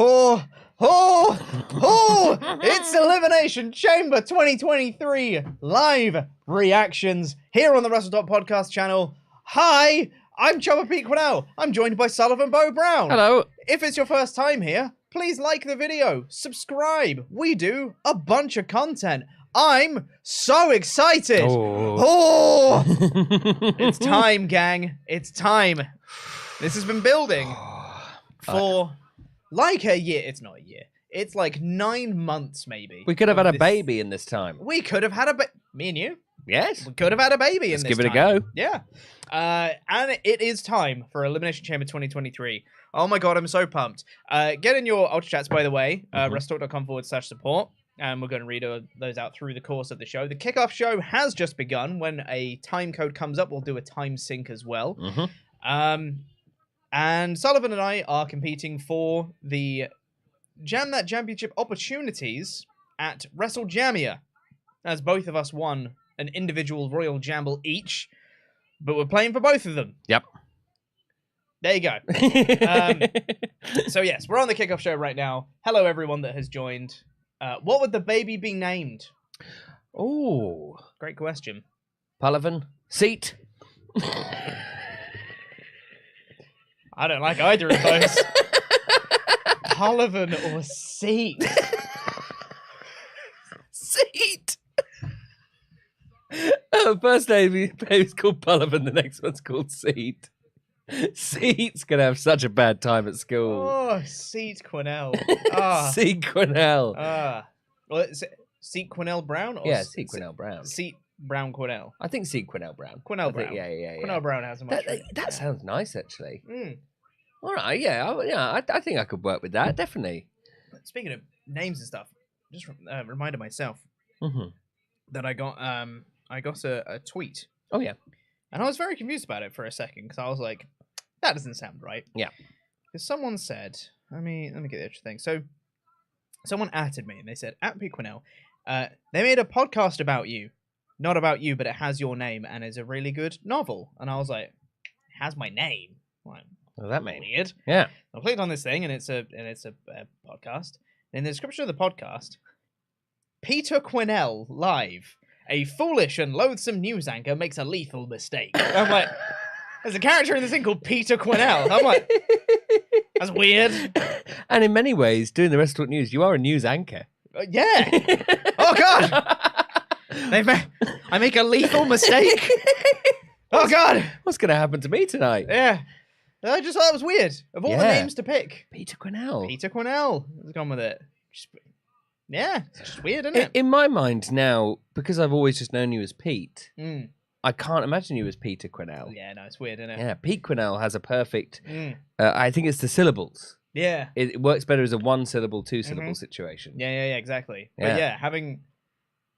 It's Elimination Chamber 2023 live reactions here on the WrestleTalk Podcast channel. Hi, I'm Chopper Pete Quinnell. I'm joined by Sullivan Brown. Hello. If it's your first time here, please like the video, subscribe. We do a bunch of content. I'm so excited. It's time, gang. It's time. This has been building for like a year. It's not a year. It's like 9 months, maybe. We could have had a baby in this time. We could have had a baby. Me and you? Yes. We could have had a baby in this time. Let's give it a go. Yeah. And it is time for Elimination Chamber 2023. Oh my god, I'm so pumped. Get in your Ultrachats, by the way. WrestleTalk.com/support. And we're going to read those out through the course of the show. The kickoff show has just begun. When a time code comes up, we'll do a time sync as well. And Sullivan and I are competing for the Jam That Championship opportunities at WrestleJamia, as both of us won an individual Royal Jamble each, but we're playing for both of them. Yep. There you go. So yes, we're on the kickoff show right now. Hello, everyone that has joined. What would the baby be named? Oh, great question. Sullivan. Seat. I don't like either of those. Sullivan or Seat? Seat. First baby's called Sullivan, the next one's called Seat. Seat's gonna have such a bad time at school. Oh, Seat Quinnell. Seat Quinnell. Well, Seat Quinnell Brown? Or yeah, Seat Quinnell Brown. Seat Brown Quinnell. I think Seat Quinnell Brown. Quinnell Brown. Yeah. Quinnell Brown has a much. That sounds nice, actually. Mm. All right, yeah, I think I could work with that, definitely. Speaking of names and stuff, just reminded myself that I got a tweet. Oh yeah, and I was very confused about it for a second because I was like, that doesn't sound right. Yeah, because someone said, let me get the extra thing. So someone atted me and they said, at P Quinnell, they made a podcast about you, not about you, but it has your name and is a really good novel. And I was like, it has my name. Like, what does that mean? Weird. Yeah. I clicked on this thing, and it's a podcast. In the description of the podcast, Peter Quinnell live, a foolish and loathsome news anchor makes a lethal mistake. I'm like, there's a character in this thing called Peter Quinnell. I'm like, that's weird. And in many ways, doing the WrestleTalk News, you are a news anchor. Yeah. Oh god. I make a lethal mistake. Oh god. What's going to happen to me tonight? Yeah. I just thought it was weird. Of all the names to pick. Peter Quinnell. Peter Quinnell. Let's go on with it. Yeah, it's just weird, isn't it? In my mind now, because I've always just known you as Pete, I can't imagine you as Peter Quinnell. Yeah, no, it's weird, isn't it? Yeah, Pete Quinnell has a perfect... I think it's the syllables. Yeah. It works better as a one-syllable, two-syllable situation. Yeah, exactly. Yeah. But yeah, having...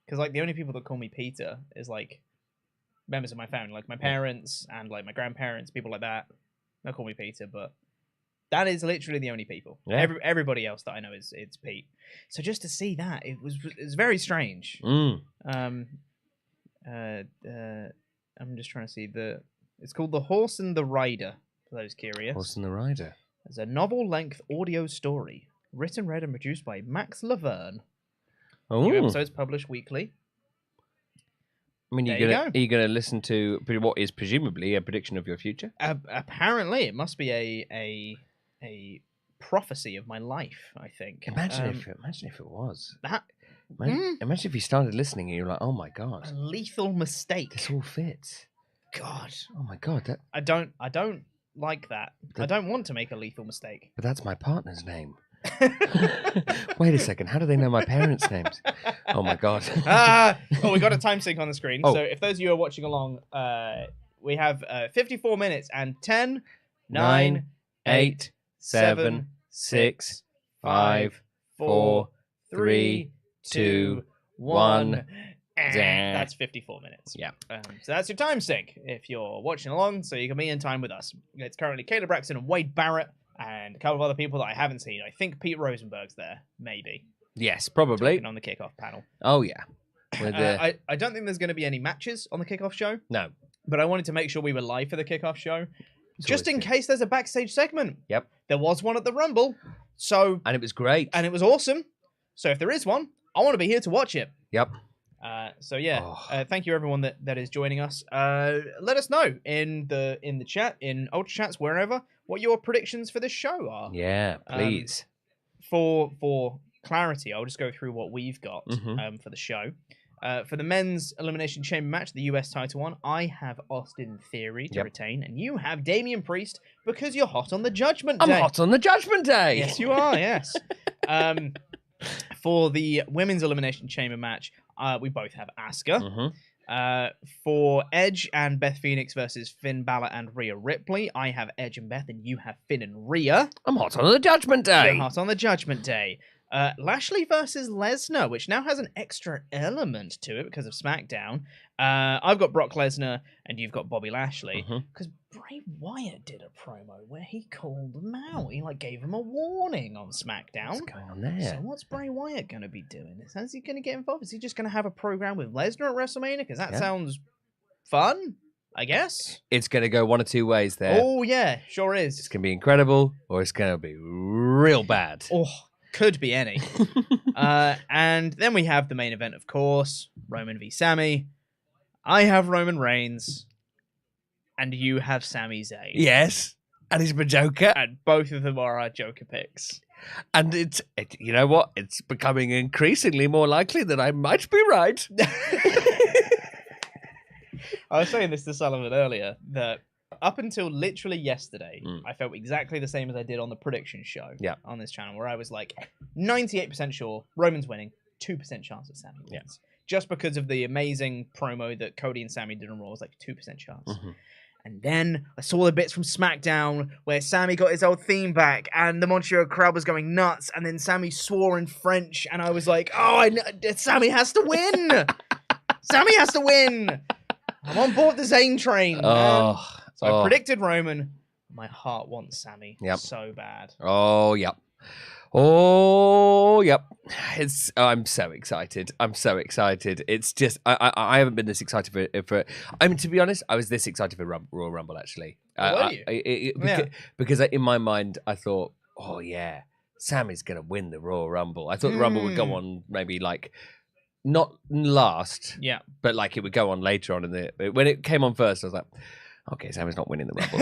Because, like, the only people that call me Peter is, like, members of my family. Like, my parents and, like, my grandparents, people like that. They'll call me Peter, but that is literally the only people. Yeah. Everybody else that I know it's Pete. So just to see that, it was very strange. I'm just trying to see it's called The Horse and the Rider, for those curious. Horse and the Rider. It's a novel-length audio story, written, read, and produced by Max Laverne. New episodes published weekly. I mean, are you gonna listen to what is presumably a prediction of your future? Apparently, it must be a prophecy of my life. I think. Imagine if it was that. Imagine if you started listening and you're like, oh my god, a lethal mistake. This all fits. God. Oh my god. I don't like that. I don't want to make a lethal mistake. But that's my partner's name. Wait a second. How do they know my parents' names? Oh my god. We got a time sync on the screen. So if those of you are watching along, we have 54 minutes and 10, 9, 8, 7, 6, 5, 4, 3, 2, 1. And that's 54 minutes. Yeah. So that's your time sync if you're watching along, so you can be in time with us. It's currently Caleb Braxton and Wade Barrett, and a couple of other people that I haven't seen. I think Pete Rosenberg's there, maybe. Yes, probably. Talking on the kickoff panel. Oh, yeah. I don't think there's going to be any matches on the kickoff show. No. But I wanted to make sure we were live for the kickoff show. Just in case there's a backstage segment. Yep. There was one at the Rumble. So And it was great. and it was awesome. So if there is one, I want to be here to watch it. Yep. So yeah, thank you everyone that is joining us. Let us know in the chat, in Ultrachats, wherever, what your predictions for this show are. Yeah, please. For clarity, I'll just go through what we've got Mm-hmm. for the show. For the men's Elimination Chamber match, the US title one, I have Austin Theory to retain, and you have Damian Priest because you're hot on the Judgment Day. I'm hot on the Judgment Day. Yes, you are. Yes. For the women's Elimination Chamber match, we both have Asuka. Mm-hmm. For Edge and Beth Phoenix versus Finn Balor and Rhea Ripley, I have Edge and Beth, and you have Finn and Rhea. I'm hot on the Judgment Day. You're hot on the Judgment Day. Lashley versus Lesnar, which now has an extra element to it because of SmackDown. I've got Brock Lesnar, and you've got Bobby Lashley. Because Bray Wyatt did a promo where he called them out. He gave him a warning on SmackDown. What's going on there? So what's Bray Wyatt going to be doing? How's he going to get involved? Is he just going to have a program with Lesnar at WrestleMania? Because that sounds fun, I guess. It's going to go one or two ways there. Oh, yeah, sure is. It's going to be incredible, or it's going to be real bad. Oh, could be any. And then we have the main event, of course, Roman v. Sami. I have Roman Reigns, and you have Sami Zayn. Yes, and he's my Joker. And both of them are our Joker picks. And you know what? It's becoming increasingly more likely that I might be right. I was saying this to Sullivan earlier, that up until literally yesterday, I felt exactly the same as I did on the prediction show on this channel, where I was like 98% sure Roman's winning, 2% chance that Sami wins. Just because of the amazing promo that Cody and Sami did on Raw, it was like 2% chance. And then I saw the bits from SmackDown where Sami got his old theme back and the Montreal crowd was going nuts, and then Sami swore in French, and I was like, oh, Sami has to win! Sami has to win! I'm on board the Zayn train, man. So I predicted Roman. My heart wants Sami so bad. Oh, yep. Oh, yep. I'm so excited. I'm so excited. It's just, I haven't been this excited for I mean, to be honest, I was this excited for Royal Rumble, actually. Were you? Because in my mind, I thought, oh, yeah, Sami's going to win the Royal Rumble. I thought the Rumble would go on maybe like, not last, but like it would go on later on when it came on first, I was like, okay, Sami's not winning the Rumble.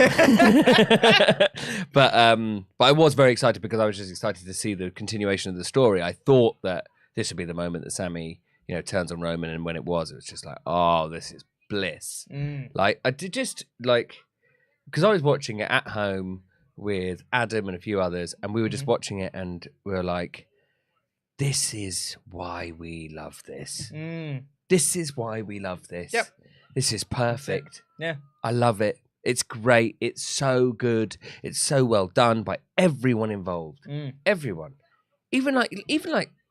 but I was very excited because I was just excited to see the continuation of the story. I thought that this would be the moment that Sami, turns on Roman, and when it was just like, oh, this is bliss. Like I did just like, because I was watching it at home with Adam and a few others, and we were just watching it, and we were like, this is why we love this. This is why we love this. Yep. This is perfect. Yeah. I love it. It's great. It's so good. It's so well done by everyone involved. Everyone. Even like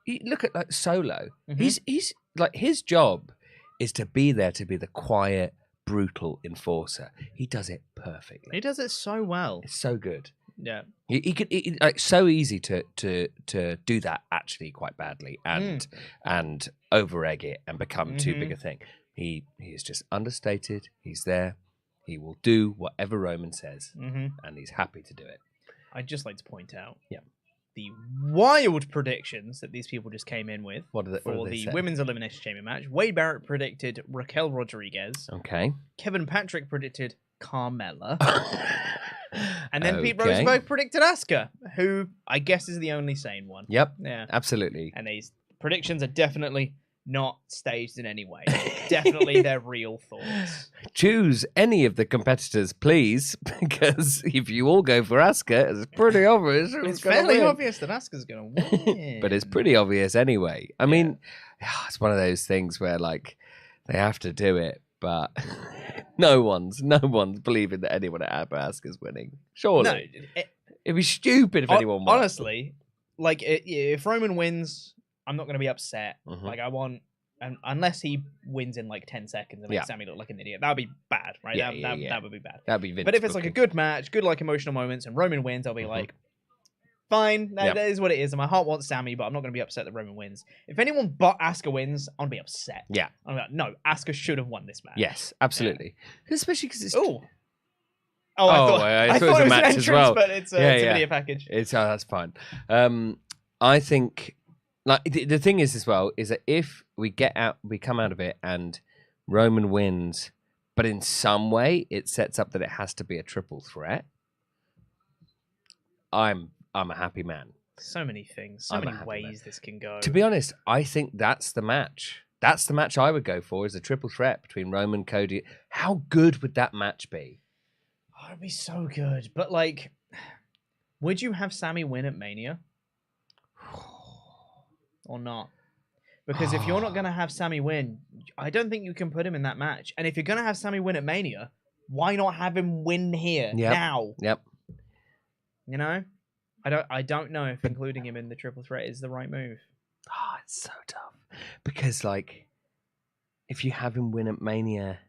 you look at like Solo. He's like, his job is to be there to be the quiet, brutal enforcer. He does it perfectly. He does it so well. It's so good. Yeah. He could like so easy to do that actually quite badly and over egg it and become too big a thing. He is just understated. He's there. He will do whatever Roman says, and he's happy to do it. I'd just like to point out the wild predictions that these people just came in with for the Women's Elimination Chamber match. Wade Barrett predicted Raquel Rodriguez. Okay. Kevin Patrick predicted Carmella. And then Pete Rosenberg predicted Asuka, who I guess is the only sane one. Yep. Yeah. Absolutely. And these predictions are definitely not staged in any way. Definitely their real thoughts. Choose any of the competitors, please, because if you all go for Asuka, it's pretty obvious. It's fairly obvious that Asuka's going to win. But it's pretty obvious anyway. I mean, it's one of those things where like they have to do it, but no one's believing that anyone at Asuka's winning. Surely. No, it'd be stupid if anyone won. Honestly, like if Roman wins, I'm not going to be upset. Like I want, unless he wins in like 10 seconds and makes Sami look like an idiot. That would be bad, right? That would be bad. That'd be Vince But if it's booking. like a good match, good like emotional moments, and Roman wins, I'll be like, fine, that is what it is. And my heart wants Sami, but I'm not going to be upset that Roman wins. If anyone but Asuka wins, I'm going to be upset. Yeah. I'm like, no, Asuka should have won this match. Yes, absolutely. Especially because it's... Oh. Oh, I thought it was a match as well. But it's a video package. That's fine. I think, like, the thing is as well is that if we come out of it and Roman wins, but in some way it sets up that it has to be a triple threat, I'm a happy man. So many things, so many ways this can go. To be honest, I think that's the match. That's the match I would go for, is a triple threat between Roman, Cody. How good would that match be? Oh, it'd be so good. But, like, would you have Sami win at Mania? Or not? Because if you're not going to have Sami win, I don't think you can put him in that match. And if you're going to have Sami win at Mania, why not have him win here now? Yep. You know? I don't know if including him in the triple threat is the right move. Oh, it's so tough. Because, like, if you have him win at Mania,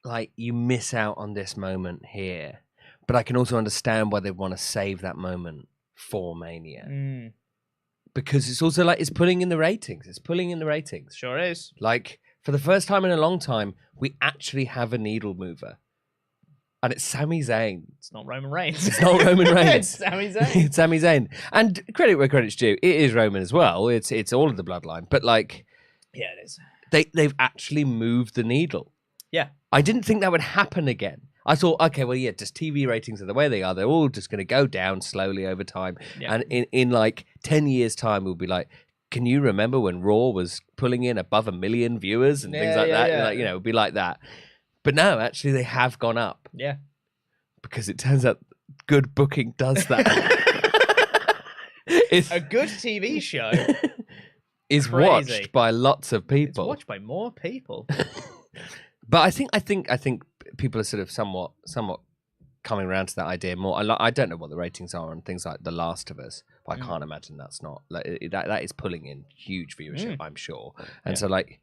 like, you miss out on this moment here. But I can also understand why they want to save that moment for Mania. Because it's also, like, it's pulling in the ratings. Sure is. Like, for the first time in a long time, we actually have a needle mover. And it's Sami Zayn. It's not Roman Reigns. It's not Roman Reigns. It's Sami Zayn. It's Sami Zayn. And credit where credit's due. It is Roman as well. It's all of the bloodline. But, like... Yeah, it is. They've actually moved the needle. Yeah. I didn't think that would happen again. I thought, okay, well, yeah, just TV ratings are the way they are. They're all just going to go down slowly over time. Yeah. And in like 10 years' time, we'll be like, can you remember when Raw was pulling in above 1 million viewers and things like that? Yeah. Like, you know, it would be like that. But no, actually, they have gone up. Yeah. Because it turns out good booking does that. A good TV show is watched by lots of people. It's watched by more people. But I think people are sort of somewhat coming around to that idea more. I don't know what the ratings are on things like The Last of Us, but I can't imagine that's not like that is pulling in huge viewership. I'm sure, and so like,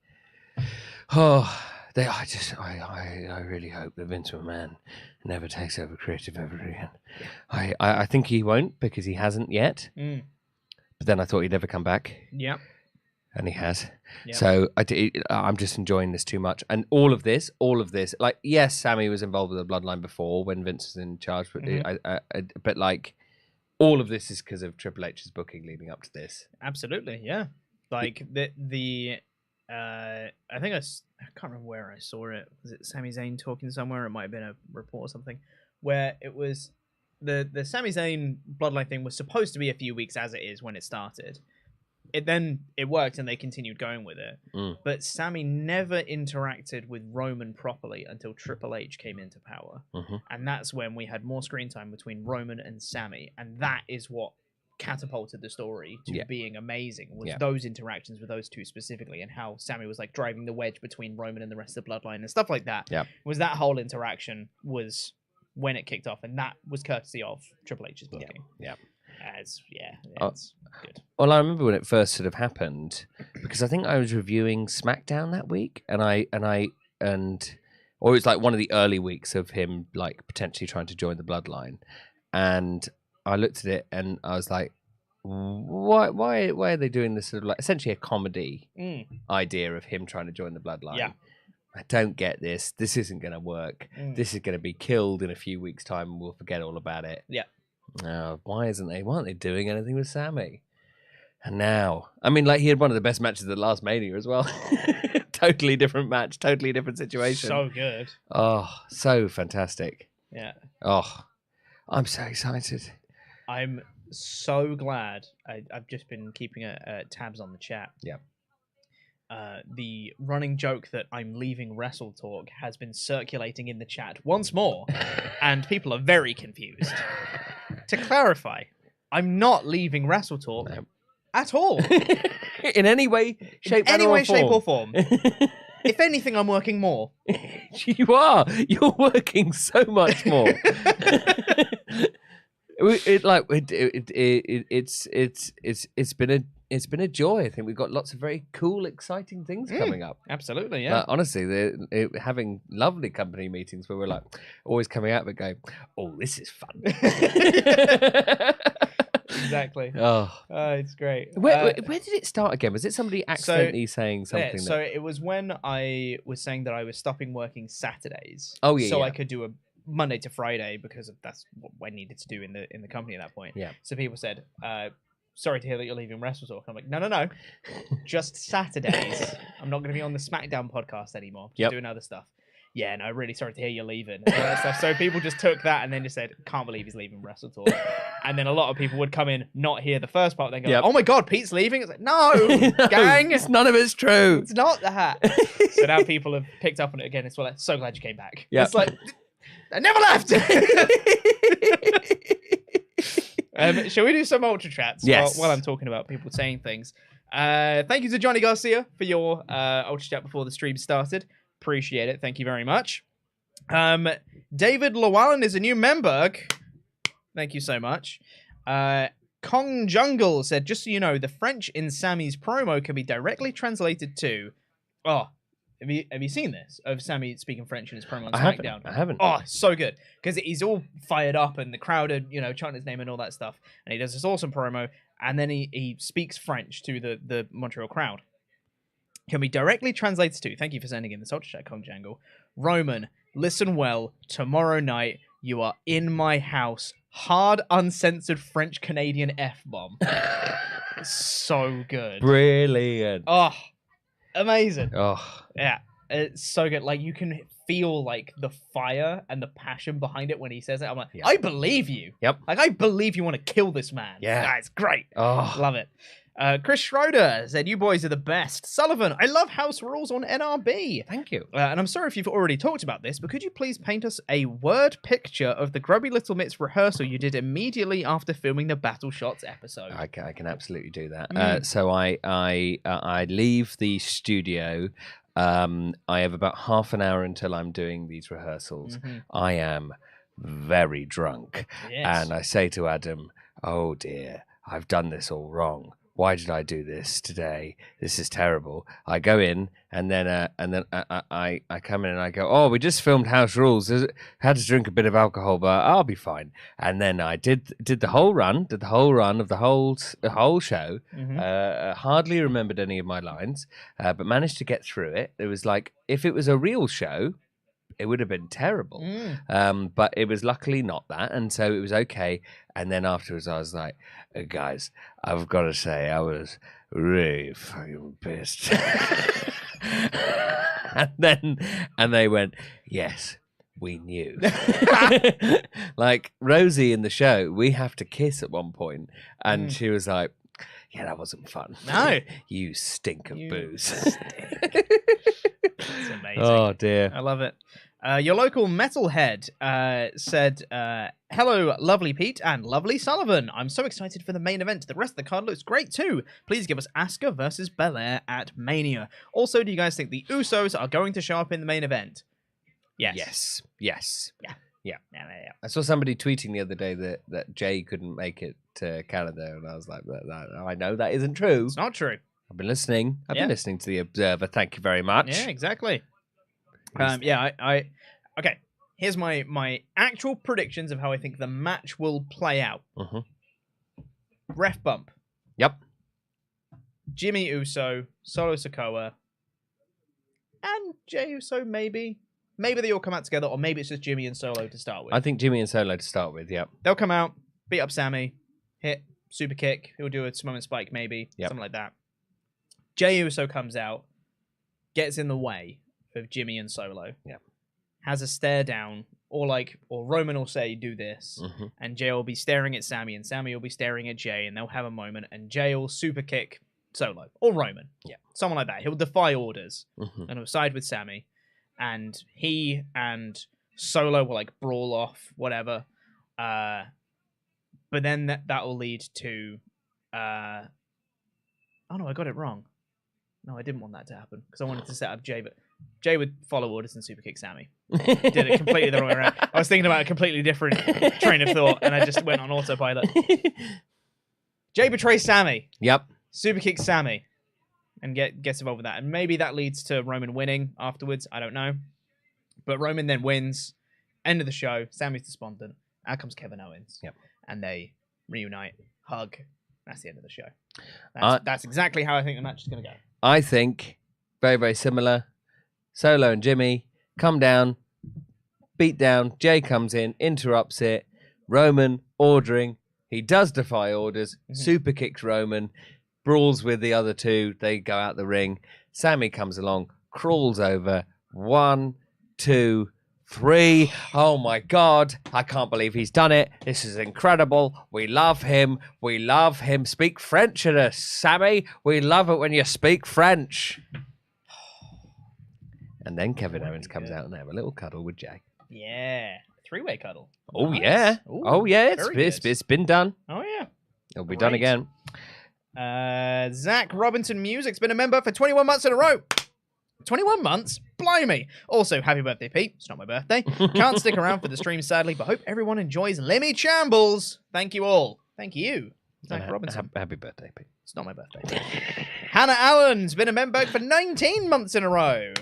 I really hope that Vince McMahon never takes over creative ever again. I think he won't because he hasn't yet. But then I thought he'd never come back. Yeah. And he has. Yep. So I'm just enjoying this too much. And all of this, like, yes, Sami was involved with the bloodline before when Vince was in charge, but, but like, all of this is because of Triple H's booking leading up to this. Absolutely, yeah. Like, I think I can't remember where I saw it. Was it Sami Zayn talking somewhere? It might have been a report or something, where it was the Sami Zayn bloodline thing was supposed to be a few weeks as it is when it started. It worked and they continued going with it. But Sami never interacted with Roman properly until Triple H came into power. And that's when we had more screen time between Roman and Sami. And that is what catapulted the story to being amazing, was those interactions with those two specifically, and how Sami was like driving the wedge between Roman and the rest of the bloodline and stuff like that. Was that whole interaction was when it kicked off, and that was courtesy of Triple H's booking. It's good. Well, I remember when it first sort of happened, because I think I was reviewing SmackDown that week, or it was like one of the early weeks of him like potentially trying to join the bloodline, and I looked at it and I was like, why are they doing this sort of like essentially a comedy idea of him trying to join the bloodline? Yeah. I don't get this. This isn't going to work. This is going to be killed in a few weeks' time and we'll forget all about it. Yeah. Why aren't they doing anything with Sami? And now, I mean, like, he had one of the best matches at the last Mania as well. Totally different match, totally different situation. So good. Oh, so fantastic. Yeah. Oh, I'm so excited. I'm so glad. I've just been keeping tabs on the chat. Yeah. The running joke that I'm leaving WrestleTalk has been circulating in the chat once more, and people are very confused. To clarify, I'm not leaving WrestleTalk at all. In any way, shape, or form. If anything, I'm working more. You are. You're working so much more. It's been a joy. I think we've got lots of very cool, exciting things coming up. Absolutely, yeah. Honestly, having lovely company meetings where we're like always coming out of it going, "Oh, this is fun." Exactly. Oh, it's great. Where did it start again? Was it somebody accidentally saying something? Yeah, so it was when I was saying that I was stopping working Saturdays. Oh, yeah. So yeah. I could do Monday to Friday because that's what I needed to do in the company at that point. Yeah. So people said, sorry to hear that you're leaving WrestleTalk. I'm like, no. Just Saturdays. I'm not going to be on the SmackDown podcast anymore. Just doing other stuff. Yeah, no, really sorry to hear you're leaving. All that stuff. So people just took that and then just said, can't believe he's leaving WrestleTalk. And then a lot of people would come in, not hear the first part, then go, oh my God, Pete's leaving? It's like, no, gang. None of it's true. It's not that. So now people have picked up on it again. It's like, so glad you came back. Yep. It's like, I never left. Shall we do some Ultrachats? Yes. While I'm talking about people saying things. Thank you to Johnny Garcia for your Ultrachat before the stream started. Appreciate it. Thank you very much. David Llewellyn is a new member. Thank you so much. Kong Jungle said, just so you know, the French in Sami's promo can be directly translated to... Oh, have you seen this? Of Sami speaking French in his promo on SmackDown? I haven't. Oh, so good. Because he's all fired up and the crowd are, chanting his name and all that stuff. And he does this awesome promo. And then he speaks French to the Montreal crowd. Can be directly translated to, thank you for sending in this Ultra Chat, Kong Jangle. Roman, listen well. Tomorrow night, you are in my house. Hard, uncensored French-Canadian F-bomb. So good. Brilliant. Oh, amazing. Oh. Yeah, it's so good. Like, you can feel, like, the fire and the passion behind it when he says it. I'm like, I believe you. Yep. Like, I believe you want to kill this man. Yeah. It's great. Oh. Love it. Chris Schroeder said, you boys are the best. Sullivan, I love house rules on NRB. Thank you. And I'm sorry if you've already talked about this, but could you please paint us a word picture of the Grubby Little Mitts rehearsal you did immediately after filming the Battle Shots episode? I can absolutely do that. So I leave the studio. I have about half an hour until I'm doing these rehearsals. I am very drunk. Yes. And I say to Adam, oh dear, I've done this all wrong. Why did I do this today? This is terrible. I go in and then I come in and I go, oh, we just filmed House Rules. Had to drink a bit of alcohol, but I'll be fine. And then I did the whole run, of the whole show. Hardly remembered any of my lines, but managed to get through it. It was like, if it was a real show, it would have been terrible. But it was luckily not that. And so it was okay. And then afterwards I was like, guys, I've got to say, I was really fucking pissed. and they went, yes, we knew. Like Rosie in the show, we have to kiss at one point. And she was like, yeah, that wasn't fun. No. You stink of booze. That's amazing. Oh, dear. I love it. Your local metalhead said, hello, lovely Pete and lovely Sullivan. I'm so excited for the main event. The rest of the card looks great too. Please give us Asuka versus Belair at Mania. Also, do you guys think the Usos are going to show up in the main event? Yes. Yes. Yeah. I saw somebody tweeting the other day that Jay couldn't make it to Canada, and I was like, I know that isn't true. It's not true. I've been listening. I've been listening to The Observer. Thank you very much. Yeah, exactly. Okay. Here's my actual predictions of how I think the match will play out. Ref bump. Yep. Jimmy Uso, Solo Sikoa, and Jey Uso maybe. Maybe they all come out together, or maybe it's just Jimmy and Solo to start with. I think Jimmy and Solo to start with, yep. They'll come out, beat up Sami, hit, super kick. He'll do a Samoan spike maybe, something like that. Jey Uso comes out, gets in the way of Jimmy and Solo. Yeah. Has a stare down, or Roman will say, do this, and Jey will be staring at Sami, and Sami will be staring at Jey, and they'll have a moment, and Jey will super kick Solo, or Roman. Yeah. Someone like that. He'll defy orders, and he'll side with Sami, and he and Solo will brawl off, whatever. But then that will lead to... oh no, I got it wrong. No, I didn't want that to happen, because I wanted to set up Jey, but Jey would follow orders and super kick Sami. Did it completely the wrong way around. I was thinking about a completely different train of thought, and I just went on autopilot. Jey betrays Sami. Yep. Super kicks Sami. And gets involved with that. And maybe that leads to Roman winning afterwards. I don't know. But Roman then wins. End of the show. Sami's despondent. Out comes Kevin Owens. Yep. And they reunite, hug. That's the end of the show. That's exactly how I think the match is going to go. I think very, very similar. Solo and Jimmy come down, beat down. Jay comes in, interrupts it. Roman ordering. He does defy orders. Super kicks Roman. Brawls with the other two. They go out the ring. Sami comes along, crawls over. 1, 2, 3. Oh my God. I can't believe he's done it. This is incredible. We love him. We love him. Speak French at us, Sami. We love it when you speak French. And then Kevin Owens comes out and they have a little cuddle with Jay. Yeah. 3-way cuddle. Oh, nice. yeah. Ooh, oh, yeah. It's been done. Oh, yeah. It'll be done again. Zach Robinson Music's been a member for 21 months in a row. 21 months? Blimey. Also, happy birthday, Pete. It's not my birthday. Can't stick around for the stream, sadly, but hope everyone enjoys Lemmy Chambles. Thank you all. Thank you, Zach Robinson. Happy birthday, Pete. It's not my birthday. Hannah Allen's been a member for 19 months in a row.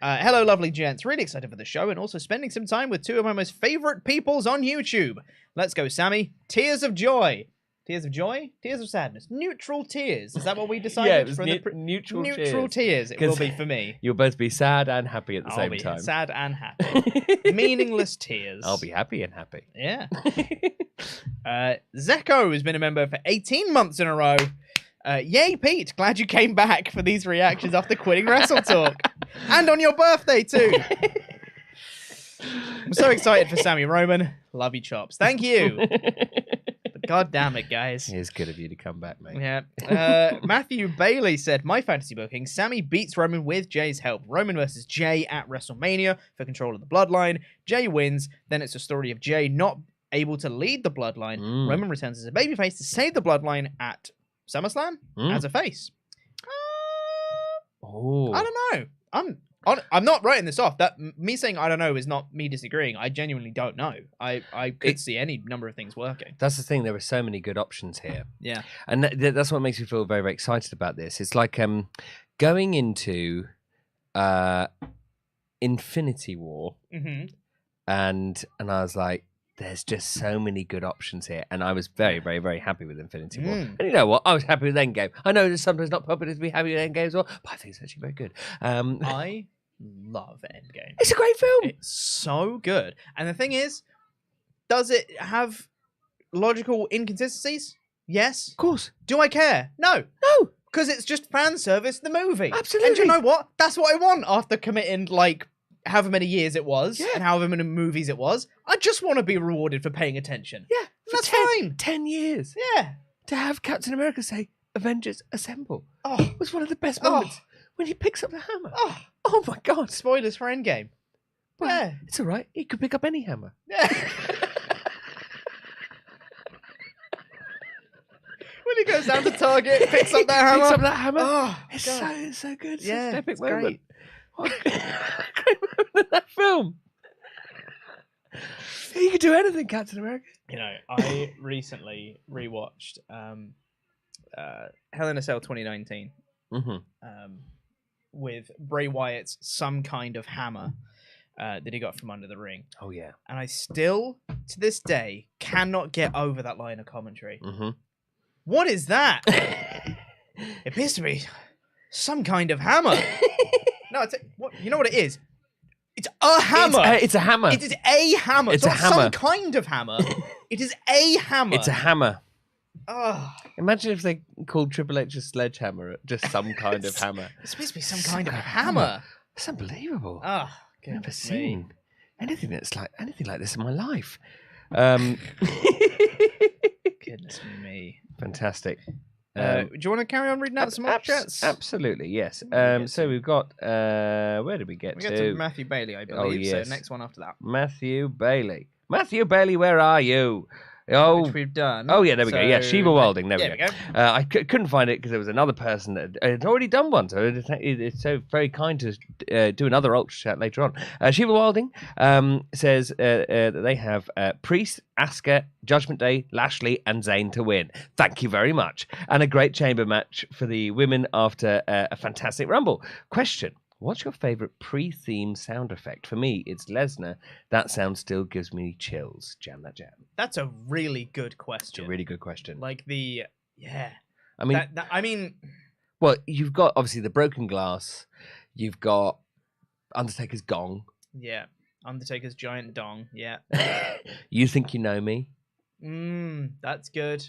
Hello, lovely gents. Really excited for the show and also spending some time with two of my most favorite peoples on YouTube. Let's go, Sami. Tears of joy. Tears of joy? Tears of sadness. Neutral tears. Is that what we decided? Yeah, it was neutral tears. It will be for me. You'll both be sad and happy at the same time. Sad and happy. Meaningless tears. I'll be happy and happy. Yeah. Zeko has been a member for 18 months in a row. Yay, Pete. Glad you came back for these reactions after quitting WrestleTalk. And on your birthday, too. I'm so excited for Sami Roman. Love you, chops. Thank you. But God damn it, guys. It is good of you to come back, mate. Yeah. Matthew Bailey said, my fantasy booking, Sami beats Roman with Jay's help. Roman versus Jay at WrestleMania for control of the bloodline. Jay wins. Then it's a story of Jay not able to lead the bloodline. Roman returns as a babyface to save the bloodline at SummerSlam as a face. I don't know. I'm not writing this off. That me saying I don't know is not me disagreeing. I genuinely don't know. I could see any number of things working. That's the thing. There are so many good options here. Yeah, and that's what makes me feel very, very excited about this. It's like going into Infinity War, and I was like, there's just so many good options here. And I was very, very, very happy with Infinity War. And you know what? I was happy with Endgame. I know it's sometimes not popular to be happy with Endgame as well, but I think it's actually very good. I love Endgame. It's a great film. It's so good. And the thing is, does it have logical inconsistencies? Yes. Of course. Do I care? No. No. Because it's just fan service, the movie. Absolutely. And you know what? That's what I want after committing, like, however many years it was and however many movies it was. I just want to be rewarded for paying attention. Yeah. That's fine. 10 years. Yeah. To have Captain America say, Avengers Assemble. Oh. Was one of the best moments when he picks up the hammer. Oh my God. Spoilers for Endgame. Well, yeah. It's all right. He could pick up any hammer. Yeah. When he goes down to Target, picks up that hammer. Picks up that hammer. Oh, it's so good. It's yeah, such an epic it's moment. Great. What a great moment in that film. He could do anything, Captain America. You know, I recently rewatched Hell in a Cell 2019 with Bray Wyatt's Some Kind of Hammer that he got from under the ring. Oh, yeah. And I still, to this day, cannot get over that line of commentary. What is that? It appears to be some kind of hammer. No, you know what it is? It's a hammer. It's a hammer. It is a hammer. It's a hammer. Some kind of hammer. It is a hammer. It's a hammer. Oh. Imagine if they called Triple H a sledgehammer, just some kind of hammer. It's supposed to be some kind of hammer. It's unbelievable. Oh, I've never seen anything like this in my life. Goodness me. Fantastic. Do you want to carry on reading out some Ultrachats? Absolutely, yes. So we've got, where did we get to? We get to Matthew Bailey, I believe. Oh, yes. So next one after that. Matthew Bailey. Matthew Bailey, where are you? Oh, which we've done. Oh, yeah, there we go. Yeah, Shiva Wilding. There we go. I couldn't find it because there was another person that had already done one. So it's so very kind to do another Ultra Chat later on. Shiva Wilding says that they have Priest, Asuka, Judgment Day, Lashley, and Zayn to win. Thank you very much. And a great chamber match for the women after a fantastic Rumble. Question. What's your favourite pre-theme sound effect? For me, it's Lesnar. That sound still gives me chills. Jam that jam. That's a really good question. It's a really good question. Like I mean, well, you've got obviously the broken glass. You've got Undertaker's gong. Yeah. Undertaker's giant dong. Yeah. You think you know me? That's good.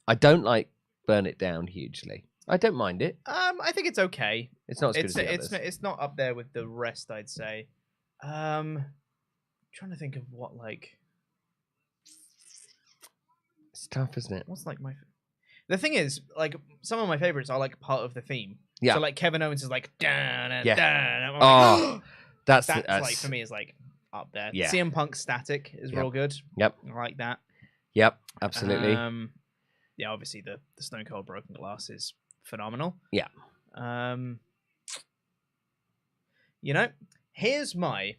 I don't like Burn It Down hugely. I don't mind it. I think it's okay. It's not as good as the others. It's not up there with the rest, I'd say. Trying to think of what like. It's tough, isn't it? What's like my. The thing is, like, some of my favorites are like part of the theme. Yeah. So like Kevin Owens is like, yeah. Like, that's like for me is like up there. Yeah. CM Punk Static is real good. Yep. I like that. Yep. Absolutely. Yeah. Obviously the Stone Cold Broken Glass is phenomenal. Yeah. You know, here's my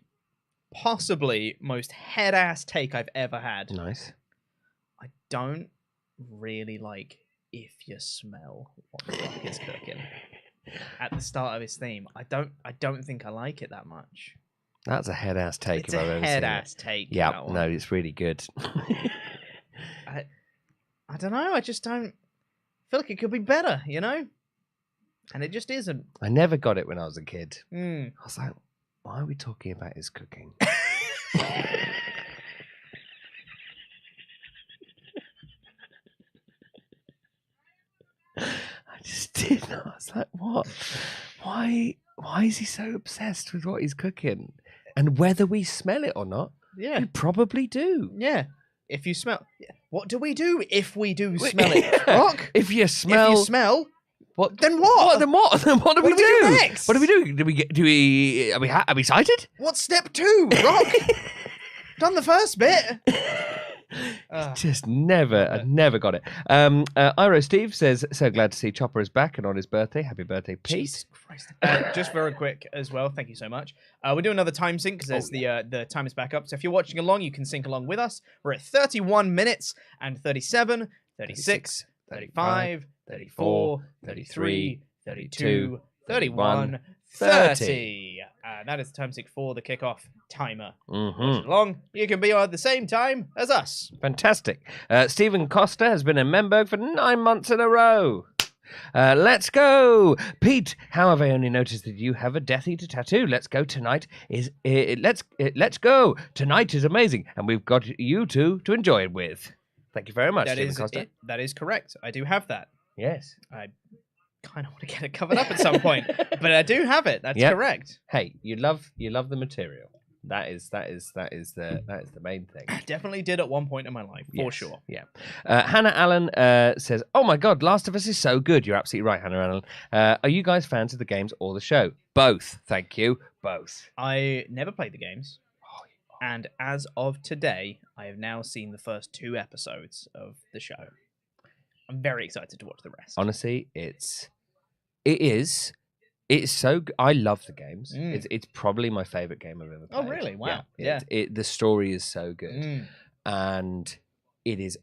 possibly most head ass take I've ever had. Nice. I don't really like If You Smell What the Rock is Cooking at the start of his theme. I don't think I like it that much. That's a head ass take. It's a head ass take. Yeah, no, it's really good. I don't know. I just don't feel like it could be better, you know? And it just isn't. I never got it when I was a kid. I was like, why are we talking about his cooking? I just did. I was like, what? Why is he so obsessed with what he's cooking? And whether we smell it or not, we probably do. Yeah. If you smell... What do we do if we do smell it? Rock? If you smell... What? Then what? Then what do we do? Next? What do we do? Are we sighted? What's step 2, Rock? Done the first bit. Just never, I never got it. Iro Steve says, so glad to see Chopper is back and on his birthday. Happy birthday, Pete. Jesus Christ. Just very quick as well. Thank you so much. We're doing another time sync because the time is back up. So if you're watching along, you can sync along with us. We're at 31 minutes and 37, 36, 35, 34, 33, 32, 31, 30. That is the time sync for the kickoff timer. Along, you can be on at the same time as us. Fantastic. Stephen Costa has been a member for 9 months in a row. Let's go, Pete. How have I only noticed that you have a Death Eater tattoo? Let's go tonight. Let's go. Tonight is amazing, and we've got you two to enjoy it with. Thank you very much, Stephen Costa. That is correct. I do have that. Yes. I kind of want to get it covered up at some point, but I do have it. That's correct. Hey, you love the material. That is the main thing. I definitely did at one point in my life, for sure. Yeah. Hannah Allen says, "Oh my God, Last of Us is so good." You're absolutely right, Hannah Allen. Are you guys fans of the games or the show? Both. Thank you. Both. I never played the games. And as of today, I have now seen the first 2 episodes of the show. I'm very excited to watch the rest. Honestly, it is so good. I love the games. It's probably my favorite game I've ever played. Oh, really? Wow. Yeah. The story is so good. And the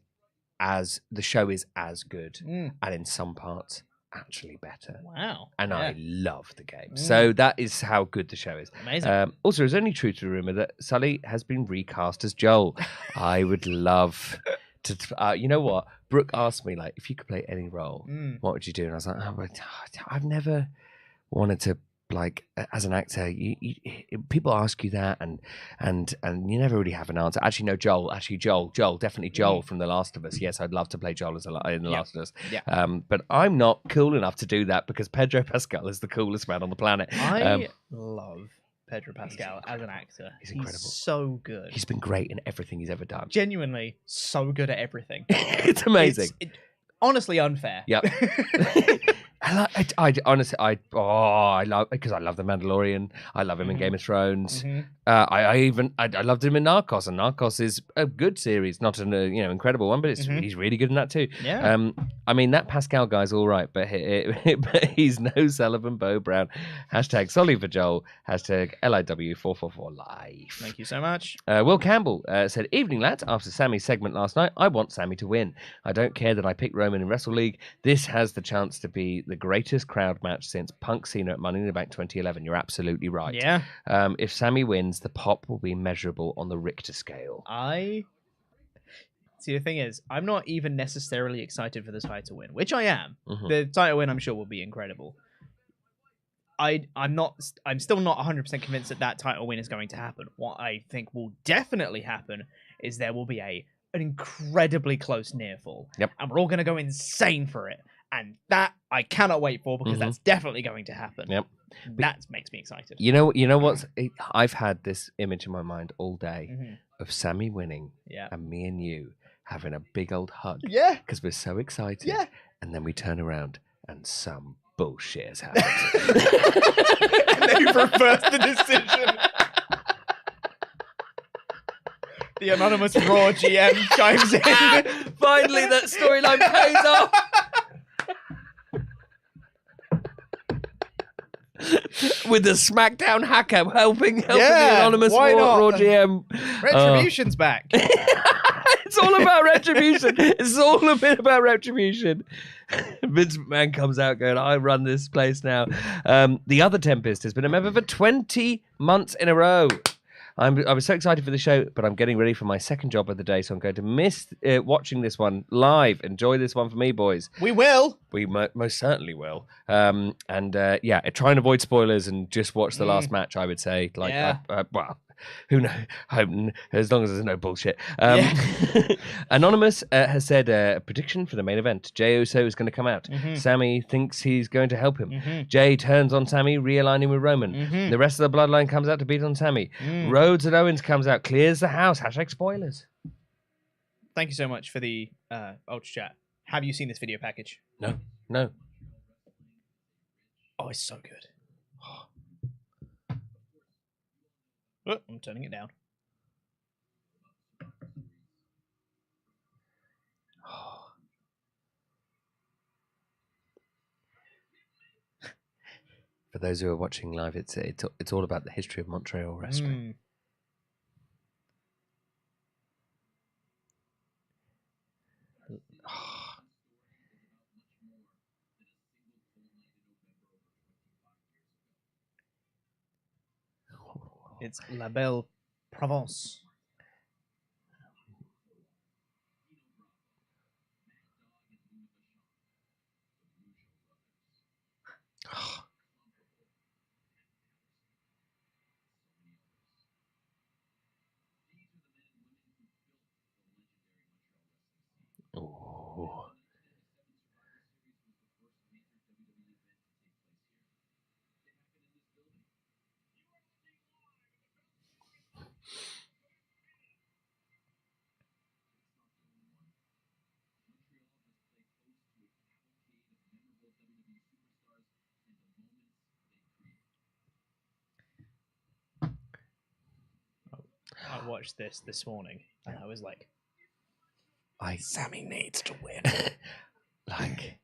show is as good. And in some parts, actually better. Wow. And I love the game. So that is how good the show is. Amazing. Also, it's only true to the rumor that Sully has been recast as Joel. I would love to... you know what? Brooke asked me, like, if you could play any role, what would you do? And I was like, I've never wanted to, like, as an actor, people ask you that, and you never really have an answer. Actually, no, Joel. Definitely Joel from The Last of Us. Yes, I'd love to play Joel in The Last of Us. Yeah. But I'm not cool enough to do that because Pedro Pascal is the coolest man on the planet. I love Pedro Pascal as an actor. He's incredible. He's so good. He's been great in everything he's ever done. Genuinely so good at everything. It's amazing. It's honestly unfair. Yep. I honestly love because I love The Mandalorian. I love him in Game of Thrones. I loved him in Narcos, and Narcos is a good series, not an incredible one, but he's really good in that too. Yeah. I mean that Pascal guy's all right, but he's no Sullivan Bo Brown. Hashtag Solly for Joel. Hashtag LIW444 life. Thank you so much. Will Campbell said, "Evening lads. After Sammy's segment last night, I want Sammy to win. I don't care that I picked Roman in Wrestle League. This has the chance to be the greatest crowd match since Punk Cena at Money in the Bank 2011. You're absolutely right. Yeah. If Sammy wins, the pop will be measurable on the Richter scale. See, the thing is, I'm not even necessarily excited for the title win, which I am. The title win, I'm sure, will be incredible. I'm still not 100% convinced that title win is going to happen. What I think will definitely happen is there will be an incredibly close near fall. Yep. And we're all going to go insane for it. And that I cannot wait for, because that's definitely going to happen. Yep. That makes me excited. You know what's? I've had this image in my mind all day of Sami winning and me and you having a big old hug. Yeah. Because we're so excited. Yeah. And then we turn around and some bullshit has happened. And they've reversed the decision. The anonymous Raw GM chimes in. Finally, that storyline pays off. With the SmackDown hacker helping the anonymous Raw GM. Retribution's back. It's all about retribution. It's all a bit about retribution. Vince McMahon comes out going, I run this place now. The other Tempest has been a member for 20 months in a row. I was so excited for the show, but I'm getting ready for my second job of the day, so I'm going to miss watching this one live. Enjoy this one for me, boys. We will. We most certainly will. Try and avoid spoilers and just watch the last match, I would say. Who knows? As long as there's no bullshit. Anonymous has said a prediction for the main event. Jey Uso is going to come out. Sami thinks he's going to help him. Jey turns on Sami, realigning with Roman. The rest of the bloodline comes out to beat on Sami. Rhodes and Owens comes out, clears the house. # spoilers. Thank you so much for the Ultra Chat. Have you seen this video package? No. Oh, it's so good. Oh, I'm turning it down. For those who are watching live, it's all about the history of Montreal wrestling. It's La Belle Provence. I watched this morning and I was like, Sami needs to win. Like,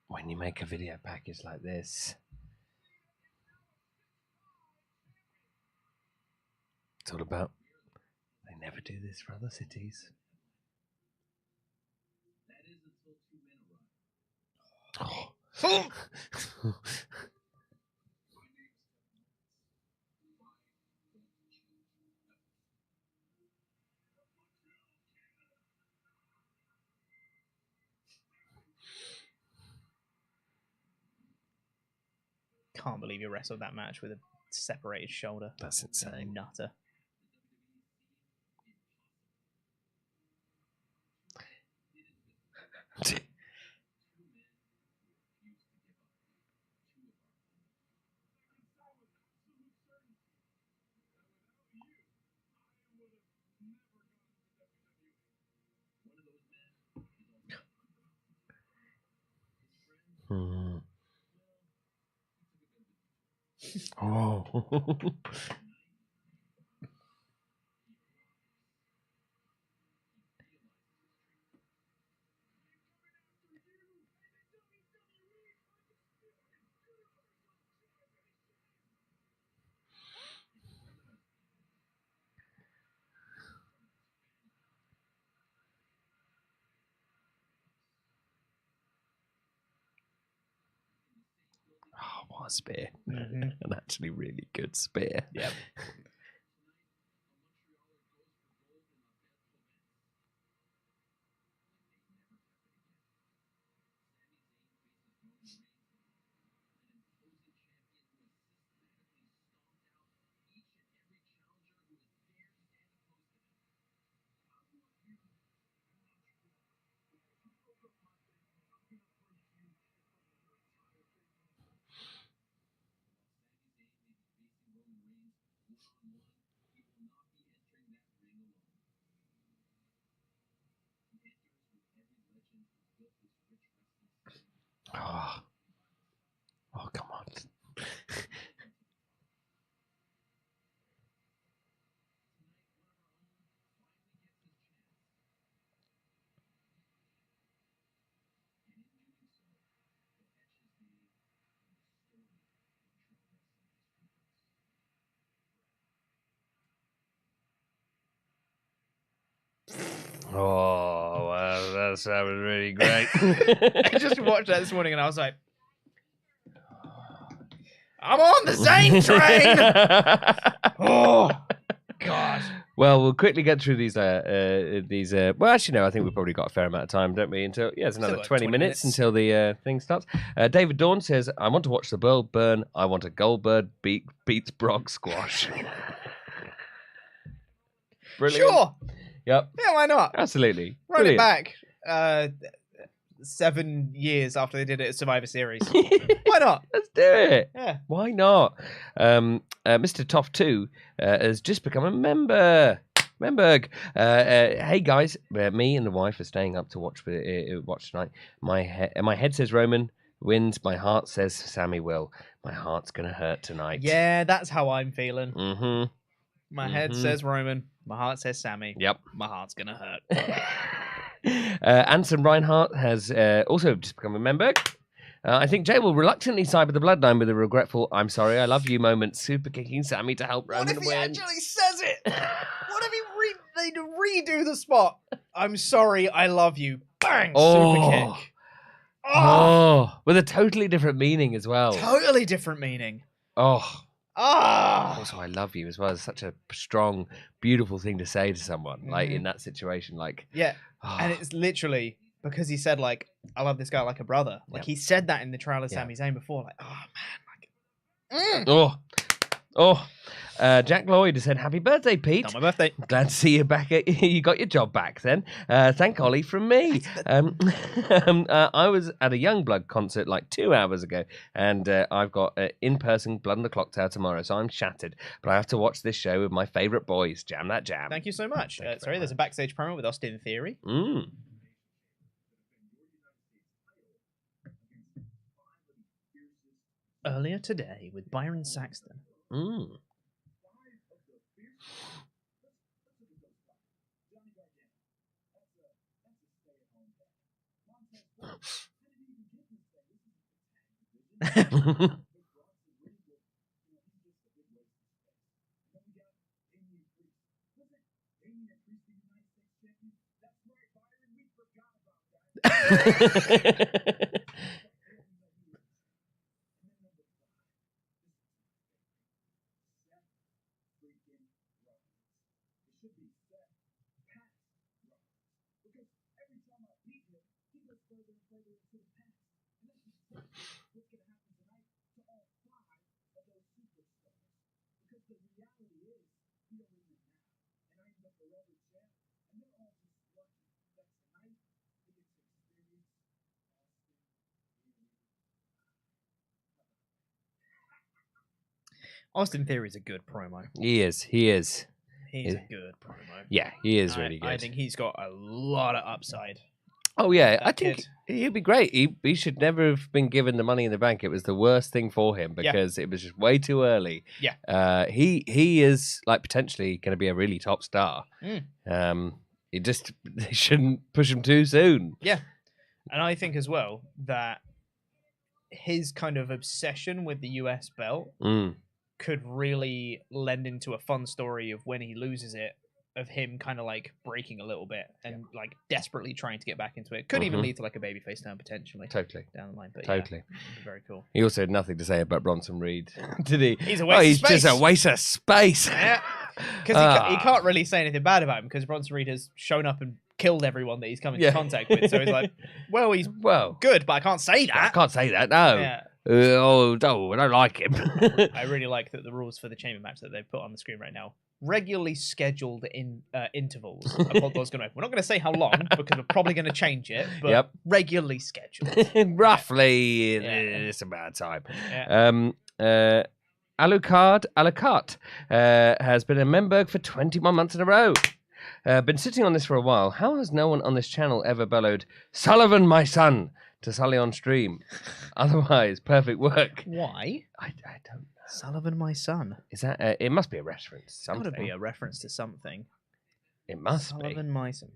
when you make a video package like this, it's all about, they never do this for other cities. Can't believe you wrestled that match with a separated shoulder. That's insane. Nutter. Oh. What a spear. An actually really good spear. Yep. Oh, well, that was really great. I just watched that this morning and I was like, I'm on the Zayn train! Oh, God. Well, we'll quickly get through these. Well, actually, no. I think we've probably got a fair amount of time, don't we? Until it's another 20 minutes until the thing starts. David Dawn says, "I want to watch the world burn. I want a Goldberg beats Brock squash." Brilliant. Sure. Yep. Yeah, why not? Absolutely. Run it back. 7 years after they did it at Survivor Series. Why not? Let's do it. Yeah. Why not? Mr. Toff 2 has just become a member. Memberg. Hey guys, me and the wife are staying up to watch tonight. My head says Roman wins. My heart says Sami will. My heart's gonna hurt tonight. Yeah, that's how I'm feeling. Mm-hmm. My head says Roman. My heart says Sami. Yep. My heart's gonna hurt. Anson Reinhardt has also just become a member. I think Jay will reluctantly side with the Bloodline with a regretful "I'm sorry, I love you" moment, super kicking Sami to help Roman win. What if he actually says it? What if they redo the spot? "I'm sorry, I love you." Bang! Super kick. Oh, with a totally different meaning as well. Totally different meaning. Oh. Ah! Also, I love you as well. It's such a strong, beautiful thing to say to someone, like in that situation. Like, yeah, and it's literally because he said like, "I love this guy like a brother." Like he said that in the trial of Sami Zayn before. Like, oh man, like, Jack Lloyd has said, "Happy birthday, Pete." Not my birthday. Glad to see you back. You got your job back then. Thank Ollie from me. I was at a Youngblood concert like 2 hours ago, and I've got in-person Blood on the Clock Tower tomorrow, so I'm shattered. But I have to watch this show with my favourite boys. Jam that jam. Thank you so much. Sorry, there's a backstage promo with Austin Theory. Earlier today with Byron Saxton. Austin Theory is a good promo. He is. He's a good promo. Yeah, he is really good. I think he's got a lot of upside. Oh yeah, I think he'd be great. He should never have been given the Money in the Bank. It was the worst thing for him because it was just way too early. Yeah. He is like potentially going to be a really top star. They shouldn't push him too soon. Yeah, and I think as well that his kind of obsession with the US belt could really lend into a fun story of when he loses it, of him kind of like breaking a little bit and like desperately trying to get back into it. Could even lead to like a babyface turn potentially. Totally. Down the line. But totally. Yeah, very cool. He also had nothing to say about Bronson Reed, did he? He's a waste of space. Just a waste of space. Yeah. Because he can't really say anything bad about him because Bronson Reed has shown up and killed everyone that he's come into contact with. So he's like, well, he's good, but I can't say that. I can't say that, no. Yeah. I don't like him. I really like that the rules for the chamber match that they've put on the screen right now. Regularly scheduled in intervals. We're not going to say how long because we're probably going to change it, but regularly scheduled. Roughly this amount of time. Yeah. Alucard has been a member for 21 months in a row. Been sitting on this for a while. How has no one on this channel ever bellowed, "Sullivan, my son," to Sully on stream? Otherwise, perfect work. Why? I don't know. Sullivan, my son. Is that? It must be a reference. It's got to be a reference to something. It must Sullivan, be. my son.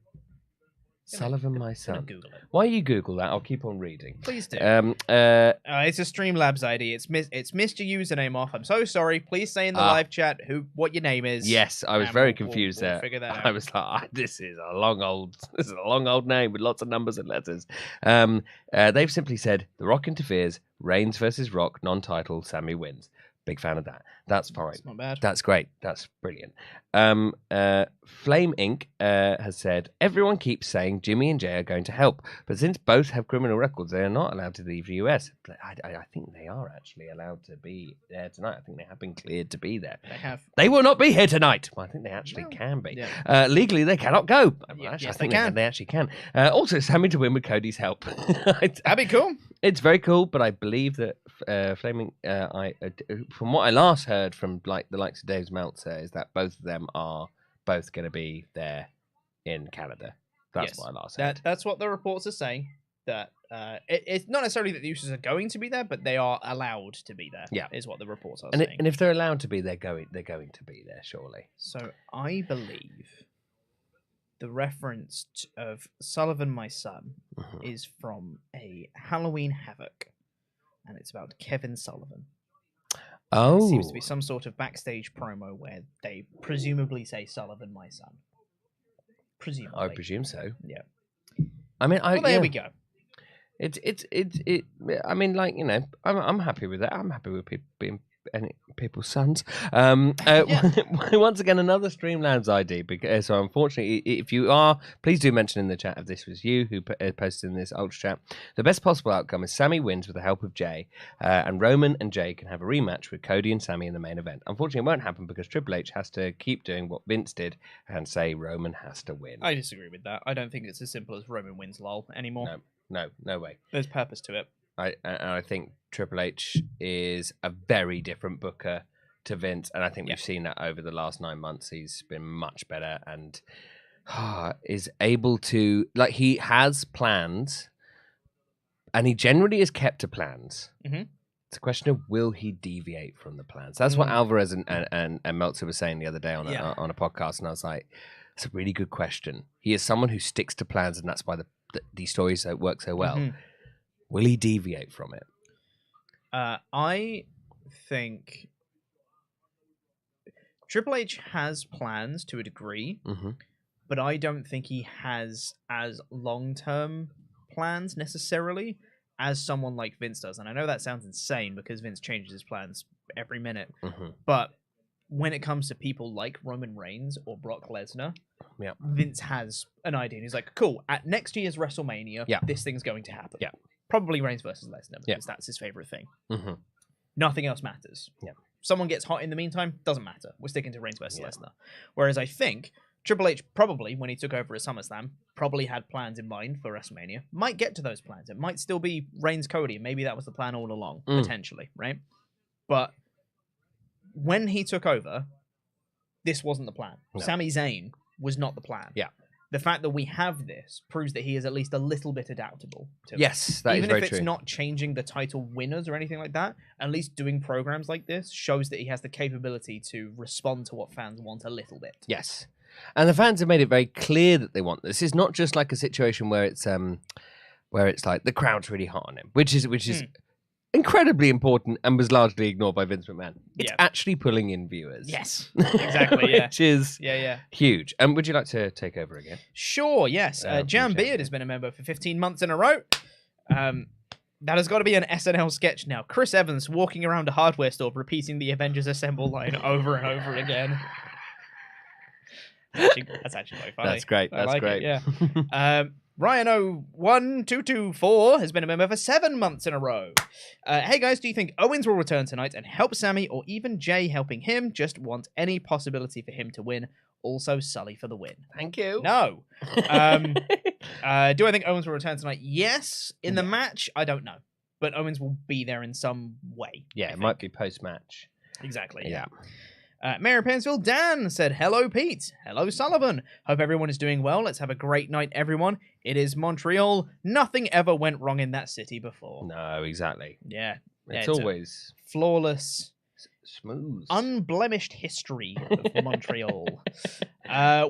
Sullivan, my son. Google it. Why you Google that? I'll keep on reading. Please do. It's a Streamlabs ID. It's missed your username off. I'm so sorry. Please say in the live chat what your name is. Yes, I was very confused we'll there. Figure that out. I was like, this is a long old name with lots of numbers and letters. They've simply said The Rock interferes. Reigns versus Rock, non-title. Sami wins. Big fan of that. That's fine. That's not bad. That's great. That's brilliant. Flame Inc. Has said, everyone keeps saying Jimmy and Jay are going to help, but since both have criminal records, they are not allowed to leave the US. But I think they are actually allowed to be there tonight. I think they have been cleared to be there. They have. They will not be here tonight. Well, I think they actually can be. Yeah. Legally, they cannot go. Yes, I think they can. They actually can. Also, Sami to win with Cody's help. That'd be cool. It's very cool, but I believe that Flaming, from what I last heard from like the likes of Dave Meltzer, is that both of them are both going to be there in Canada. That's what I last heard. That's what the reports are saying. That it's not necessarily that the Usos are going to be there, but they are allowed to be there. Yeah, is what the reports are saying. And if they're allowed to be, they're going to be there, surely. So I believe the reference of Sullivan, my son, is from a Halloween Havoc, and it's about Kevin Sullivan. Oh. It seems to be some sort of backstage promo where they presumably say Sullivan, my son. Presumably. I presume so. Yeah. I mean, there we go. I mean, like, you know, I'm happy with that. I'm happy with people being people's sons. Once again, another Streamlabs ID. Because so, unfortunately, if you are, please do mention in the chat if this was you who posted in this Ultra chat. The best possible outcome is Sami wins with the help of Jay, and Roman and Jay can have a rematch with Cody and Sami in the main event. Unfortunately, it won't happen because Triple H has to keep doing what Vince did and say Roman has to win. I disagree with that. I don't think it's as simple as Roman wins lol anymore. No way. There's purpose to it. I think Triple H is a very different booker to Vince, and I think we've seen that over the last 9 months. He's been much better and is able to, like, he has plans, and he generally is kept to plans. Mm-hmm. It's a question of will he deviate from the plans. That's what Alvarez and Meltzer were saying the other day on a podcast, and I was like, it's a really good question. He is someone who sticks to plans, and that's why these stories work so well. Mm-hmm. Will he deviate from it? I think Triple H has plans to a degree, but I don't think he has as long-term plans necessarily as someone like Vince does. And I know that sounds insane because Vince changes his plans every minute. But when it comes to people like Roman Reigns or Brock Lesnar, Vince has an idea. And he's like, cool, at next year's WrestleMania, this thing's going to happen. Yeah. Probably Reigns versus Lesnar because that's his favorite thing. Nothing else matters. Someone gets hot in the meantime, doesn't matter. We're sticking to Reigns versus Lesnar. Whereas I think Triple H probably, when he took over at SummerSlam, probably had plans in mind for WrestleMania. Might get to those plans. It might still be Reigns Cody. Maybe that was the plan all along, potentially, right? But when he took over, this wasn't the plan. No. Sami Zayn was not the plan. The fact that we have this proves that he is at least a little bit adaptable to that is very true. Even if it's not changing the title winners or anything like that, at least doing programs like this shows that he has the capability to respond to what fans want a little bit. Yes. And the fans have made it very clear that they want this. It's not just like a situation where it's like the crowd's really hot on him, which is incredibly important and was largely ignored by Vince McMahon. It's actually pulling in viewers. Yes, exactly. Which is huge. And would you like to take over again? Sure, yes. Jan Beard has been a member for 15 months in a row. That has got to be an SNL sketch now. Chris Evans walking around a hardware store repeating the Avengers Assemble line over and over again. That's actually very funny. That's great. That's great. Yeah. Ryan01224 has been a member for 7 months in a row. Hey guys, do you think Owens will return tonight and help Sami, or even Jay helping him? Just want any possibility for him to win. Also, Sully for the win. Thank you. No. Do I think Owens will return tonight? Yes. In the match, I don't know. But Owens will be there in some way. Yeah, it might be post-match. Exactly. Yeah. Mary Pansville Dan said, hello, Pete. Hello, Sullivan. Hope everyone is doing well. Let's have a great night, everyone. It is Montreal. Nothing ever went wrong in that city before. No, exactly. Yeah. It's always flawless, smooth, unblemished history of Montreal.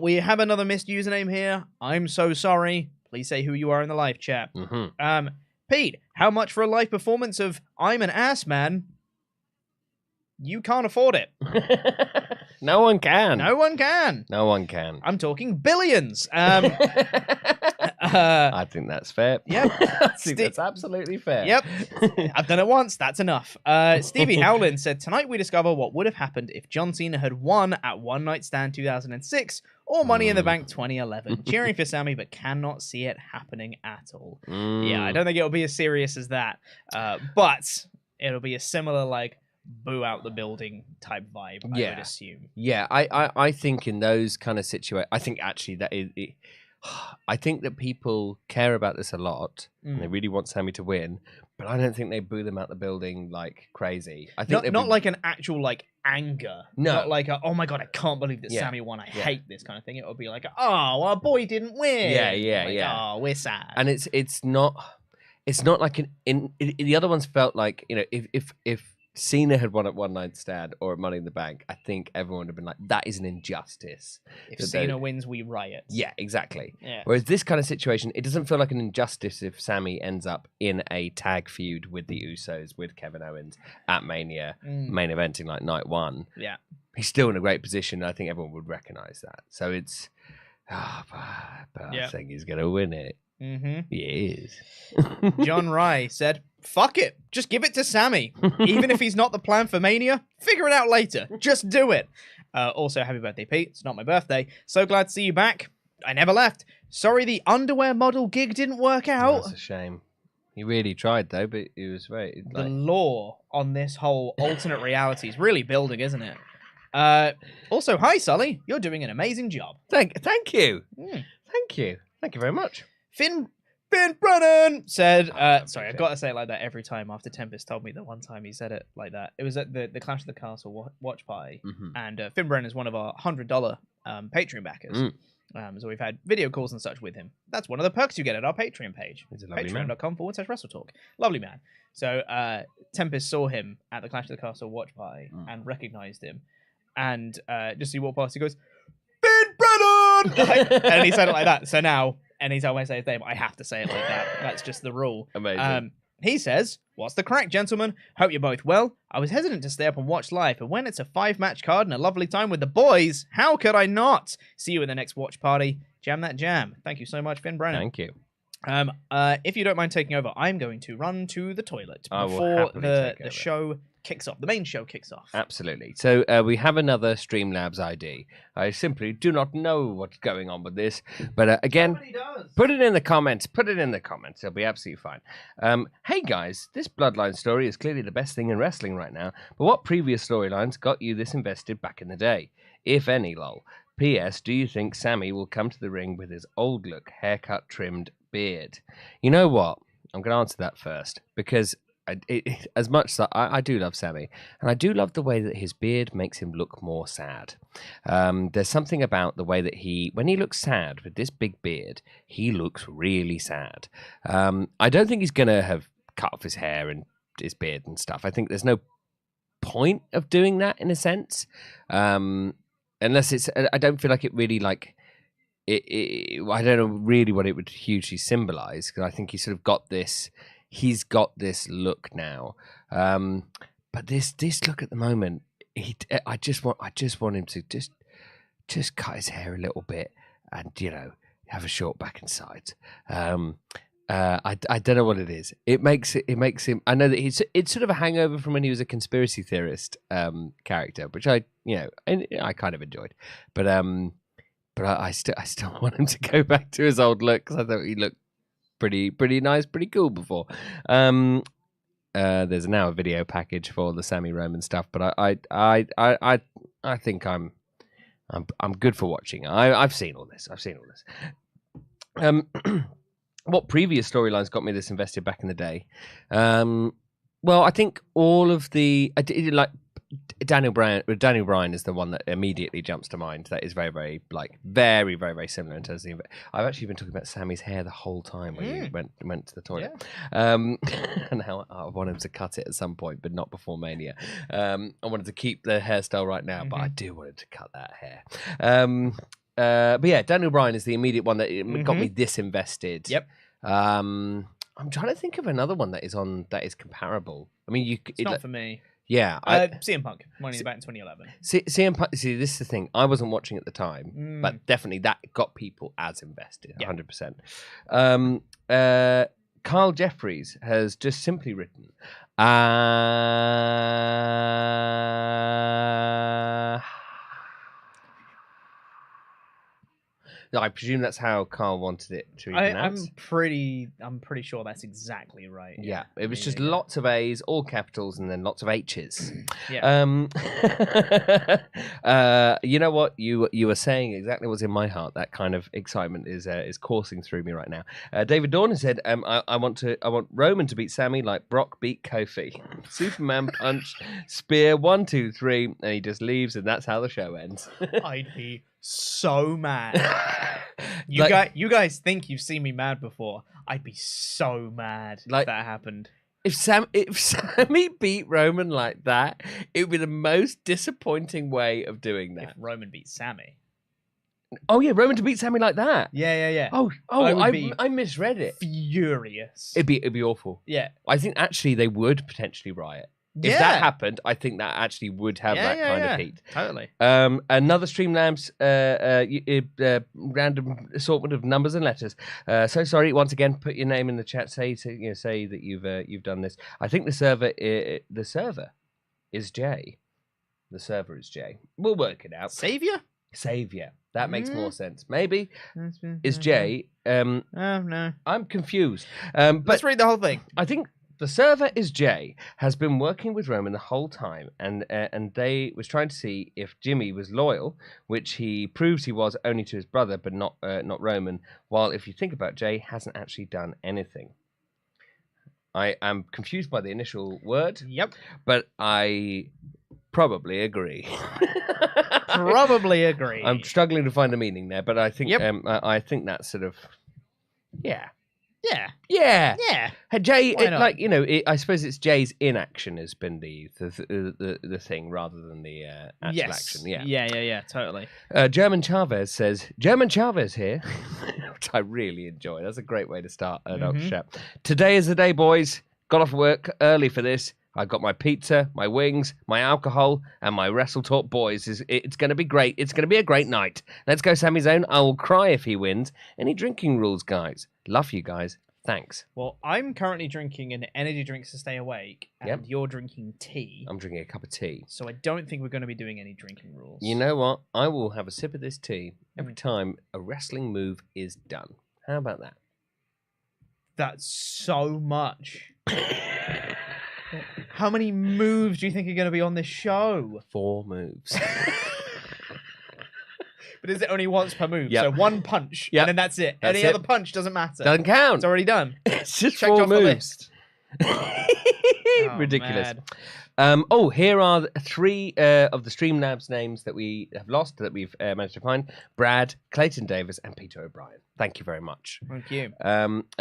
We have another missed username here. I'm so sorry. Please say who you are in the live chat. Pete, how much for a live performance of I'm an Ass Man? You can't afford it. No one can. No one can. No one can. I'm talking billions. I think that's fair. Yep. I think that's absolutely fair. Yep. I've done it once. That's enough. Stevie Howland said, tonight we discover what would have happened if John Cena had won at One Night Stand 2006 or Money in the Bank 2011. Cheering for Sami, but cannot see it happening at all. Yeah, I don't think it'll be as serious as that. But it'll be a similar, like, boo out the building type vibe, I would assume. Yeah, I think in those kind of situations, I think actually that I think that people care about this a lot, and they really want Sami to win, but I don't think they boo them out the building like crazy. I think not like an actual like anger. No. Not like a, oh my god, I can't believe that Sami won. I hate this kind of thing. It'll be like, oh, our boy didn't win. Oh, we're sad. And it's not like the other ones felt like, you know, if Cena had won at One Night Stand or at Money in the Bank, I think everyone would have been like, that is an injustice. If Cena wins, we riot. Yeah, exactly. Yeah. Whereas this kind of situation, it doesn't feel like an injustice if Sami ends up in a tag feud with the Usos, with Kevin Owens at Mania, main eventing like night one. Yeah. He's still in a great position. I think everyone would recognize that. So it's, but I think he's going to win it. Mm-hmm. He is. John Rye said, fuck it. Just give it to Sami. Even if he's not the plan for Mania, figure it out later. Just do it. Also, happy birthday, Pete. It's not my birthday. So glad to see you back. I never left. Sorry the underwear model gig didn't work out. That's a shame. He really tried, though, but he was very... The lore on this whole alternate reality is really building, isn't it? Also, hi, Sully. You're doing an amazing job. Thank you. Thank you. Thank you very much. Finn Brennan said, sorry, I've got to say it like that every time after Tempest told me that one time he said it like that. It was at the Clash of the Castle watch party, and Finn Brennan is one of our $100 Patreon backers. So we've had video calls and such with him. That's one of the perks you get at our Patreon page. Patreon.com/WrestleTalk. Lovely man. So Tempest saw him at the Clash of the Castle watch party and recognized him. And just as he walked past, he goes, Finn Brennan! And he said it like that. So now, anytime I say his name, I have to say it like that. That's just the rule. Amazing. He says, what's the crack, gentlemen? Hope you're both well. I was hesitant to stay up and watch live, but when it's a 5-match card and a lovely time with the boys, how could I not? See you in the next watch party. Jam that jam. Thank you so much, Finn Brennan. Thank you. If you don't mind taking over, I'm going to run to the toilet before the show kicks off. The main show kicks off. Absolutely. So we have another Streamlabs ID. I simply do not know what's going on with this. But again, put it in the comments. Put it in the comments. It'll be absolutely fine. Hey guys, this Bloodline story is clearly the best thing in wrestling right now. But what previous storylines got you this invested back in the day? If any, lol. P.S. Do you think Sami will come to the ring with his old look, haircut, trimmed beard? You know what? I'm going to answer that first because as much as I do love Sami, and I do love the way that his beard makes him look more sad. There's something about the way that when he looks sad with this big beard, he looks really sad. I don't think he's going to have cut off his hair and his beard and stuff. I think there's no point of doing that in a sense. Unless it's, I don't feel like it really like, I don't know really what it would hugely symbolize because I think he's got this look now. But this look at the moment, I just want him to just cut his hair a little bit and, you know, have a short back and sides. I don't know what it is. It makes him. I know that it's sort of a hangover from when he was a conspiracy theorist character, which I kind of enjoyed. But I still want him to go back to his old look because I thought he looked pretty nice, pretty cool before. There's now a video package for the Sami Roman stuff, but I think I'm good for watching. I've seen all this. What previous storylines got me this invested back in the day? Well, I think all of I did like Daniel Bryan is the one that immediately jumps to mind. That is very, very, very, very, very similar in terms of I've actually been talking about Sami's hair the whole time when he went to the toilet. Yeah. And how I want him to cut it at some point, but not before Mania. I wanted to keep the hairstyle right now, but I do want him to cut that hair. But yeah, Daniel Bryan is the immediate one that got me disinvested. Yep. I'm trying to think of another one that is comparable. I mean, it's not for me. Yeah, CM Punk, Money in the Bank in 2011. CM Punk. See, this is the thing. I wasn't watching at the time, but definitely that got people as invested. 100%. Carl Jeffries has just simply written. I presume that's how Carl wanted it to be pronounced. I'm pretty sure that's exactly right. Yeah, it was just lots of A's, all capitals, and then lots of H's. Yeah. You know what? You were saying exactly what's in my heart. That kind of excitement is coursing through me right now. David Dorn has said, I want Roman to beat Sami like Brock beat Kofi. Superman punch, spear, 1, 2, 3, and he just leaves, and that's how the show ends. I'd be so mad. You guys think you've seen me mad before. I'd be so mad if that happened. If Sami beat Roman like that, it would be the most disappointing way of doing that. If Roman beat Sami. Oh yeah, Roman to beat Sami like that. Yeah. I misread it. Furious. It'd be awful. Yeah. I think actually they would potentially riot. If that happened, I think that actually would have that kind of heat. Totally. Another Streamlabs random assortment of numbers and letters. So sorry. Once again, put your name in the chat. Say that you've done this. I think the server is Jay. The server is Jay. We'll work it out. Savior. That makes more sense. Maybe is Jay. No. I'm confused. But let's read the whole thing. I think. The server is Jay, has been working with Roman the whole time, and they was trying to see if Jimmy was loyal, which he proves he was only to his brother, but not Roman. While if you think about Jay, hasn't actually done anything. I am confused by the initial word. Yep, but I probably agree. Probably agree. I'm struggling to find a meaning there, but I think I think that's sort of Yeah. Hey, Jay, I suppose it's Jay's inaction has been the thing rather than the actual action. Yeah, totally. German Chavez says, German Chavez here, which I really enjoy. That's a great way to start an Ultrachat. Today is the day, boys. Got off work early for this. I got my pizza, my wings, my alcohol, and my WrestleTalk boys. It's going to be great. It's going to be a great night. Let's go, Sami Zayn. I will cry if he wins. Any drinking rules, guys? Love you guys. Thanks. Well, I'm currently drinking an energy drink to stay awake, and you're drinking tea. I'm drinking a cup of tea. So I don't think we're going to be doing any drinking rules. You know what? I will have a sip of this tea every time a wrestling move is done. How about that? That's so much. How many moves do you think are going to be on this show? 4 moves. But is it only once per move? So one punch, and then that's it. Any other punch doesn't matter. Doesn't count. It's already done. It's just checked 4 off moves. The list. Ridiculous. Here are 3 of the Streamlabs names that we have lost, that we've managed to find. Brad, Clayton Davis, and Peter O'Brien. Thank you very much. Thank you.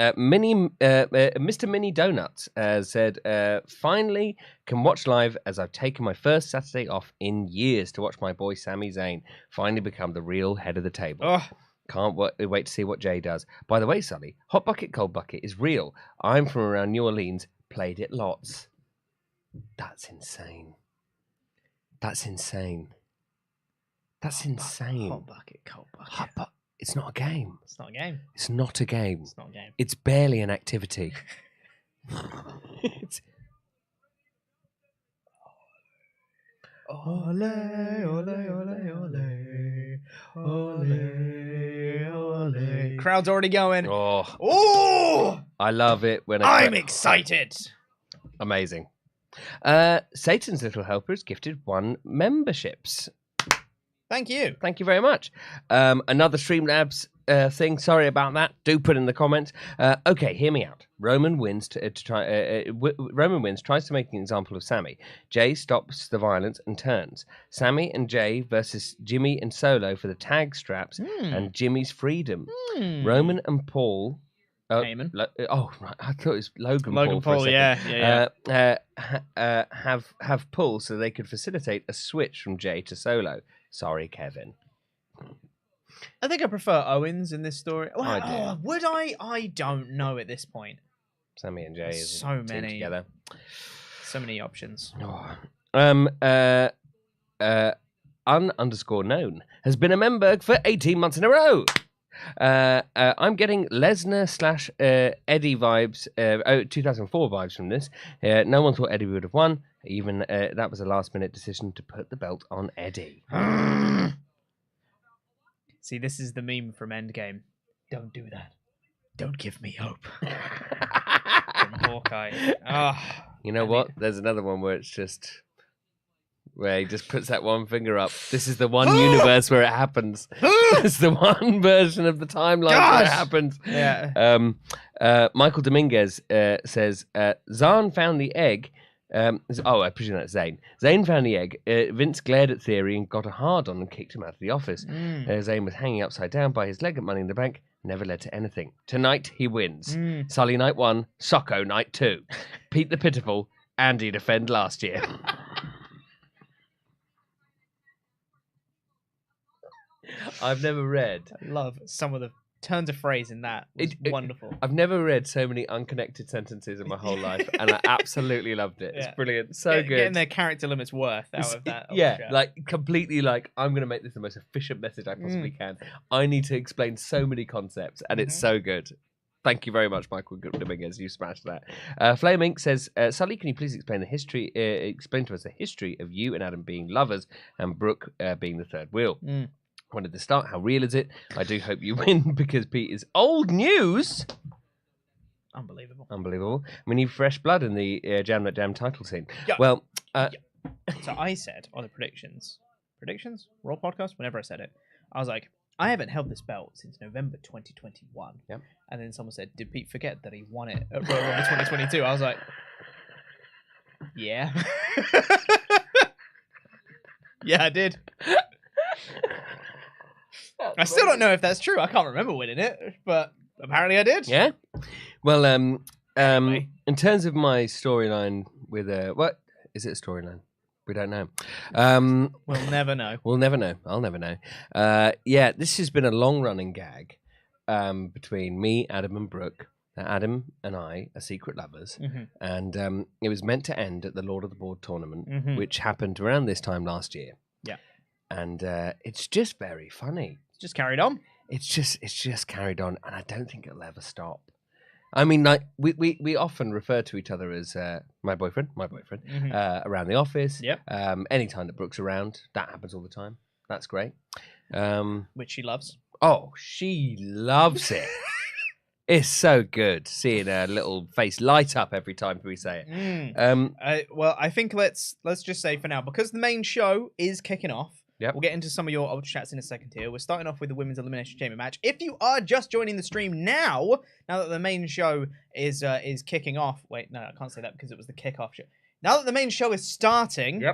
Mr. Mini Donuts said, finally can watch live as I've taken my first Saturday off in years to watch my boy Sami Zayn finally become the real head of the table. Oh. Can't wait to see what Jay does. By the way, Sully, Hot Bucket, Cold Bucket is real. I'm from around New Orleans, played it lots. That's insane. Hot bucket, cold bucket. It's not a game. It's not a game. It's not a game. It's not a game. It's barely an activity. It's... Ole, ole, ole, ole, ole, ole. Crowd's already going. Oh! I love it when I'm excited. Amazing. Satan's Little Helpers gifted 1 memberships. Thank you. Thank you very much. Another Streamlabs thing. Sorry about that. Do put in the comments. Okay, hear me out. Roman wins Roman wins, tries to make an example of Sami. Jay stops the violence and turns. Sami and Jay versus Jimmy and Solo for the tag straps and Jimmy's freedom. Roman and Paul. Heyman. Right. I thought it was Logan Paul. For a second. Yeah. Have pull so they could facilitate a switch from Jay to Solo. Sorry, Kevin. I think I prefer Owens in this story. Well, I do. Would I? I don't know at this point. Sammy and Jay is so many together. So many options. Un_known has been a member for 18 months in a row. I'm getting Lesnar / Eddie vibes, 2004 vibes from this. No one thought Eddie would have won. Even that was a last-minute decision to put the belt on Eddie. See, this is the meme from Endgame. Don't do that. Don't give me hope. From Hawkeye. You know what? There's another one where it's just... where he just puts that one finger up. This is the one universe where it happens. It's the one version of the timeline where it happens. Yeah. Michael Dominguez says, Zahn found the egg. I presume that's Zayn. Zayn found the egg. Vince glared at Theory and got a hard-on and kicked him out of the office. Zayn was hanging upside down by his leg at Money in the Bank. Never led to anything. Tonight, he wins. Sully night 1, Socko night 2. Pete the Pitiful, Andy defend last year. I've never read. I love some of the turns of phrase in that. It's wonderful. I've never read so many unconnected sentences in my whole life, and I absolutely loved it. It's brilliant. So good. Getting their character limits worth out of that. Like completely like, I'm going to make this the most efficient message I possibly can. I need to explain so many concepts, and it's so good. Thank you very much, Michael Dominguez. You smashed that. Flame Inc. says, Sully, can you please explain explain to us the history of you and Adam being lovers and Brooke being the third wheel? When did this start? How real is it? I do hope you win because Pete is old news. Unbelievable. We need fresh blood in the Jam That Jam title scene. Yeah. Well, so I said on the predictions, Raw podcast, whenever I said it, I was like, I haven't held this belt since November 2021. Yep. And then someone said, did Pete forget that he won it at Royal Rumble 2022? I was like, yeah. Yeah, I did. I still don't know if that's true. I can't remember winning it, but apparently I did. Yeah. Well, anyway. In terms of my storyline with what is it a storyline? We don't know. We'll never know. We'll never know. I'll never know. Yeah, this has been a long-running gag between me, Adam, and Brooke. Adam and I are secret lovers, and it was meant to end at the Lord of the Board tournament, which happened around this time last year. Yeah. And it's just very funny. It's just carried on. It's just carried on, and I don't think it'll ever stop. I mean, like we often refer to each other as my boyfriend, around the office. Yep. Anytime that Brooke's around, that happens all the time. That's great. Which she loves. Oh, she loves it. It's so good seeing her little face light up every time we say it. Well, I think let's just say for now, because the main show is kicking off. Yep. We'll get into some of your Ultrachats in a second here. We're starting off with the Women's Elimination Chamber match. If you are just joining the stream now that the main show is kicking off. Wait, no, I can't say that because it was the kickoff show. Now that the main show is starting,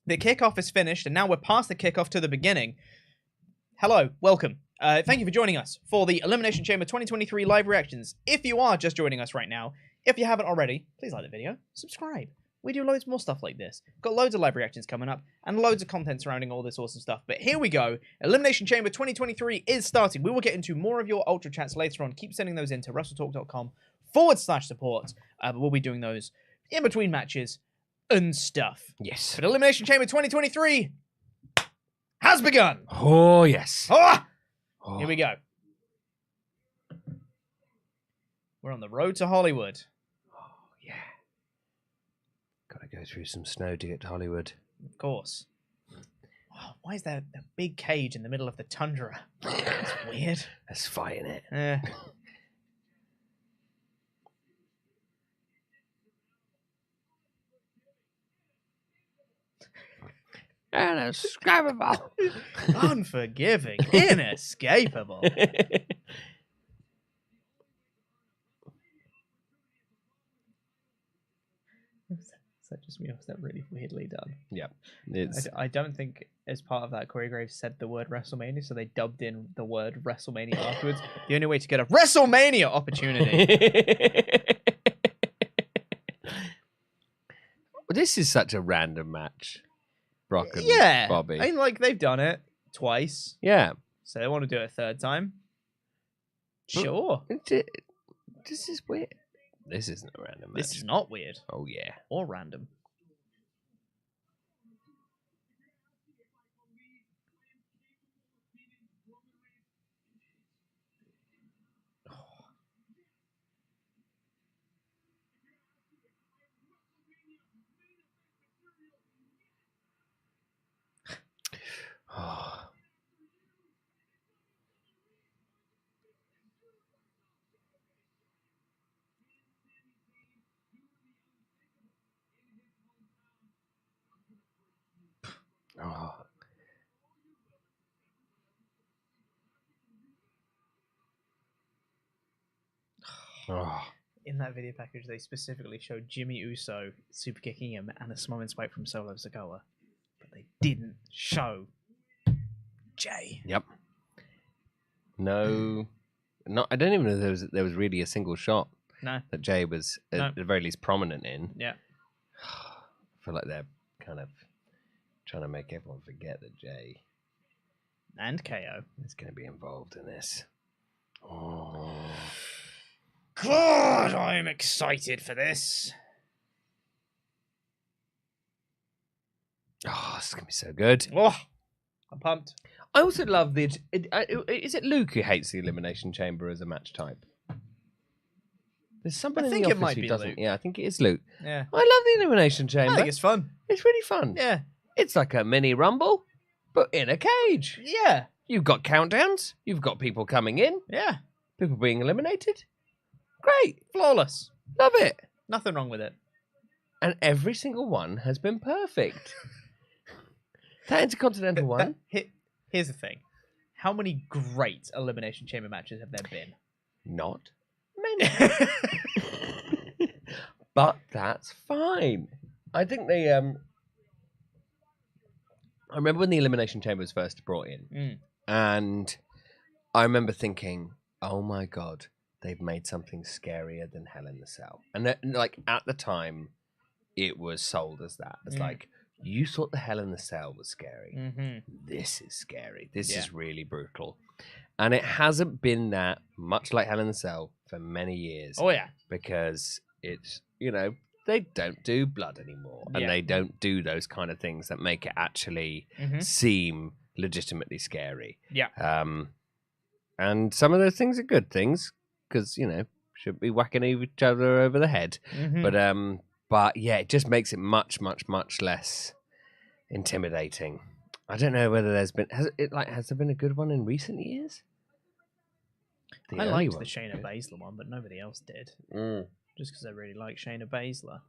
the kickoff is finished, and now we're past the kickoff to the beginning. Hello, welcome. Thank you for joining us for the Elimination Chamber 2023 live reactions. If you are just joining us right now, if you haven't already, please like the video, subscribe. We do loads more stuff like this. Got loads of live reactions coming up and loads of content surrounding all this awesome stuff. But here we go. Elimination Chamber 2023 is starting. We will get into more of your Ultra Chats later on. Keep sending those in to WrestleTalk.com/support. But we'll be doing those in between matches and stuff. Yes. But Elimination Chamber 2023 has begun. Oh, yes. Oh! Here we go. We're on the road to Hollywood. Gotta go through some snow to get to Hollywood. Of course. Oh, why is there a big cage in the middle of the tundra? That's weird. Let's fight in it. Inescapable. Unforgiving. Inescapable. Is that just me, or is that really weirdly done? Yeah. I don't think as part of that choreography said the word WrestleMania, so they dubbed in the word WrestleMania afterwards. The only way to get a WrestleMania opportunity. This is such a random match. Brock and Bobby. I mean, like, they've done it twice. Yeah. So they want to do it a third time. Sure. This is weird. This isn't a random match. This is not weird. Oh, yeah. Or random. Oh. Oh. Oh. In that video package, they specifically showed Jimmy Uso super kicking him and a Samoan spike from Solo Sikoa, but they didn't show Jay. Yep. No, not. I don't even know there was really a single shot. No. That Jay was at the very least prominent in. Yeah. I feel like they're kind of trying to make everyone forget that Jay and KO is going to be involved in this. Oh. God, I'm excited for this. Oh, this is going to be so good. Oh, I'm pumped. I also love the... is it Luke who hates the Elimination Chamber as a match type? There's somebody in the office who doesn't. Luke. Yeah, I think it is Luke. Yeah. I love the Elimination Chamber. I think it's fun. It's really fun. Yeah. It's like a mini Rumble, but in a cage. Yeah. You've got countdowns. You've got people coming in. Yeah. People being eliminated. Great. Flawless. Love it. Nothing wrong with it. And every single one has been perfect. That Intercontinental one. Here's the thing. How many great Elimination Chamber matches have there been? Not many. But that's fine. I think they... I remember when the Elimination Chamber was first brought in. And I remember thinking, oh my God, they've made something scarier than Hell in the Cell. And like at the time, it was sold as that. It's like, you thought the Hell in the Cell was scary. This is scary. This is really brutal. And it hasn't been that much like Hell in the Cell for many years. Oh, yeah. Because it's, you know, they don't do blood anymore. And they don't do those kind of things that make it actually seem legitimately scary. Yeah. And some of those things are good things because, you know, should be whacking each other over the head. But yeah, it just makes it much, much, much less intimidating. I don't know whether has there been a good one in recent years? I liked the Shayna Baszler one, but nobody else did. Just because I really like Shayna Baszler.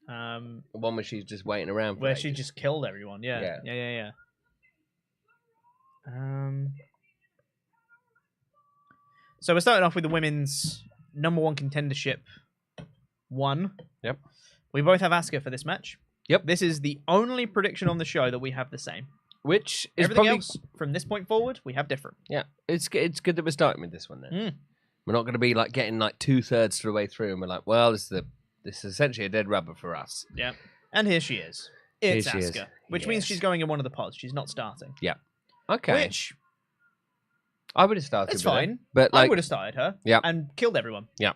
The one where she's just waiting around for where she just killed everyone. Yeah. So we're starting off with the women's #1 contendership 1. Yep. We both have Asuka for this match. Yep. This is the only prediction on the show that we have the same. Which is everything else from this point forward, we have different. Yeah, it's good that we're starting with this one then. We're not going to be like getting like 2/3 of the way through, and we're like, well, this is essentially a dead rubber for us. Yeah, and here she is. It's Asuka, which means she's going in one of the pods. She's not starting. Yeah. Okay. Which I would have started. It's fine, but like, I would have started her. Yeah. And killed everyone. Yeah.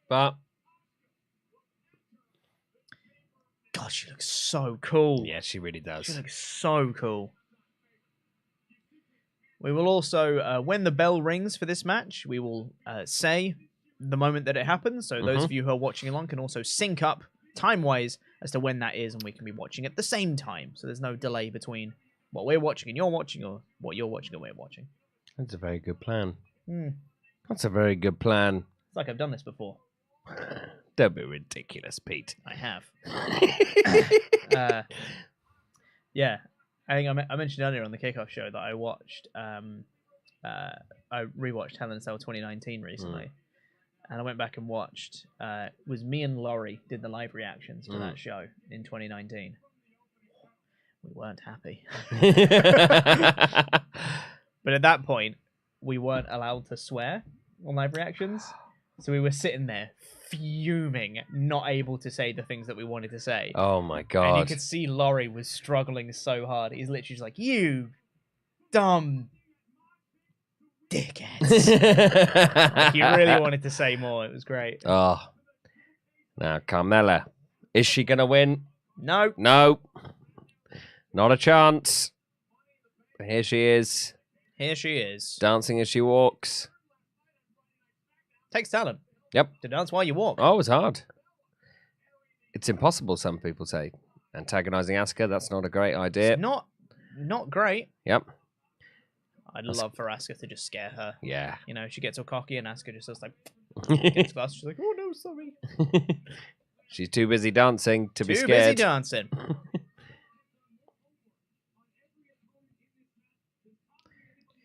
But. God, she looks so cool. Yeah, she really does. She looks so cool. We will also, when the bell rings for this match, we will say the moment that it happens. So those of you who are watching along can also sync up time-wise as to when that is, and we can be watching at the same time. So there's no delay between what we're watching and you're watching, or what you're watching and we're watching. That's a very good plan. That's a very good plan. It's like I've done this before. Don't be ridiculous, Pete. I have. Yeah, I think I mentioned earlier on the kickoff show that I watched. I rewatched Hell in a Cell 2019 recently, and I went back and watched. It was me and Laurie did the live reactions to that show in 2019. We weren't happy, but at that point, we weren't allowed to swear on live reactions, so we were sitting there fuming, not able to say the things that we wanted to say. Oh my God. And you could see Laurie was struggling so hard. He's literally just like, you dumb dickheads. Like, you really wanted to say more. It was great. Oh. Now, Carmella. Is she going to win? No. No. Not a chance. Here she is. Here she is. Dancing as she walks. Takes talent. Yep. To dance while you walk. Oh, it's hard. It's impossible, some people say. Antagonizing Asuka, that's not a great idea. It's not great. Yep. I'd love for Asuka to just scare her. Yeah. You know, she gets all cocky and Asuka just does like, gets fast. She's like, oh no, sorry. She's too busy dancing to be scared. Too busy dancing.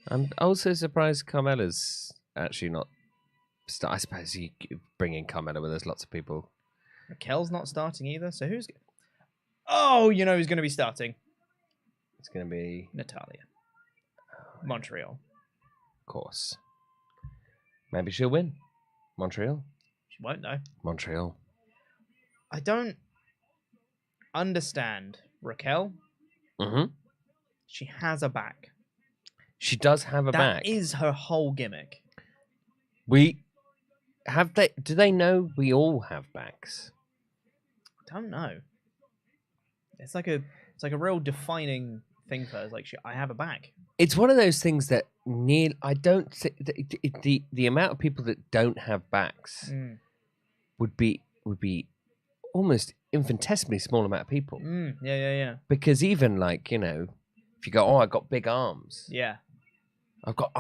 I'm also surprised Carmella's actually not... I suppose you bring in Carmella where there's lots of people. Raquel's not starting either, so who's... Oh, you know who's going to be starting? It's going to be... Natalya. Montreal. Of course. Maybe she'll win. Montreal. She won't, though. Montreal. I don't understand Raquel. Mm-hmm. She has a back. She does have a back. That is her whole gimmick. Do they know we all have backs? I don't know. It's like a real defining thing for her. It's like, I have a back. It's one of those things that I don't think the amount of people that don't have backs would be almost infinitesimally small amount of people. Yeah. Because even like, you know, if you go, oh, I've got big arms. Yeah. I've got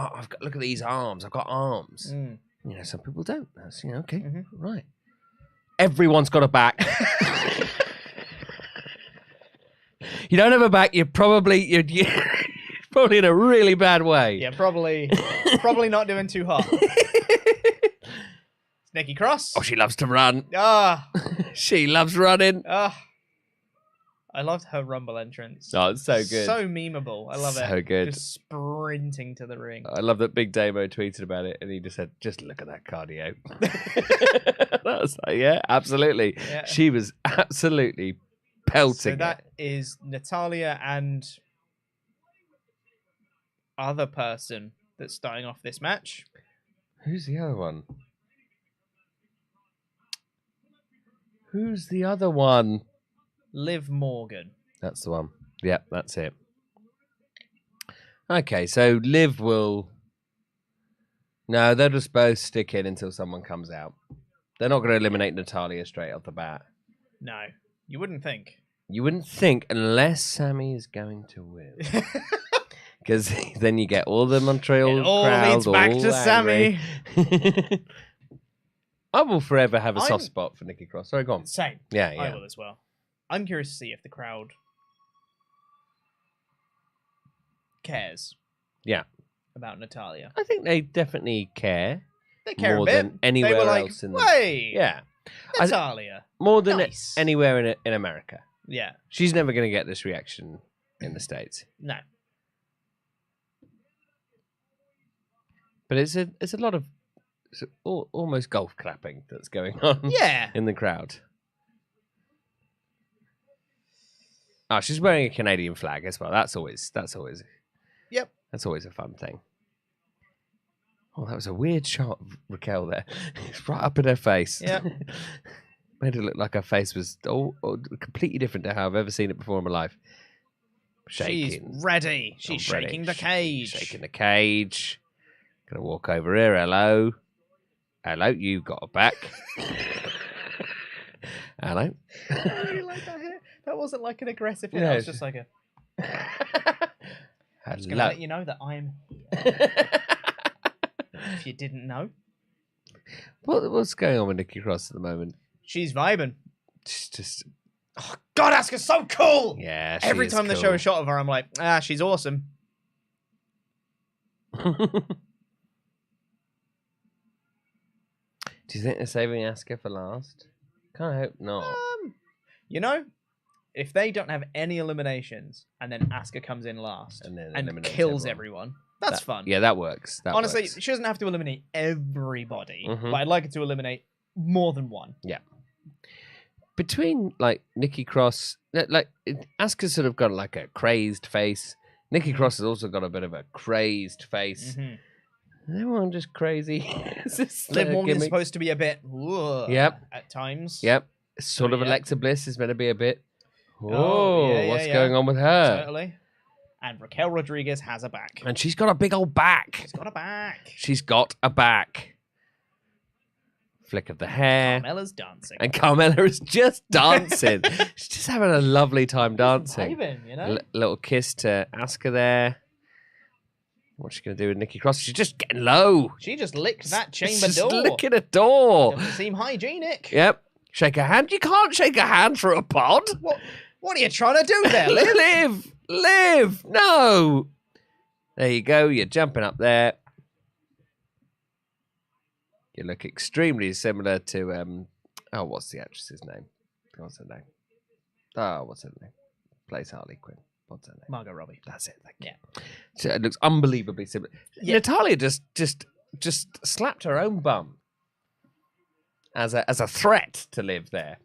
look at these arms. I've got arms. You know, some people don't. That's, you know, okay, right. Everyone's got a back. You don't have a back. You're probably in a really bad way. Yeah, probably not doing too hot. Nikki Cross. Oh, she loves to run. Ah, she loves running. Ah, I loved her Rumble entrance. Oh, it's so good. So memeable. I love it. So good. Just sprinting to the ring. I love that Big Damo tweeted about it and he just said, just look at that cardio. That was like, yeah, absolutely. Yeah. She was absolutely pelting. So that is Natalya and other person that's starting off this match. Who's the other one? Who's the other one? Liv Morgan. That's the one. Yep, that's it. Okay, so Liv will... No, they'll just both stick in until someone comes out. They're not going to eliminate Natalya straight off the bat. No, you wouldn't think. You wouldn't think unless Sami is going to win. Because then you get all the Montreal crowd leads back to Sami. I will forever have a soft spot for Nikki Cross. Sorry, go on. Same. Yeah. I will as well. I'm curious to see if the crowd cares. Yeah. About Natalya. I think they definitely care. They care more a bit. Than anywhere else in the... Hey, yeah. Natalya. More than anywhere in America. Yeah. She's never going to get this reaction in the States. No. But it's a lot of almost golf clapping that's going on in the crowd. Oh, she's wearing a Canadian flag as well. That's always Yep. That's always a fun thing. Oh, that was a weird shot of Raquel there. It's right up in her face. Yeah. Made it look like her face was completely different to how I've ever seen it before in my life. Shaking. She's ready. She's shaking the cage. Shaking the cage. Gonna walk over here. Hello. Hello, you got a back. Hello. I really like that hair. That wasn't like an aggressive hit. That was just like a... I'm just going to let you know that I'm here. If you didn't know. What's going on with Nikki Cross at the moment? She's vibing. Just... Oh, God, Asuka's so cool! Yeah, every time they show a shot of her, I'm like, she's awesome. Do you think they're saving Asuka for last? Kind of hope not. You know, if they don't have any eliminations and then Asuka comes in last and kills everyone, that's fun. Yeah, that works. Honestly, works. She doesn't have to eliminate everybody, but I'd like her to eliminate more than one. Yeah. Between like Nikki Cross, like Asuka's sort of got like a crazed face. Nikki Cross has also got a bit of a crazed face. Everyone just crazy. Liv Morgan's supposed to be a bit at times. Yep. Sort of Alexa Bliss is meant to be a bit. What's going on with her? Totally. And Raquel Rodriguez has a back. And she's got a big old back. She's got a back. She's got a back. Flick of the hair. Carmella's dancing. And Carmella is just dancing. She's just having a lovely time dancing. Vibing, you know? Little kiss to Asuka there. What's she going to do with Nikki Cross? She's just getting low. She just licked that chamber just door. licking a door. Doesn't seem hygienic. Yep. Shake her hand. You can't shake a hand through a pod. What are you trying to do there, Liv? Liv. No. There you go. You're jumping up there. You look extremely similar to what's the actress's name? What's her name? What's her name? Plays Harley Quinn. What's her name? Margot Robbie. That's it. Yeah. So it looks unbelievably similar. Yeah. Natalia just slapped her own bum as a threat to Liv there.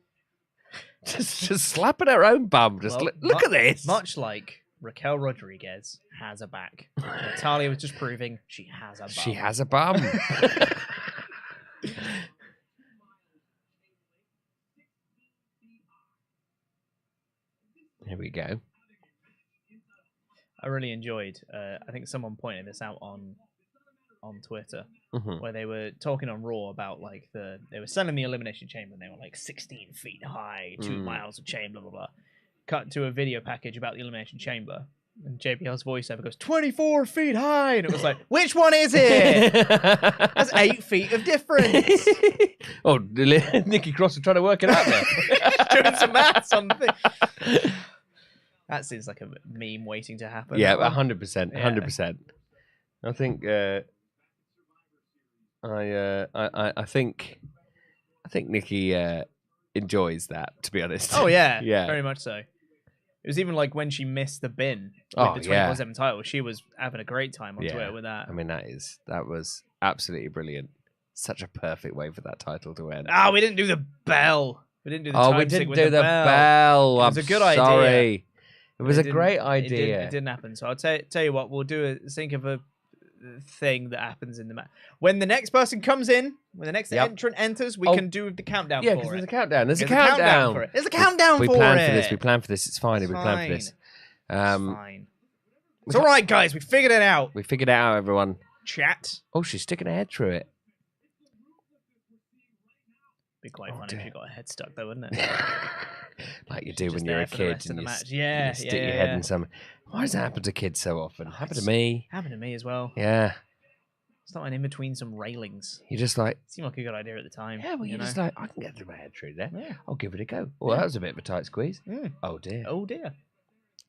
Just slapping her own bum. Just look at this. Much like Raquel Rodriguez has a back. Natalia was just proving she has a bum. She has a bum. Here we go. I really enjoyed. I think someone pointed this out on Twitter, where they were talking on Raw about like they were selling the Elimination Chamber, and they were like 16 feet high, 2 miles of chain, blah blah blah. Cut to a video package about the Elimination Chamber, and JBL's voiceover goes 24 feet high, and it was like, which one is it? That's 8 feet of difference. Oh, Nikki Cross was trying to work it out there. Doing some maths on the thing. That seems like a meme waiting to happen. Yeah, 100%, 100%. I think I think Nikki enjoys that, to be honest. Oh yeah, very much so. It was even like when she missed the bin with the 24/7 title, she was having a great time on Twitter with that. I mean, that was absolutely brilliant. Such a perfect way for that title to end. Oh, we didn't do the bell. We didn't do the time we didn't sync do with the bell. It was a good idea. idea. It was a great idea. It didn't happen. So I'll tell you what, we'll think of a thing that happens in the match. When the next person comes in, when the next entrant enters, we can do the countdown for it. Yeah, because there's a countdown. There's a countdown for it. There's a countdown for it. We planned for this. It's fine. We planned for this. It's fine. It's all right, guys. We figured it out. We figured it out, everyone. Chat. Oh, she's sticking her head through it. Be quite funny if you got a head stuck, though, wouldn't it? Like you do when you're a kid and you stick your head in some. Why does that happen to kids so often? Happened to me. Happened to me as well. Yeah. It's not in between some railings. You're just like. Seemed like a good idea at the time. Yeah, well, you're just like, I can get through my head through there. Yeah. I'll give it a go. Oh, that was a bit of a tight squeeze. Oh dear. Oh dear.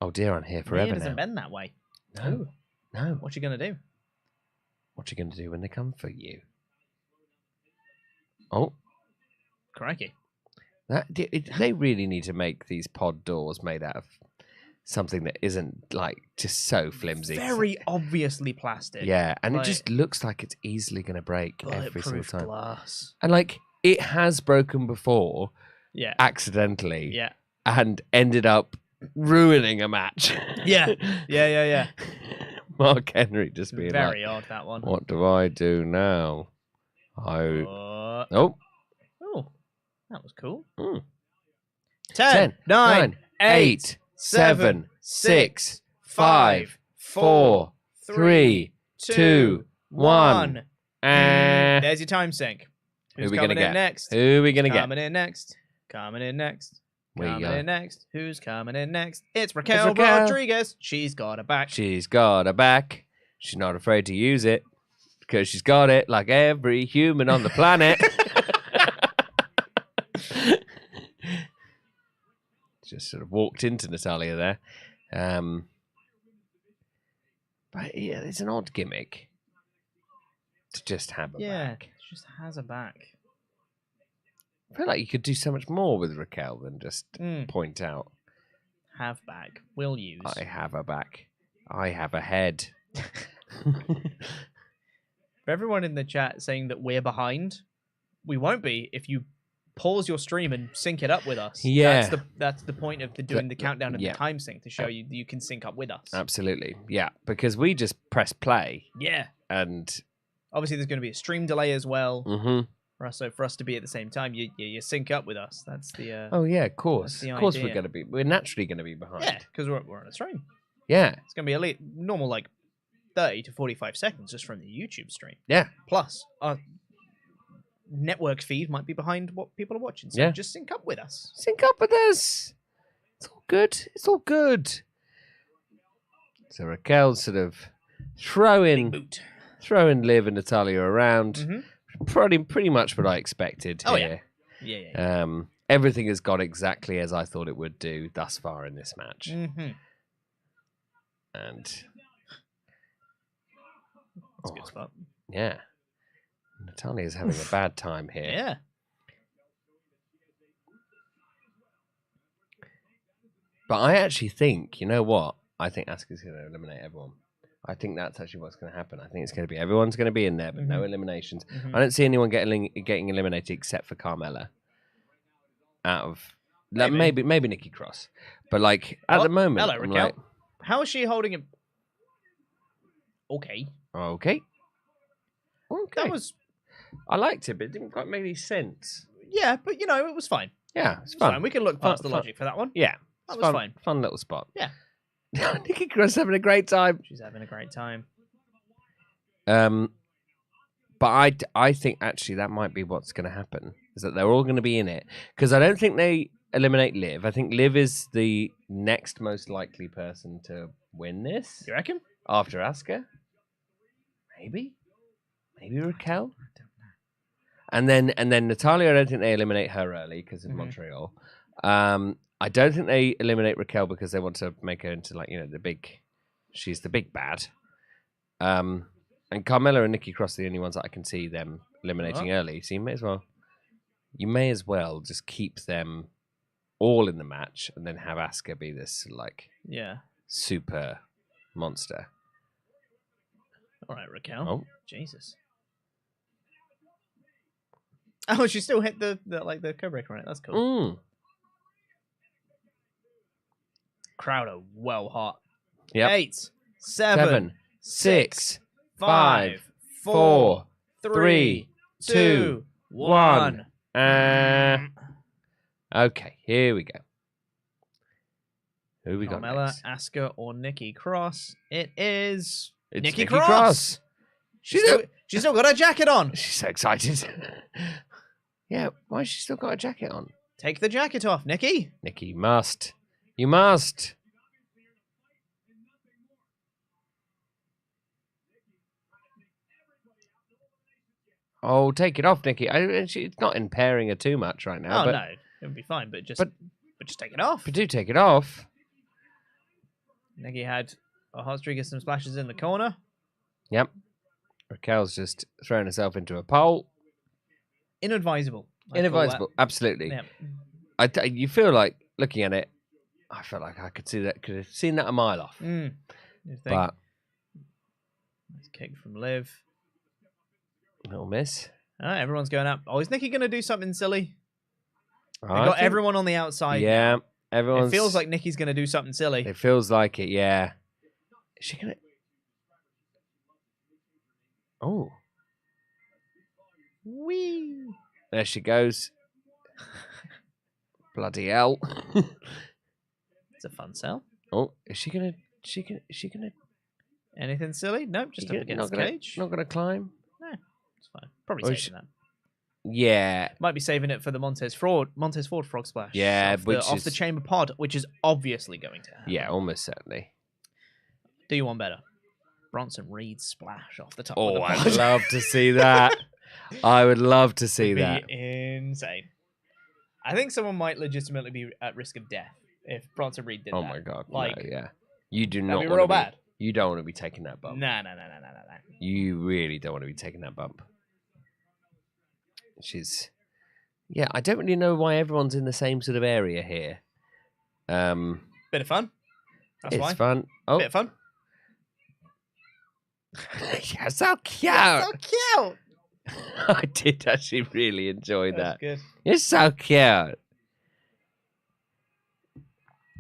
Oh dear, I'm here forever now. It doesn't bend that way. No. No. What you gonna do? What you gonna do when they come for you? Oh. Crikey. They really need to make these pod doors made out of something that isn't like just so flimsy. Very obviously plastic. Yeah, and it just looks like it's easily going to break every single time. Glass. And like it has broken before, accidentally, yeah, and ended up ruining a match. Yeah. Mark Henry just being very odd, that one. What do I do now? Oh. That was cool. 10, 9, 8, 7, 6, 5, 4, 3, 2, 1. There's your time sync. Who's coming in next? Who are we going to get? Coming in next. Coming in next. Coming in next. Who's coming in next? It's Raquel Rodriguez. She's got a back. She's got a back. She's not afraid to use it because she's got it like every human on the planet. Just sort of walked into Natalia there. But yeah, it's an odd gimmick to just have a back. Yeah, she just has a back. I feel like you could do so much more with Raquel than just point out. Have back. Will use. I have a back. I have a head. For everyone in the chat saying that we're behind, we won't be if you pause your stream and sync it up with us. Yeah. That's the point of doing the countdown and the time sync, to show you can sync up with us. Absolutely. Yeah, because we just press play. Yeah. And obviously there's going to be a stream delay as well. Mm-hmm. For us to be at the same time, you sync up with us. That's the oh yeah, of course. Of course idea. we're naturally going to be behind. Yeah, because we're on a stream. Yeah. It's going to be a normal 30 to 45 seconds just from the YouTube stream. Yeah. Plus, our network feed might be behind what people are watching. So just sync up with us. Sync up with us. It's all good. It's all good. So Raquel's sort of throwing Liv and Natalya around. Mm-hmm. Pretty much what I expected here. Yeah. Everything has gone exactly as I thought it would do thus far in this match. Mm-hmm. And that's a good spot. Yeah. Natalya's having a bad time here. Yeah. But I actually think, you know what? I think Asuka's going to eliminate everyone. I think that's actually what's going to happen. I think it's going to be everyone's going to be in there, but no eliminations. I don't see anyone getting eliminated except for Carmella. Out of maybe Nikki Cross, but at the moment, hello, Raquel. How is she holding it? Okay. That was. I liked it, but it didn't quite make any sense. Yeah, but it was fine. Yeah, it's fun. We can look past the logic for that one. Yeah, that was fine. Fun little spot. Yeah. Nikki Cross having a great time. She's having a great time. But I think actually that might be what's going to happen, is that they're all going to be in it, because I don't think they eliminate Liv. I think Liv is the next most likely person to win this. You reckon? After Asuka, maybe Raquel. And then Natalya, I don't think they eliminate her early because of Montreal. I don't think they eliminate Raquel because they want to make her into she's the big bad. And Carmella and Nikki Cross are the only ones that I can see them eliminating early. So you may as well just keep them all in the match and then have Asuka be this super monster. All right, Raquel. Oh, Jesus. Oh, she still hit the codebreaker on it. That's cool. Crowd are well hot. Yep. 8, 7, 6, 5, 4, 3, 2, 1. Okay, here we go. Who we got Carmella, next? Asuka, or Nikki Cross? It's Nikki Cross. She's still got her jacket on. She's so excited. Yeah, why has she still got a jacket on? Take the jacket off, Nikki. Nikki, you must. You must. Oh, take it off, Nikki. It's not impairing her too much right now. Oh, no. It would be fine, but just take it off. But do take it off. Nikki had a hot streak of some splashes in the corner. Yep. Raquel's just thrown herself into a pole. Inadvisable. Inadvisable, absolutely. Yeah. You feel like, looking at it, I felt like I could have seen that a mile off. But nice kick from Liv. Little miss. Everyone's going up. Oh, is Nikki going to do something silly? They got everyone on the outside. Yeah, everyone. It feels like Nikki's going to do something silly. It feels like it, yeah. Is she going to... Oh. Whee! There she goes. Bloody hell. It's a fun sell. Oh, is she going to... Anything silly? Nope, just up against the cage. Not going to climb? No, it's fine. Probably saving that. Yeah. Might be saving it for the Montez Ford frog splash. Yeah, off the chamber pod, which is obviously going to happen. Yeah, almost certainly. Do you want better? Bronson Reed splash off the top of the pod. I'd love to see that. I would love to see that. Insane. I think someone might legitimately be at risk of death if Bronson Reed did that. Oh my god. Like, no, yeah. You do not that'd be real bad. You don't want to be taking that bump. No. You really don't want to be taking that bump. Yeah, I don't really know why everyone's in the same sort of area here. Bit of fun. That's it's why. Fun. Oh. Bit of fun. You're so cute. You're so cute. I did actually really enjoy that. Good. It's so cute.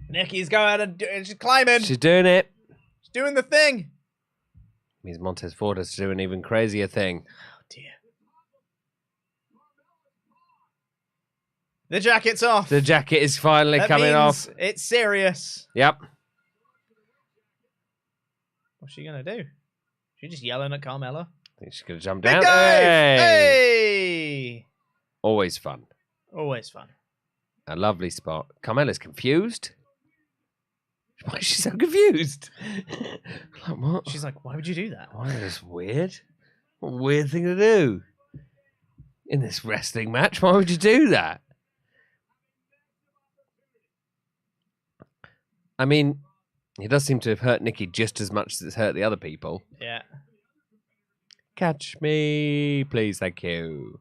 Nikki's going and she's climbing. She's doing it. She's doing the thing. Means Montez Ford has to do an even crazier thing. Oh, dear. The jacket's off. The jacket is finally coming off. It's serious. Yep. What's she going to do? She's just yelling at Carmella. I think she's going to jump down. Hey! Always fun. Always fun. A lovely spot. Carmella's confused. Why is she so confused? Like, what? She's like, why would you do that? Why is this weird? What a weird thing to do. In this wrestling match, why would you do that? I mean, it does seem to have hurt Nikki just as much as it's hurt the other people. Yeah. Catch me, please, thank you.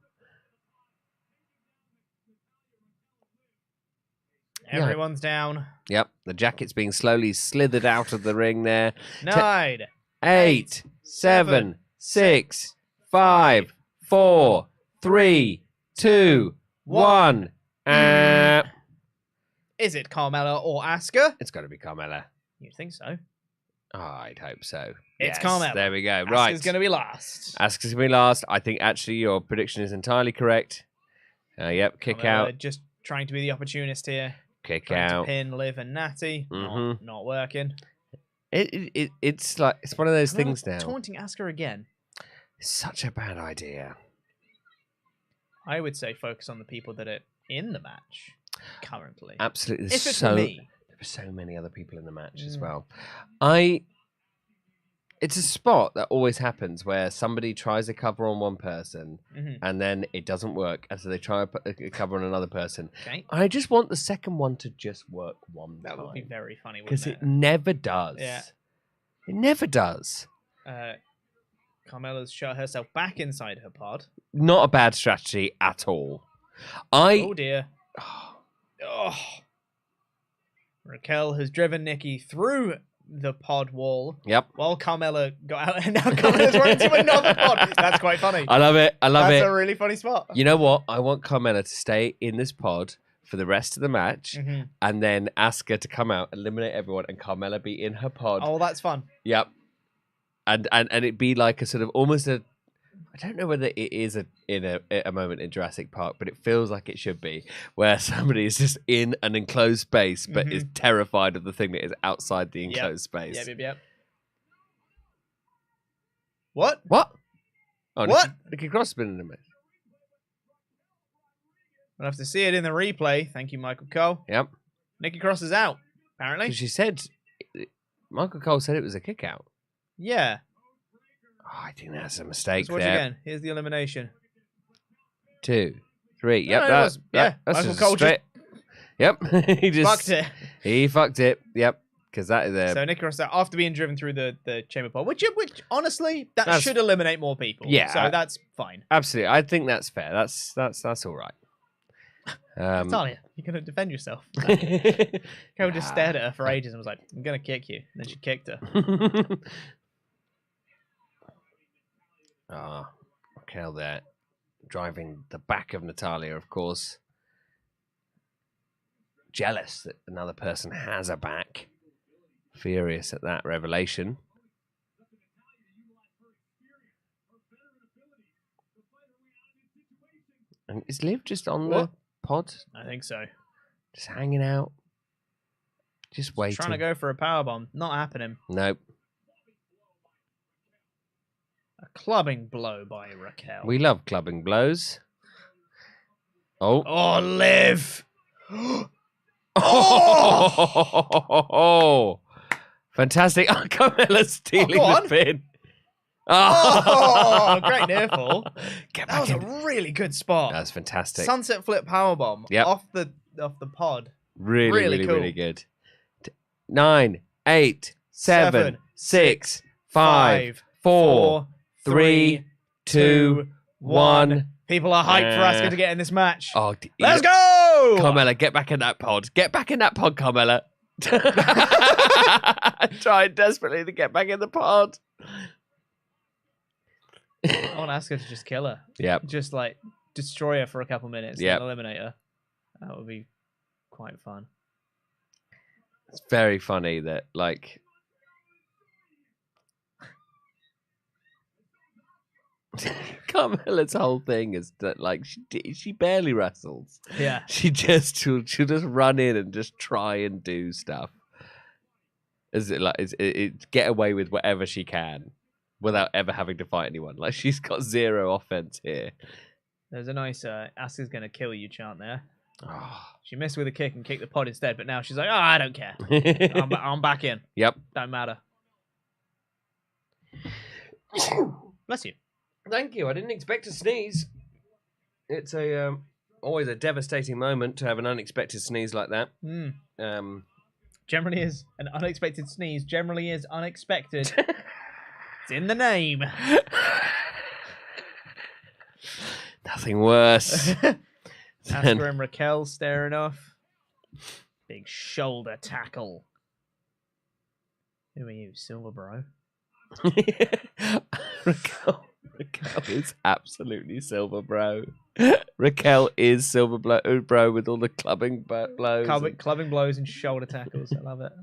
Everyone's down. Yep, the jacket's being slowly slithered out of the ring there. 9, 8, 7, 6, 5, 4, 3, 2, 1. Is it Carmella or Asuka? It's got to be Carmella. You'd think so. I'd hope so. It's yes, Carmella. There we go. Right. Asuka's going to be last. Asuka's going to be last. I think actually your prediction is entirely correct. Yep, kick Carmella out. Just trying to be the opportunist here. Kick trying out. To pin Liv and Natty. Not working. It's like it's one of those things now. Taunting Asuka again. It's such a bad idea. I would say focus on the people that are in the match currently. Absolutely. If it's for me. There were so many other people in the match as well. It's a spot that always happens where somebody tries a cover on one person and then it doesn't work, and so they try a cover on another person. Okay. I just want the second one to just work one time. That would be very funny, because wouldn't it never does. Yeah. It never does. Carmella's shot herself back inside her pod. Not a bad strategy at all. Oh dear. Oh. Raquel has driven Nikki through the pod wall. Yep. While Carmella got out, and now Carmella's running to another pod. That's quite funny. I love it. That's a really funny spot. You know what? I want Carmella to stay in this pod for the rest of the match, and then ask her to come out, eliminate everyone, and Carmella be in her pod. Oh, that's fun. Yep. And it be like a sort of almost a. I don't know whether it is a moment in Jurassic Park, but it feels like it should be, where somebody is just in an enclosed space, but is terrified of the thing that is outside the enclosed space. Yep. What? Oh, what? Nikki Cross has been in a match. We'll have to see it in the replay. Thank you, Michael Cole. Yep. Nikki Cross is out, apparently. She said, Michael Cole said it was a kick out. Yeah. Oh, I think that's a mistake. Let's watch again. Here's the elimination. 2, 3. Yep, that's Michael Cole straight. Yep, he just fucked it. He fucked it. Yep, because that is there. So Nikki Cross after being driven through the chamber pod, which honestly that should eliminate more people. Yeah, so that's fine. Absolutely, I think that's fair. That's all right. Talia, you're gonna defend yourself. Cole just stared at her for ages and was like, "I'm gonna kick you." And then she kicked her. Raquel there, driving the back of Natalia, of course. Jealous that another person has a back. Furious at that revelation. And is Liv just on the pod? I think so. Just hanging out. Just waiting. Trying to go for a powerbomb. Not happening. Nope. A clubbing blow by Raquel. We love clubbing blows. Oh, Liv! Oh! Fantastic. Oh, Carmella's stealing the pin. Oh, great near fall. That was a really good spot. That's fantastic. Sunset flip powerbomb off the pod. Really cool. Really good. 9, 8, 7, 6, 5, 4, 3, 2, 1. People are hyped for Asuka to get in this match. Oh, let's go! Carmella, get back in that pod. Get back in that pod, Carmella. Trying desperately to get back in the pod. I want Asuka to just kill her. Yep. Just like destroy her for a couple minutes and eliminate her. That would be quite fun. It's very funny that like Carmella's whole thing is that like she barely wrestles. Yeah. She'll just run in and just try and do stuff. Is it like it get away with whatever she can without ever having to fight anyone? Like she's got zero offense here. There's a nice Asuka's gonna kill you chant there. Oh. She missed with a kick and kicked the pod instead, but now she's like, I don't care. I'm back in. Yep. Don't matter. Bless you. Thank you. I didn't expect to sneeze. It's always a devastating moment to have an unexpected sneeze like that. Generally is an unexpected sneeze. Generally is unexpected. It's in the name. Nothing worse. Asuka and Raquel staring off. Big shoulder tackle. Who are you, Silver Bro? Raquel is absolutely Silver Bro. Raquel is Silver Bro with all the clubbing blows. Clubbing blows and shoulder tackles. I love it.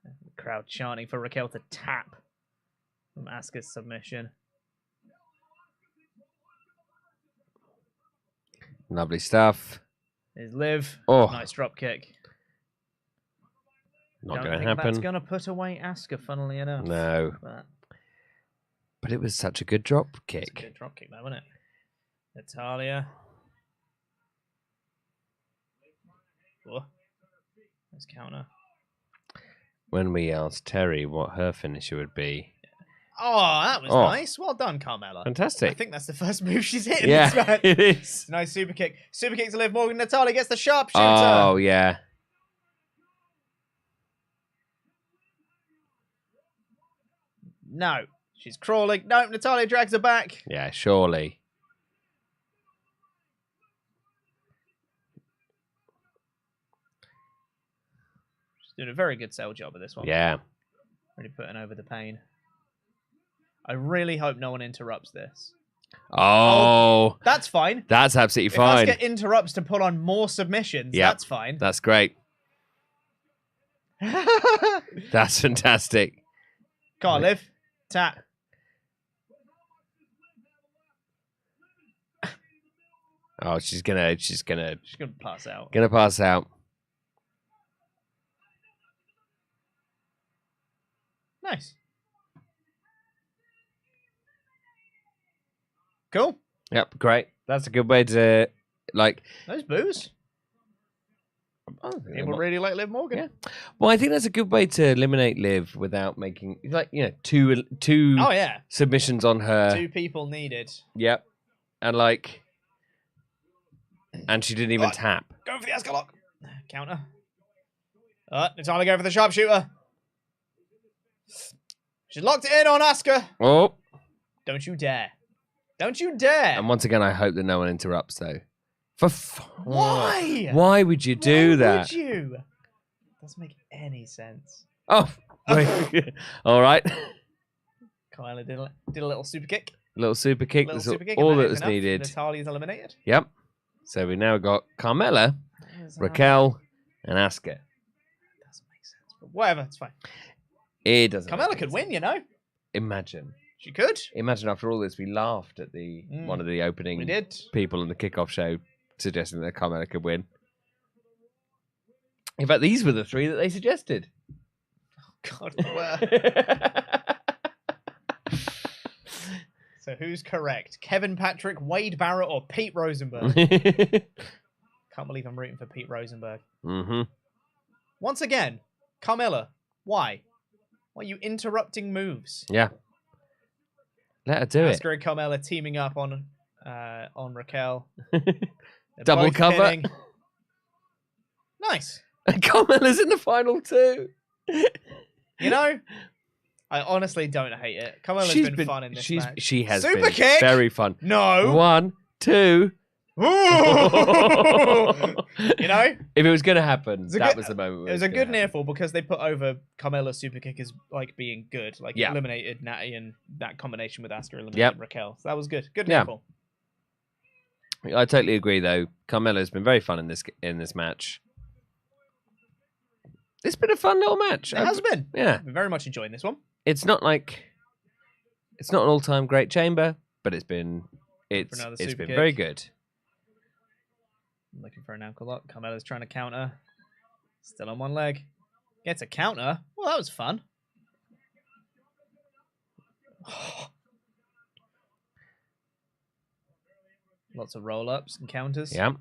The crowd chanting for Raquel to tap from Asuka's submission. Lovely stuff. There's Liv. Oh. Nice drop kick. Not going to happen. That's going to put away Asuka, funnily enough. No. But it was such a good drop kick. It's a good drop kick, though, wasn't it? Natalya. Oh. Nice counter. When we asked Terry what her finisher would be. Oh, that was nice. Well done, Carmella. Fantastic. I think that's the first move she's hit. Yeah, it is. Nice super kick. Super kick to Liv Morgan. Natalya gets the sharpshooter. Oh, yeah. No. She's crawling. No, Natalya drags her back. Yeah, surely. She's doing a very good sell job of this one. Yeah. Really putting over the pain. I really hope no one interrupts this. Oh. That's fine. That's absolutely fine. If Asuka interrupts to put on more submissions, that's fine. That's great. That's fantastic. Come on, Liv. Tap. Oh, she's gonna pass out. Gonna pass out. Nice. Cool. Yep, great. That's a good way to like those boos. People really like Liv Morgan. Yeah. Well, I think that's a good way to eliminate Liv without making two submissions on her. 2 people needed. Yep. And she didn't even tap. Go for the Asuka lock. Counter. Natalya going for the sharpshooter. She's locked it in on Asuka. Oh. Don't you dare. Don't you dare. And once again, I hope that no one interrupts, though. Why? Why would you do that? Would you? Doesn't make any sense. Oh. Wait. All right. Kyla did a little super kick. Little super kick. That's all that was needed. Natalya's eliminated. Yep. So we now got Carmella, Raquel, and Asuka. Doesn't make sense. But whatever, it's fine. It doesn't. Carmella could win, you know. Imagine. She could. Imagine after all this, we laughed at one of the opening people in the kickoff show suggesting that Carmella could win. In fact, these were the 3 that they suggested. Oh, God. So who's correct? Kevin Patrick, Wade Barrett, or Pete Rosenberg? Can't believe I'm rooting for Pete Rosenberg. Mm-hmm. Once again, Carmella, why? Why are you interrupting moves? Yeah. Let her do it. Asuka and Carmella teaming up on Raquel. Double cover. Pinning. Nice. And Carmella's in the final 2. You know, I honestly don't hate it. Carmella's been fun in this match. She has Super been kick. very fun. No. 1, 2. You know? If it was going to happen, that was the moment. It was a good near fall because they put over Carmella's super kick as like being good. Like eliminated Natty and that combination with Asuka eliminated Raquel. So that was good. Good near fall. I totally agree though. Carmella's been very fun in this match. It's been a fun little match. It has been. Yeah. I've been very much enjoying this one. It's not an all-time great chamber, but it's been very good. I'm looking for an ankle lock. Carmella's trying to counter. Still on one leg. Gets a counter. Well, that was fun. Lots of roll-ups and counters. Yeah.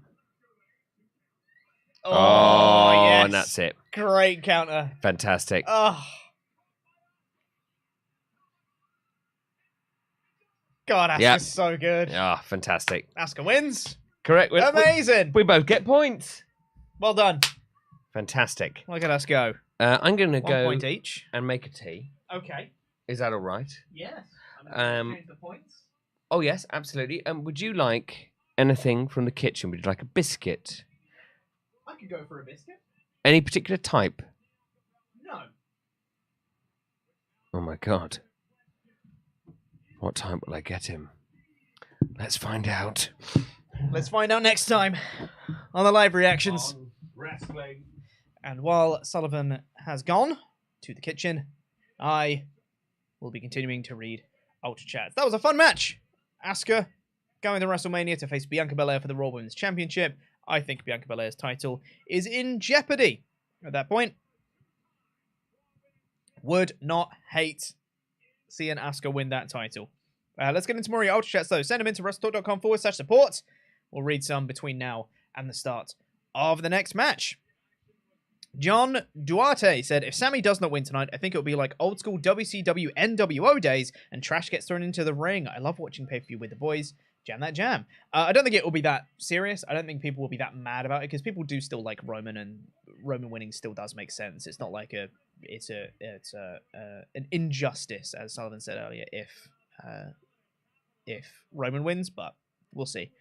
Oh, yes. And that's it. Great counter. Fantastic. Oh. God, Asuka's so good. Ah, fantastic. Asuka wins. Correct. Amazing. We both get points. Well done. Fantastic. Look at us go. I'm going to go 1 point each and make a tea. Okay. Is that all right? Yes. Change the points. Oh, yes, absolutely. Would you like anything from the kitchen? Would you like a biscuit? I could go for a biscuit. Any particular type? No. Oh, my God. What time will I get him? Let's find out. Let's find out next time on the live reactions. On wrestling. And while Sullivan has gone to the kitchen, I will be continuing to read Ultrachats. That was a fun match. Asuka going to WrestleMania to face Bianca Belair for the Raw Women's Championship. I think Bianca Belair's title is in jeopardy at that point. Would not hate seeing Asuka win that title. Let's get into more of your Ultrachats though. Send them into WrestleTalk.com/support. We'll read some between now and the start of the next match. John Duarte said, if Sami does not win tonight, I think it'll be like old school WCW NWO days and trash gets thrown into the ring. I love watching pay-per-view with the boys. Jam that jam. I don't think it will be that serious. I don't think people will be that mad about it because people do still like Roman, and Roman winning still does make sense. It's not like it's an injustice, as Sullivan said earlier, if Roman wins, but we'll see.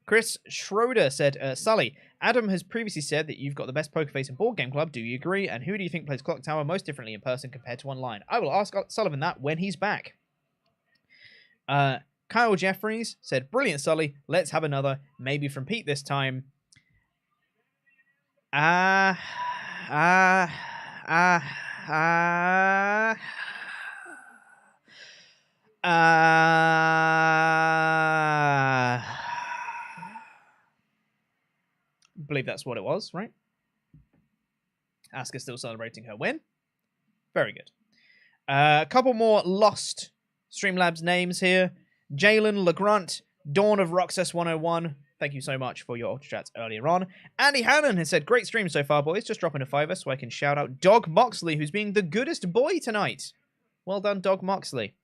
Chris Schroeder said, Sully, Adam has previously said that you've got the best poker face in Board Game Club. Do you agree? And who do you think plays Clock Tower most differently in person compared to online? I will ask Sullivan that when he's back. Kyle Jeffries said, brilliant, Sully. Let's have another. Maybe from Pete this time. I believe that's what it was, right? Asuka still celebrating her win. Very good. A couple more lost Streamlabs names here. Jalen LeGrant, Dawn of Roxas 101. Thank you so much for your Ultra Chats earlier on. Andy Hannon has said, great stream so far, boys. Just dropping a $5 so I can shout out Dog Moxley, who's being the goodest boy tonight. Well done, Dog Moxley.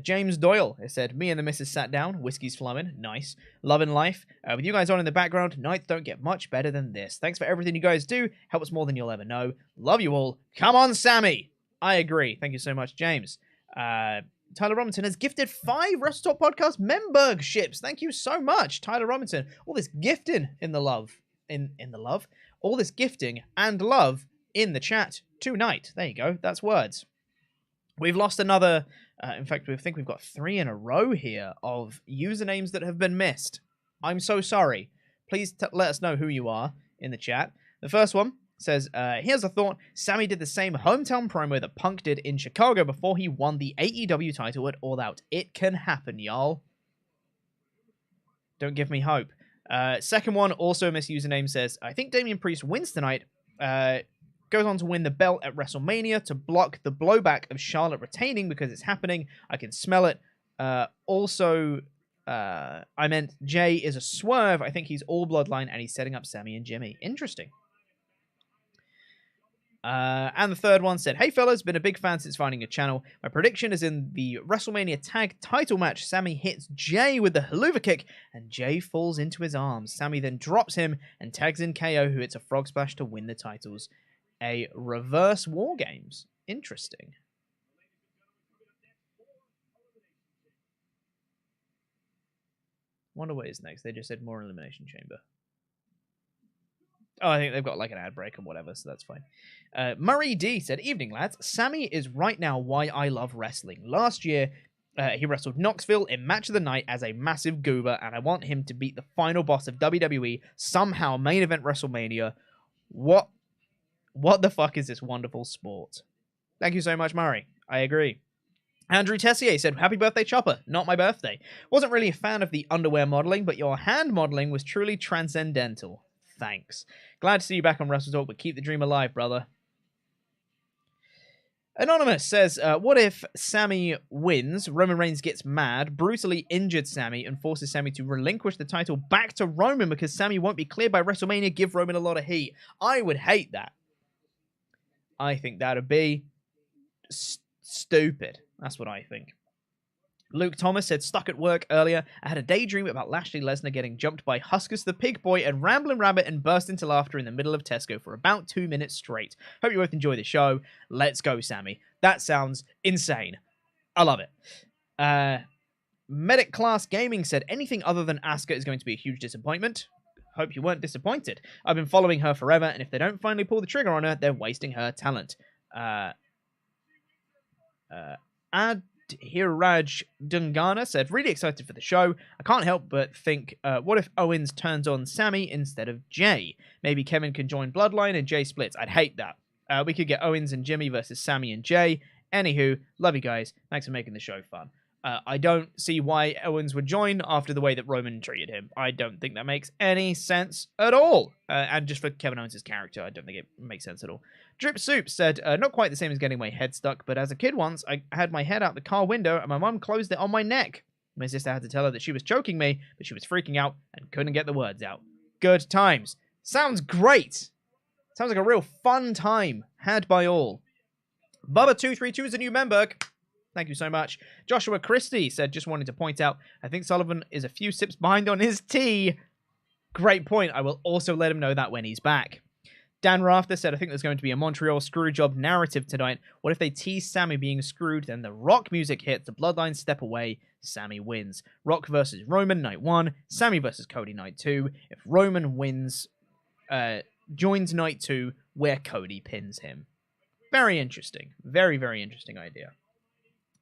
James Doyle has said, me and the missus sat down, whiskey's flowing, nice, loving life. With you guys on in the background, nights don't get much better than this. Thanks for everything you guys do, help us more than you'll ever know. Love you all. Come on, Sammy. I agree. Thank you so much, James. Tyler Robinson has gifted 5 WrestleTalk Podcast memberships. Thank you so much, Tyler Robinson. All this gifting in the love, in the love, all this gifting and love in the chat tonight. There you go. That's words. We've lost another. In fact, we think we've got 3 in a row here of usernames that have been missed. I'm so sorry. Please let us know who you are in the chat. The first one says, here's a thought. Sami did the same hometown promo that Punk did in Chicago before he won the AEW title at All Out. It can happen, y'all. Don't give me hope. Second one, also a misusername, says, I think Damian Priest wins tonight. Goes on to win the belt at WrestleMania to block the blowback of Charlotte retaining because it's happening. I can smell it. Also, I meant Jay is a swerve. I think he's all bloodline and he's setting up Sami and Jimmy. Interesting. And the third one said, hey fellas, been a big fan since finding your channel. My prediction is in the WrestleMania tag title match. Sami hits Jay with the haluva kick and Jay falls into his arms. Sami then drops him and tags in KO, who hits a frog splash to win the titles. A reverse War Games. Interesting. Wonder what is next. They just said more Elimination Chamber. Oh, I think they've got like an ad break or whatever, so that's fine. Murray D said, "Evening, lads. Sami is right now why I love wrestling. Last year, he wrestled Knoxville in Match of the Night as a massive goober, and I want him to beat the final boss of WWE somehow main event WrestleMania. What the fuck is this wonderful sport?" Thank you so much, Murray. I agree. Andrew Tessier said, "Happy birthday, Chopper. Not my birthday. Wasn't really a fan of the underwear modeling, but your hand modeling was truly transcendental. Thanks. Glad to see you back on WrestleTalk, but keep the dream alive, brother." Anonymous says, "What if Sami wins, Roman Reigns gets mad, brutally injured Sami, and forces Sami to relinquish the title back to Roman because Sami won't be cleared by WrestleMania, give Roman a lot of heat?" I would hate that. I think that would be stupid. That's what I think. Luke Thomas said, "Stuck at work earlier. I had a daydream about Lashley Lesnar getting jumped by Huskus the Pig Boy and Ramblin' Rabbit and burst into laughter in the middle of Tesco for about 2 minutes straight. Hope you both enjoy the show. Let's go, Sami." That sounds insane. I love it. Medic Class Gaming said, "Anything other than Asuka is going to be a huge disappointment. Hope you weren't disappointed. I've been following her forever, and if they don't finally pull the trigger on her, they're wasting her talent." Adhiraj Dungana said, "Really excited for the show. I can't help but think, what if Owens turns on Sami instead of Jay? Maybe Kevin can join Bloodline and Jay splits. I'd hate that. We could get Owens and Jimmy versus Sami and Jay. Anywho, love you guys. Thanks for making the show fun." I don't see why Owens would join after the way that Roman treated him. I don't think that makes any sense at all. And just for Kevin Owens' character, I don't think it makes sense at all. Drip Soup said, "Not quite the same as getting my head stuck, but as a kid once, I had my head out the car window and my mum closed it on my neck. My sister had to tell her that she was choking me, but she was freaking out and couldn't get the words out. Good times." Sounds great. Sounds like a real fun time had by all. Bubba232 is a new member. Thank you so much. Joshua Christie said, "Just wanted to point out, I think Sullivan is a few sips behind on his tea." Great point. I will also let him know that when he's back. Dan Rafter said, "I think there's going to be a Montreal screwjob narrative tonight. What if they tease Sami being screwed, then the Rock music hits, the Bloodline step away, Sami wins. Rock versus Roman, night 1. Sami versus Cody, night 2. If Roman wins, joins night 2, where Cody pins him." Very interesting. Very, very interesting idea.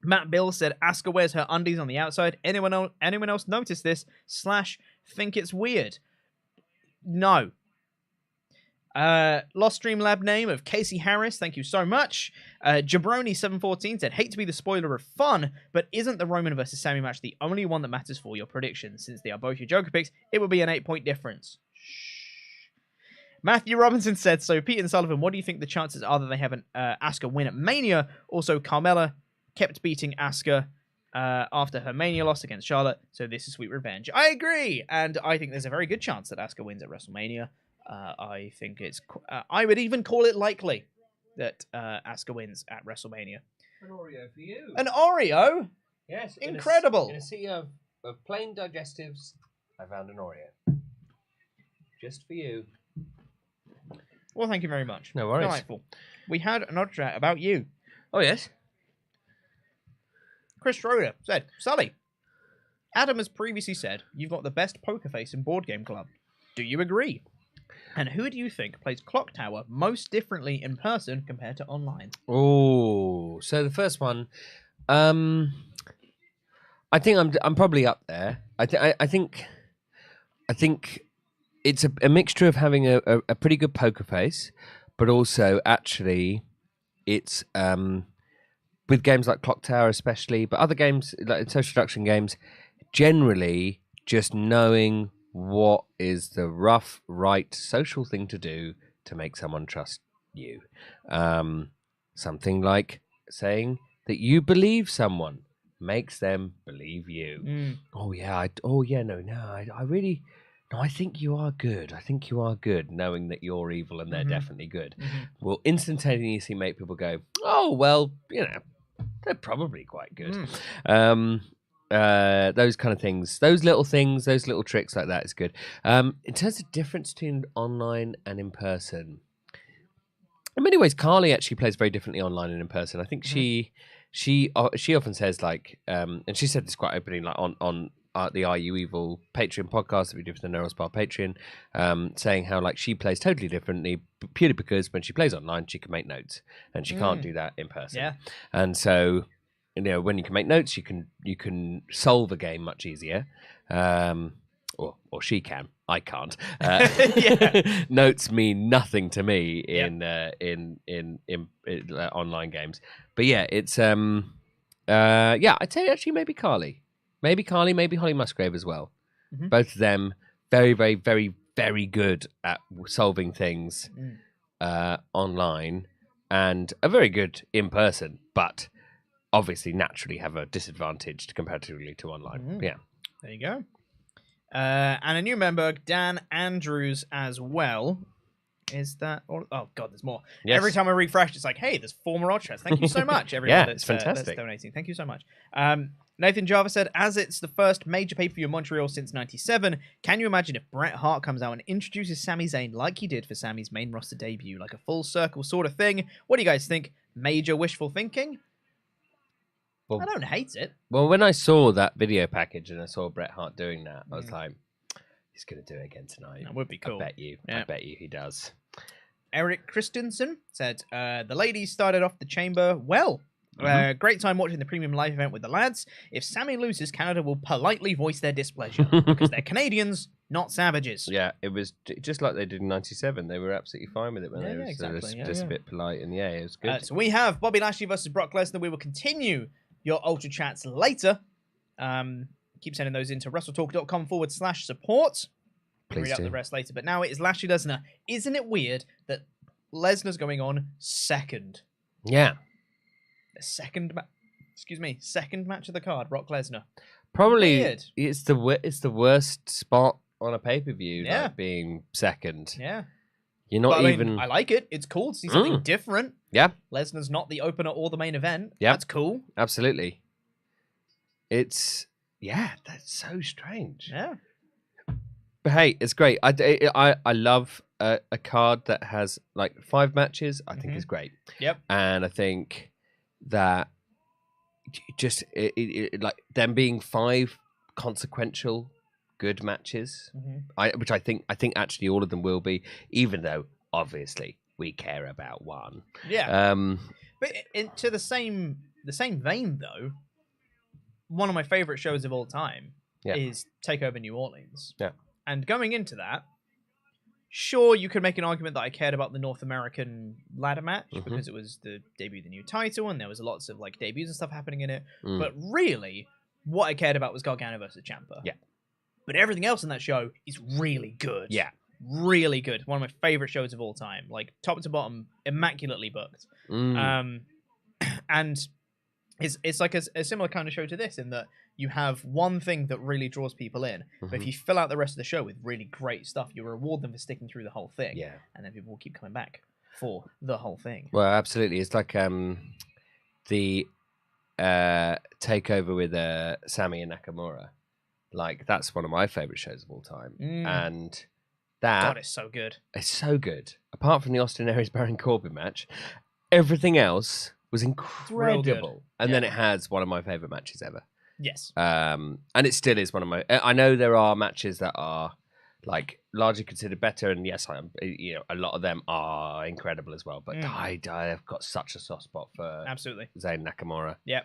Matt Bill said, "Asuka wears her undies on the outside. Anyone else notice this? / think it's weird?" No. Lost Streamlab name of Casey Harris, thank you so much. Jabroni714 said, "Hate to be the spoiler of fun, but isn't the Roman versus Sami match the only one that matters for your predictions? Since they are both your Joker picks, it would be an 8-point difference." Matthew Robinson said, "So Pete and Sullivan, what do you think the chances are that they have an Asuka win at Mania? Also, Carmella kept beating Asuka after her Mania loss against Charlotte, so this is sweet revenge." I agree, and I think there's a very good chance that Asuka wins at WrestleMania. I think it's... I would even call it likely that Asuka wins at WrestleMania. An Oreo for you. An Oreo? Yes. Incredible. In a sea of plain digestives, I found an Oreo. Just for you. Well, thank you very much. No worries. Delightful. We had an odd chat about you. Oh, yes? Chris Schroeder said, "Sully, Adam has previously said you've got the best poker face in Board Game Club. Do you agree? And who do you think plays Clock Tower most differently in person compared to online?" Oh, so the first one, I think I'm probably up there. I think it's a mixture of having a pretty good poker face, but also actually it's with games like Clock Tower especially, but other games like social deduction games, generally just knowing what is the rough, right social thing to do to make someone trust you. Something like saying that you believe someone makes them believe you. I think you are good. I think you are good, knowing that you're evil and they're definitely good. Will instantaneously make people go, "Oh, well, they're probably quite good." Those kind of things, those little tricks like that is good. In terms of difference between online and in person, in many ways, Carly actually plays very differently online and in person. I think she often says, like, and she said this quite openly, like on the Are You Evil Patreon podcast that we do for the Neural Spa Patreon, saying how like she plays totally differently purely because when she plays online she can make notes and she can't do that in person. Yeah. And so, you know, when you can make notes, you can solve a game much easier. Or she can. I can't. Notes mean nothing to me in online games. But yeah, it's I'd say actually maybe Carly, maybe Holly Musgrave as well. Mm-hmm. Both of them very, very, very, very good at solving things online, and are very good in person, but obviously naturally have a disadvantage comparatively to online. Mm-hmm. Yeah, there you go. And a new member, Dan Andrews, as well. Is that all? Oh god, there's more. Yes. Every time I refresh, it's like, hey, there's 4 more Ultrachats. Thank you so much, everyone. It's fantastic. That's donating. Thank you so much. Nathan Java said, as it's the first major pay-per-view in Montreal since '97, can you imagine if Bret Hart comes out and introduces Sami Zayn like he did for Sami's main roster debut, like a full circle sort of thing? What do you guys think? Major wishful thinking? Well, I don't hate it. Well, when I saw that video package and I saw Bret Hart doing that, I was like, he's going to do it again tonight. That would be cool. I bet you he does. Eric Christensen said, the ladies started off the chamber well. Great time watching the premium live event with the lads. If Sami loses, Canada will politely voice their displeasure because they're Canadians, not savages. Yeah, it was just like they did in '97. They were absolutely fine with it when they were just a bit polite, and it was good. So we have Bobby Lashley versus Brock Lesnar. We will continue your Ultra Chats later. Keep sending those into WrestleTalk.com/support. Please read out the rest later. But now it is Lashley Lesnar. Isn't it weird that Lesnar's going on second? Yeah. The second match of the card, Brock Lesnar. Probably weird. It's the worst spot on a pay-per-view, like being second. Yeah. You're not I like it. It's cool to see something different. Yeah. Lesnar's not the opener or the main event. Yeah. That's cool. Absolutely. That's so strange. Yeah. But hey, it's great. I love a card that has like 5 matches. I think is great. Yep. And I think that just like them being 5 consequential good matches, which I think actually all of them will be, even though obviously we care about one. Yeah. But to the same vein though, one of my favorite shows of all time is Takeover New Orleans. Yeah. And going into that, sure, you could make an argument that I cared about the North American ladder match because it was the debut of the new title and there was lots of like debuts and stuff happening in it. But really, what I cared about was Gargano versus Ciampa. Yeah. But everything else in that show is really good. Yeah. Really good. One of my favorite shows of all time. Like top to bottom, immaculately booked. And it's like a similar kind of show to this in that you have one thing that really draws people in, but if you fill out the rest of the show with really great stuff, you reward them for sticking through the whole thing. Yeah. And then people will keep coming back for the whole thing. Well, absolutely. It's like the takeover with Sami and Nakamura. Like, that's one of my favorite shows of all time. And that... God, it's so good. It's so good. Apart from the Austin Aries Baron Corbin match, everything else was incredible. And then it has one of my favorite matches ever. Yes. And it still is one of my... I know there are matches that are like largely considered better, and yes, a lot of them are incredible as well. But I've got such a soft spot for Zayn Nakamura. Yep.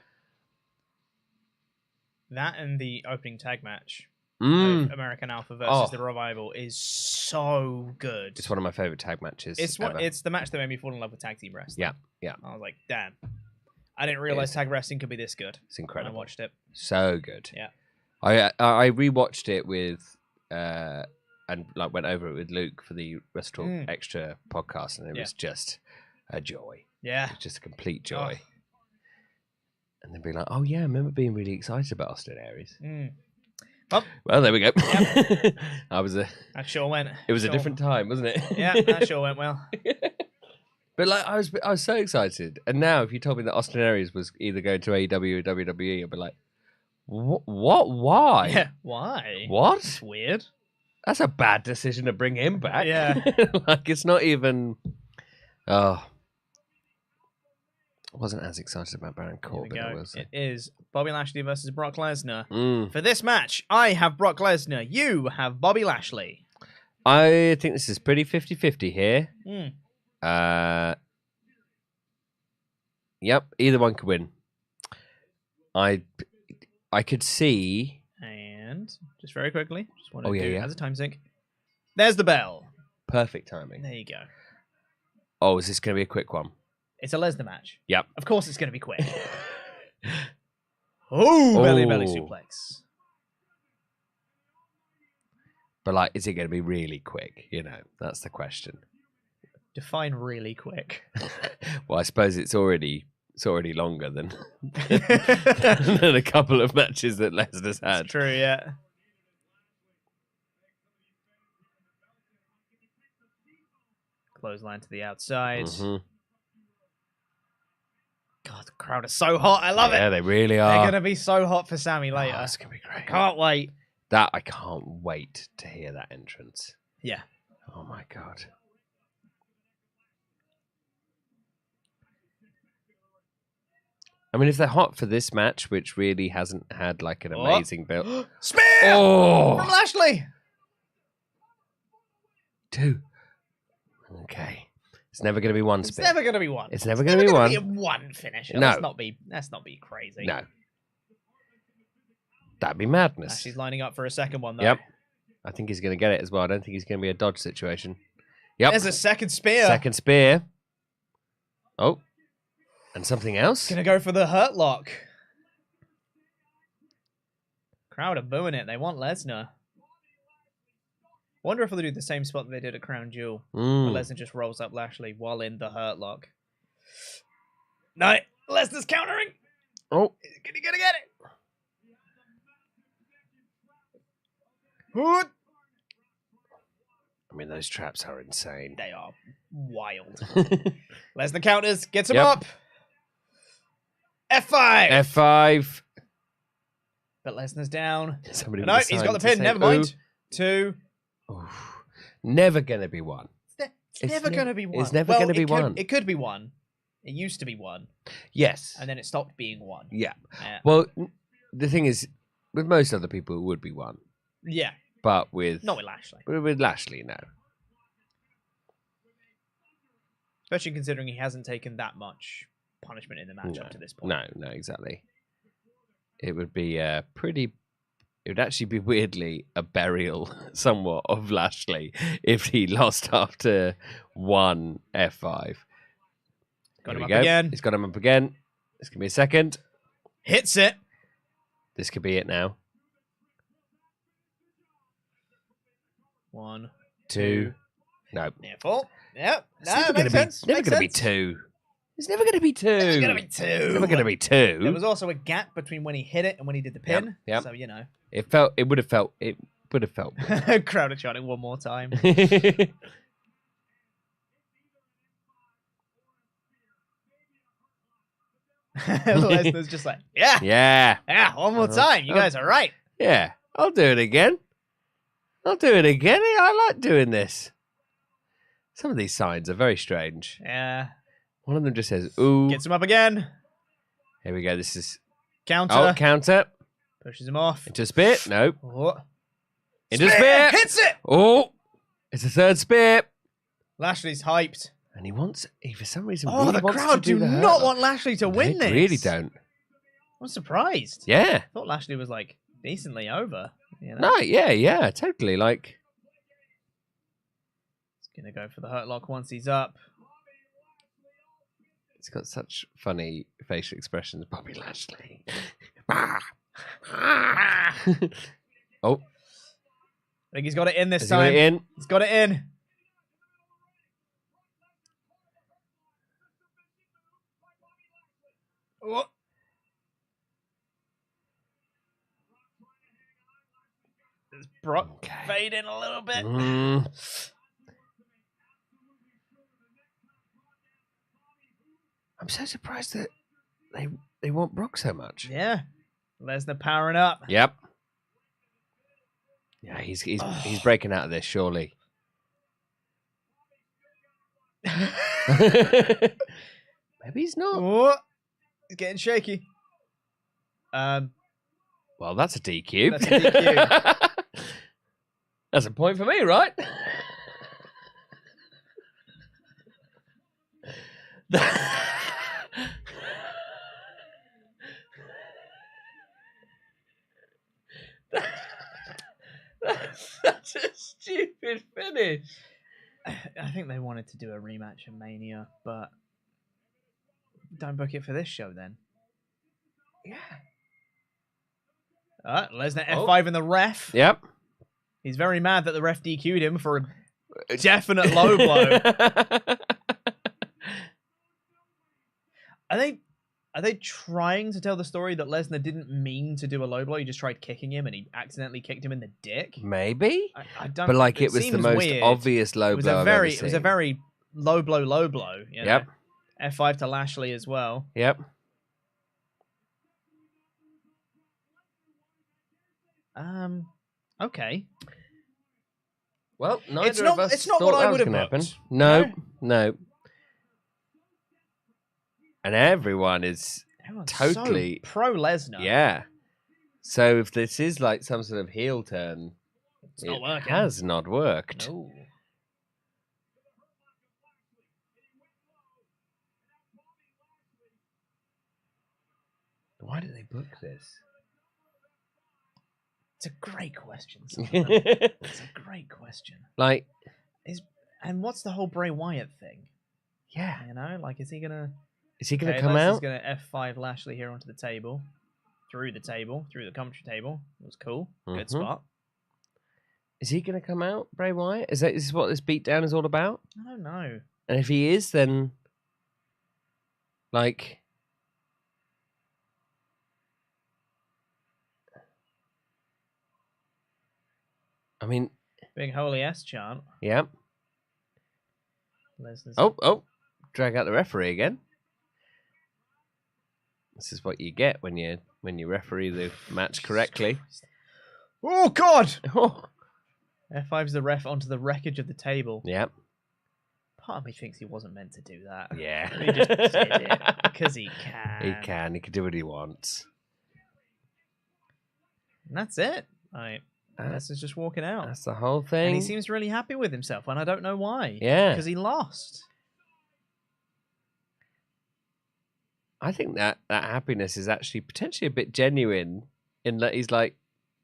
That and the opening tag match of American Alpha versus the Revival is so good. It's one of my favorite tag matches. It's the match that made me fall in love with tag team wrestling. Yeah. I was like, damn. I didn't realize tag wrestling could be this good. It's incredible. When I watched it. So good. Yeah. I rewatched it with and like went over it with Luke for the WrestleTalk Extra podcast, and it was just a joy. Yeah. It was just a complete joy. And then being like, oh yeah, I remember being really excited about Austin Aries. Well, there we go. Yep. That sure went. It was a different time, wasn't it? Yeah, that sure went well. But like, I was so excited. And now, if you told me that Austin Aries was either going to AEW or WWE, I'd be like, what? Why? Yeah, why? What? It's weird. That's a bad decision to bring him back. Yeah. Like, it's not even... Oh. I wasn't as excited about Baron Corbin. I will say. It is Bobby Lashley versus Brock Lesnar. For this match, I have Brock Lesnar. You have Bobby Lashley. I think this is pretty 50-50 here. Yep, either one could win. I could see. And just very quickly, just want to do it as a time sync. There's the bell. Perfect timing. There you go. Oh, is this going to be a quick one? It's a Lesnar match. Yep. Of course it's going to be quick. Belly suplex. But, like, is it going to be really quick? You know, that's the question. Define really quick. Well, I suppose it's already longer than than a couple of matches that Lesnar's had. That's true, yeah. Clothesline to the outside. God, the crowd is so hot. I love it. Yeah, they really are. They're going to be so hot for Sami later. That's going to be great. Can't wait. I can't wait to hear that entrance. Yeah. Oh, my God. I mean, if they're hot for this match, which really hasn't had, like, an amazing build. Spear! Oh! From Lashley! 2. Okay. It's never going to be one spin. It's never going to be one. It's never going to be one. It's never going to be one finisher. No. Let's not be crazy. No. That'd be madness. She's lining up for a second one, though. Yep. I think he's going to get it as well. I don't think he's going to be a dodge situation. Yep. There's a second spear. Second spear. Oh. And something else? Going to go for the hurt lock. Crowd are booing it. They want Lesnar. Wonder if they'll do the same spot that they did at Crown Jewel. Where Lesnar just rolls up Lashley while in the hurt lock. No, Lesnar's countering. Oh. Is he gonna get it? I mean, those traps are insane. They are wild. Lesnar counters, gets him Yep. up. F5. F5. But Lesnar's down. Somebody No, he's got the pin. Never mind. 2. Oof. Never going to be one. It's never going to be one. It's never going to be one. It could be one. It used to be one. Yes. And then it stopped being one. Yeah. Well, the thing is, with most other people, it would be one. Yeah. But with... Not with Lashley. With Lashley, no. Especially considering he hasn't taken that much punishment in the match up to this point. No, exactly. It would be pretty... It would actually be weirdly a burial somewhat of Lashley if he lost after one F5. Got him up again. He's got him up again. This could be a second. Hits it. This could be it now. 1, 2. No. Near fall. Yep. It's never going to be 2. It's never going to be 2. It's never going to be 2. It's never going to be 2. There was also a gap between when he hit it and when he did the pin. Yep. So, you know. It would have felt. Crowd are chanting one more time. Lesnar's just like, yeah, one more time. You guys are right. Yeah, I'll do it again. I like doing this. Some of these signs are very strange. Yeah. One of them just says, ooh. Gets him up again. Here we go. This is... Counter. Oh, counter. Pushes him off. Into a spear. Nope. Oh. Into a spear. Hits it. Oh. It's a third spear. Lashley's hyped. And he for some reason, really the wants crowd do not want Lashley to win this. They really don't. I'm surprised. Yeah. I thought Lashley was, like, decently over. You know? No, yeah, totally. Like... He's going to go for the hurt lock once he's up. It's got such funny facial expressions, Bobby Lashley. Oh. I think he's got it in this Has time. He got it in? He's got it in. Oh. Does Brock fade in a little bit? I'm so surprised that they want Brock so much. Yeah. Lesnar powering up. Yep. Yeah, he's breaking out of this, surely. Maybe he's not. Oh, he's getting shaky. Well, that's a DQ. That's a DQ. That's a point for me, right? That's a stupid finish. I think they wanted to do a rematch of Mania, but don't book it for this show then. Yeah. Lesnar F5 in the ref. Yep. He's very mad that the ref DQ'd him for a definite low blow. Are they trying to tell the story that Lesnar didn't mean to do a low blow? He just tried kicking him and he accidentally kicked him in the dick? Maybe. I don't. But like it was the most weird. obvious low blow I've ever seen. It was a very low blow. You know? Yep. F5 to Lashley as well. Yep. Okay. Well, it's not what I would have booked. No. And everyone's totally so pro Lesnar. Yeah. So if this is like some sort of heel turn, it's not working. Has not worked. No. Why did they book this? It's a great question. It's a great question. Like, and what's the whole Bray Wyatt thing? Yeah, you know, like, is he gonna come out? He's gonna F5 Lashley here onto the table, through the commentary table. It was cool, good spot. Is he gonna come out, Bray Wyatt? Is this what this beatdown is all about? I don't know. And if he is, then like. I mean, big holy S chant. Yep. Lesnar's... Oh! Drag out the referee again. This is what you get when you referee the match correctly. Oh God! Oh. F5's the ref onto the wreckage of the table. Yep. Part of me thinks he wasn't meant to do that. Yeah. He just did it because he can. He can. He can do what he wants. And that's it. Lesnar's just walking out. That's the whole thing. And he seems really happy with himself, and I don't know why. Yeah. Because he lost. I think that happiness is actually potentially a bit genuine in that he's like,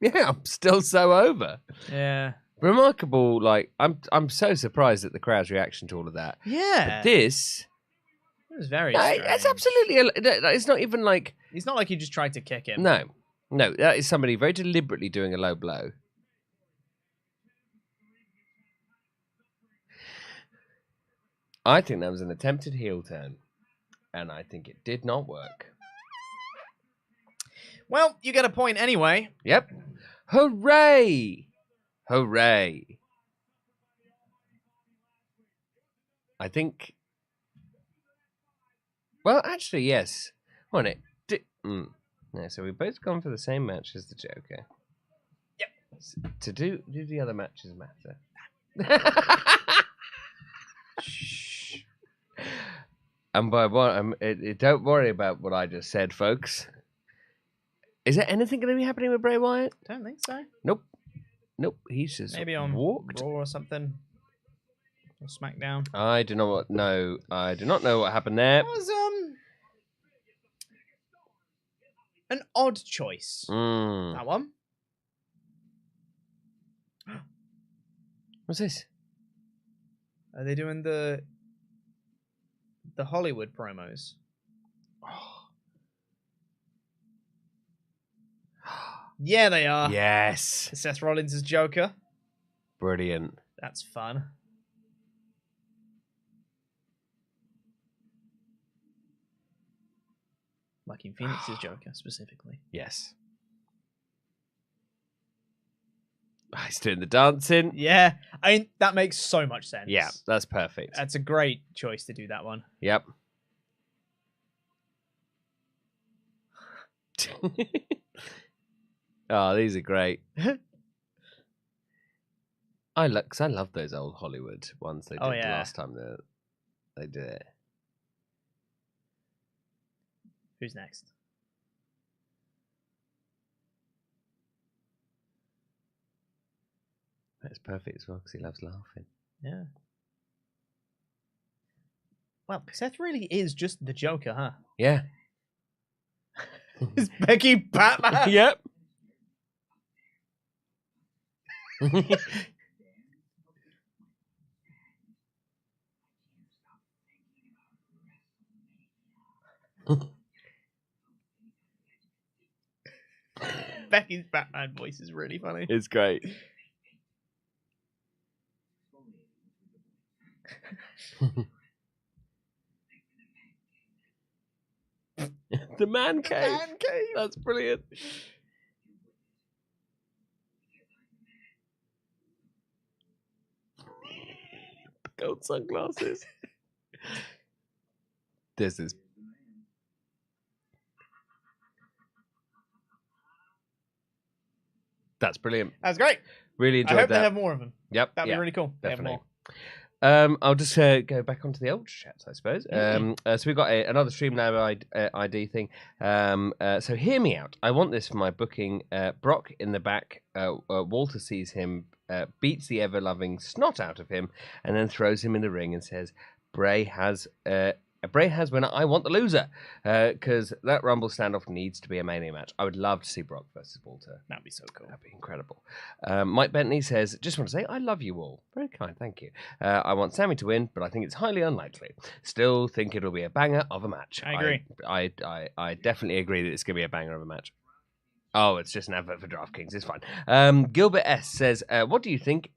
yeah, I'm still so over. Yeah. Remarkable. Like, I'm so surprised at the crowd's reaction to all of that. Yeah. But this. It was very strange. It's absolutely. It's not even like. It's not like you just tried to kick him. No, that is somebody very deliberately doing a low blow. I think that was an attempted heel turn, and I think it did not work. Well, you get a point anyway. Yep. Hooray! Hooray! I think. Well, actually, yes. On it. Yeah, so we've both gone for the same match as the Joker. Yep. To do the other matches matter? Shh. And by what, don't worry about what I just said, folks. Is there anything going to be happening with Bray Wyatt? Don't think so. Nope. He's just maybe on walked. Raw or something. Or SmackDown. I do not know what happened there. It was an odd choice. That one. What's this? Are they doing the Hollywood promos? Yeah, they are. Yes. Seth Rollins' Joker. Brilliant. That's fun. Joaquin Phoenix's Joker, specifically. Yes. He's doing the dancing. Yeah. I mean, that makes so much sense. Yeah, that's perfect. That's a great choice to do that one. Yep. Oh, these are great. I love those old Hollywood ones they did the last time they did it. Who's next? That's perfect as well because he loves laughing. Yeah. Well, Seth really is just the Joker, huh? Yeah. Is Becky Batman? Yep. Becky's Batman voice is really funny. It's great. The man cave. Man cave. That's brilliant. Gold sunglasses. This is. That's brilliant. That's great. Really enjoyed I hope that. they have more of them. Yep. That'd be really cool. Definitely. I'll just go back onto the Ultrachats, I suppose. So we've got another Streamlab ID thing. So hear me out. I want this for my booking. Brock in the back. Walter sees him, beats the ever-loving snot out of him, and then throws him in the ring and says, Bray has when I want the loser, because that Rumble standoff needs to be a Mania match. I would love to see Brock versus Walter. That'd be so cool. That'd be incredible. Mike Bentley says, just want to say, I love you all. Very kind, thank you. I want Sami to win, but I think it's highly unlikely. Still think it'll be a banger of a match. I agree. I definitely agree that it's going to be a banger of a match. Oh, it's just an advert for DraftKings. It's fine. Gilbert S says, "What do you think?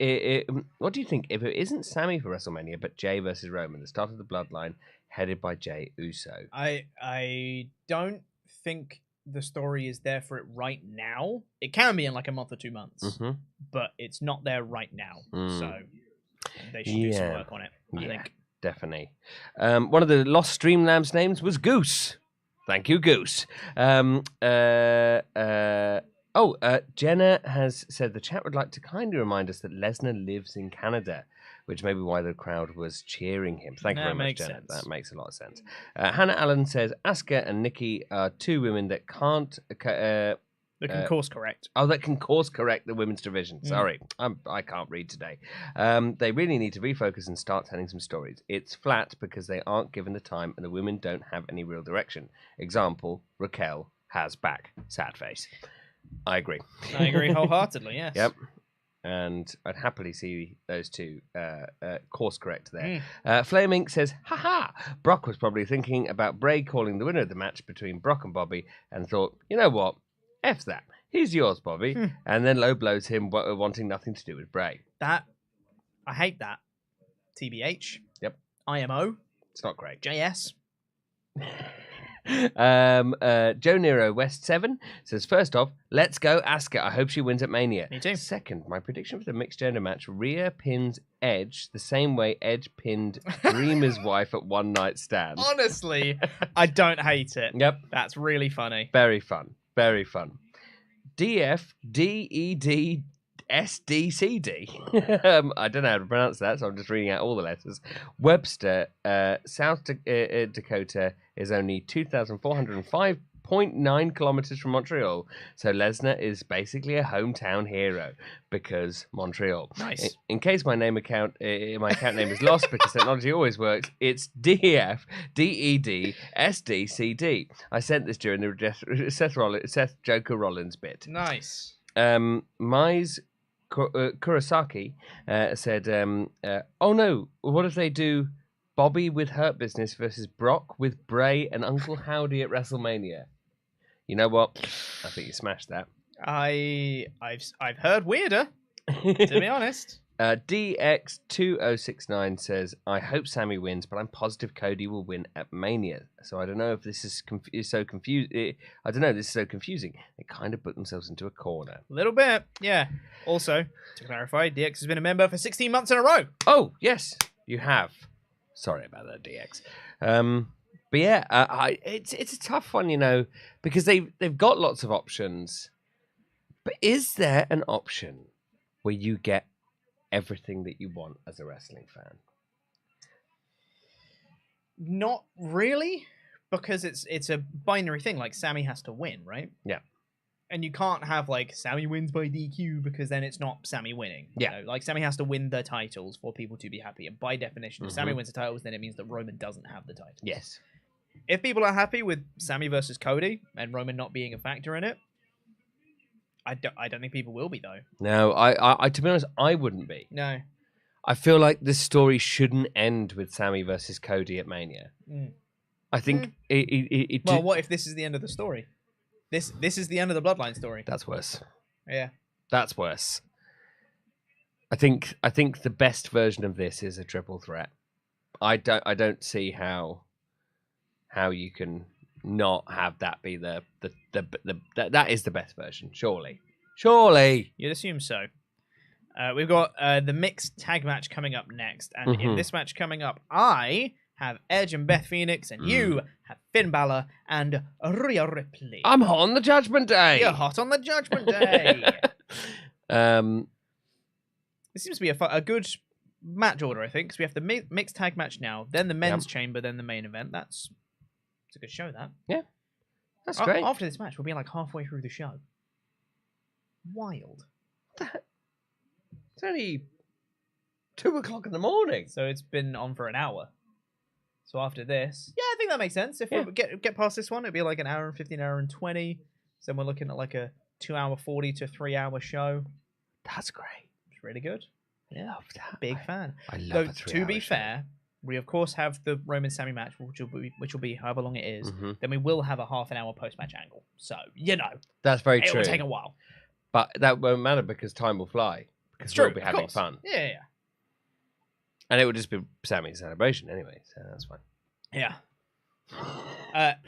What do you think if it isn't Sami for WrestleMania, but Jay versus Roman, the start of the Bloodline, headed by Jay Uso?" I don't think the story is there for it right now. It can be in like a month or 2 months, but it's not there right now. So they should do some work on it. I think definitely. One of the Lost Streamlabs names was Goose. Thank you, Goose. Jenna has said the chat would like to kindly remind us that Lesnar lives in Canada, which may be why the crowd was cheering him. Thank you very much, Jenna. Sense. That makes a lot of sense. Hannah Allen says Asuka and Nikki are two women that can't... they can course correct. Oh, that can course correct the women's division. Sorry, I can't read today. They really need to refocus and start telling some stories. It's flat because they aren't given the time and the women don't have any real direction. Example, Raquel has back. Sad face. I agree. I agree wholeheartedly, yes. Yep. And I'd happily see those two course correct there. Flaming says, haha, Brock was probably thinking about Bray calling the winner of the match between Brock and Bobby and thought, you know what? F that. He's yours, Bobby. And then low blows him wanting nothing to do with Bray. I hate that. TBH. Yep. IMO. It's not great. JS. Joe Nero West 7 says, first off, let's go Asuka. I hope she wins at Mania. Me too. Second, my prediction for the mixed gender match, Rhea pins Edge the same way Edge pinned Dreamer's wife at One Night Stand. Honestly, I don't hate it. Yep. That's really funny. Very fun. Very fun. DF DED SDCD. I don't know how to pronounce that, so I'm just reading out all the letters. Webster, South Dakota is only 2,405.9 kilometers from Montreal, so Lesnar is basically a hometown hero because Montreal. Nice. In case my account name is lost because technology always works, it's DEF DED SDCD. I sent this during the Seth Joker Rollins bit. Nice. Mize Kurosaki said, oh no, what if they do Bobby with Hurt Business versus Brock with Bray and Uncle Howdy at WrestleMania? You know what? I think you smashed that. I've heard weirder, to be honest. DX2069 says, I hope Sami wins, but I'm positive Cody will win at Mania. So I don't know if this is so confusing. I don't know, this is so confusing. They kind of put themselves into a corner. A little bit, yeah. Also, to clarify, DX has been a member for 16 months in a row. Oh, yes, you have. Sorry about that, DX. But yeah, it's a tough one, you know, because they've got lots of options. But is there an option where you get everything that you want as a wrestling fan? Not really, because it's a binary thing. Like Sami has to win, right? Yeah. And you can't have like Sami wins by DQ because then it's not Sami winning. Yeah. You know? Like Sami has to win the titles for people to be happy. And by definition, if Sami wins the titles, then it means that Roman doesn't have the titles. Yes. If people are happy with Sami versus Cody and Roman not being a factor in it, I don't think people will be though. No, I to be honest, I wouldn't be. No. I feel like this story shouldn't end with Sami versus Cody at Mania. I think it well, what if this is the end of the story? This is the end of the Bloodline story. That's worse. Yeah. That's worse. I think the best version of this is a triple threat. I don't see how you can not have that be the that is the best version, surely. You'd assume so. We've got the mixed tag match coming up next, and in this match coming up, I have Edge and Beth Phoenix, and you have Finn Balor and Rhea Ripley. I'm hot on the Judgment Day. You're hot on the Judgment Day. This seems to be a good match order, I think, because we have the mixed tag match now, then the men's chamber, then the main event. It's a good show, that. Yeah, that's great. After this match, we'll be like halfway through the show. Wild. It's only 2:00 in the morning. So it's been on for an hour. So after this, yeah, I think that makes sense. If we get past this one, it'd be like an hour and 15, hour and 20. So we're looking at like a 2-hour 40 to 3-hour show. That's great. It's really good. Yeah, love that. Big fan. I love it. To be fair, we of course have the Roman Sami match, which will be however long it is. Then we will have a half an hour post match angle. So that's very true. It will take a while, but that won't matter because time will fly. Because we'll be having fun. Yeah. And it would just be Sami's celebration anyway, so that's fine. Yeah.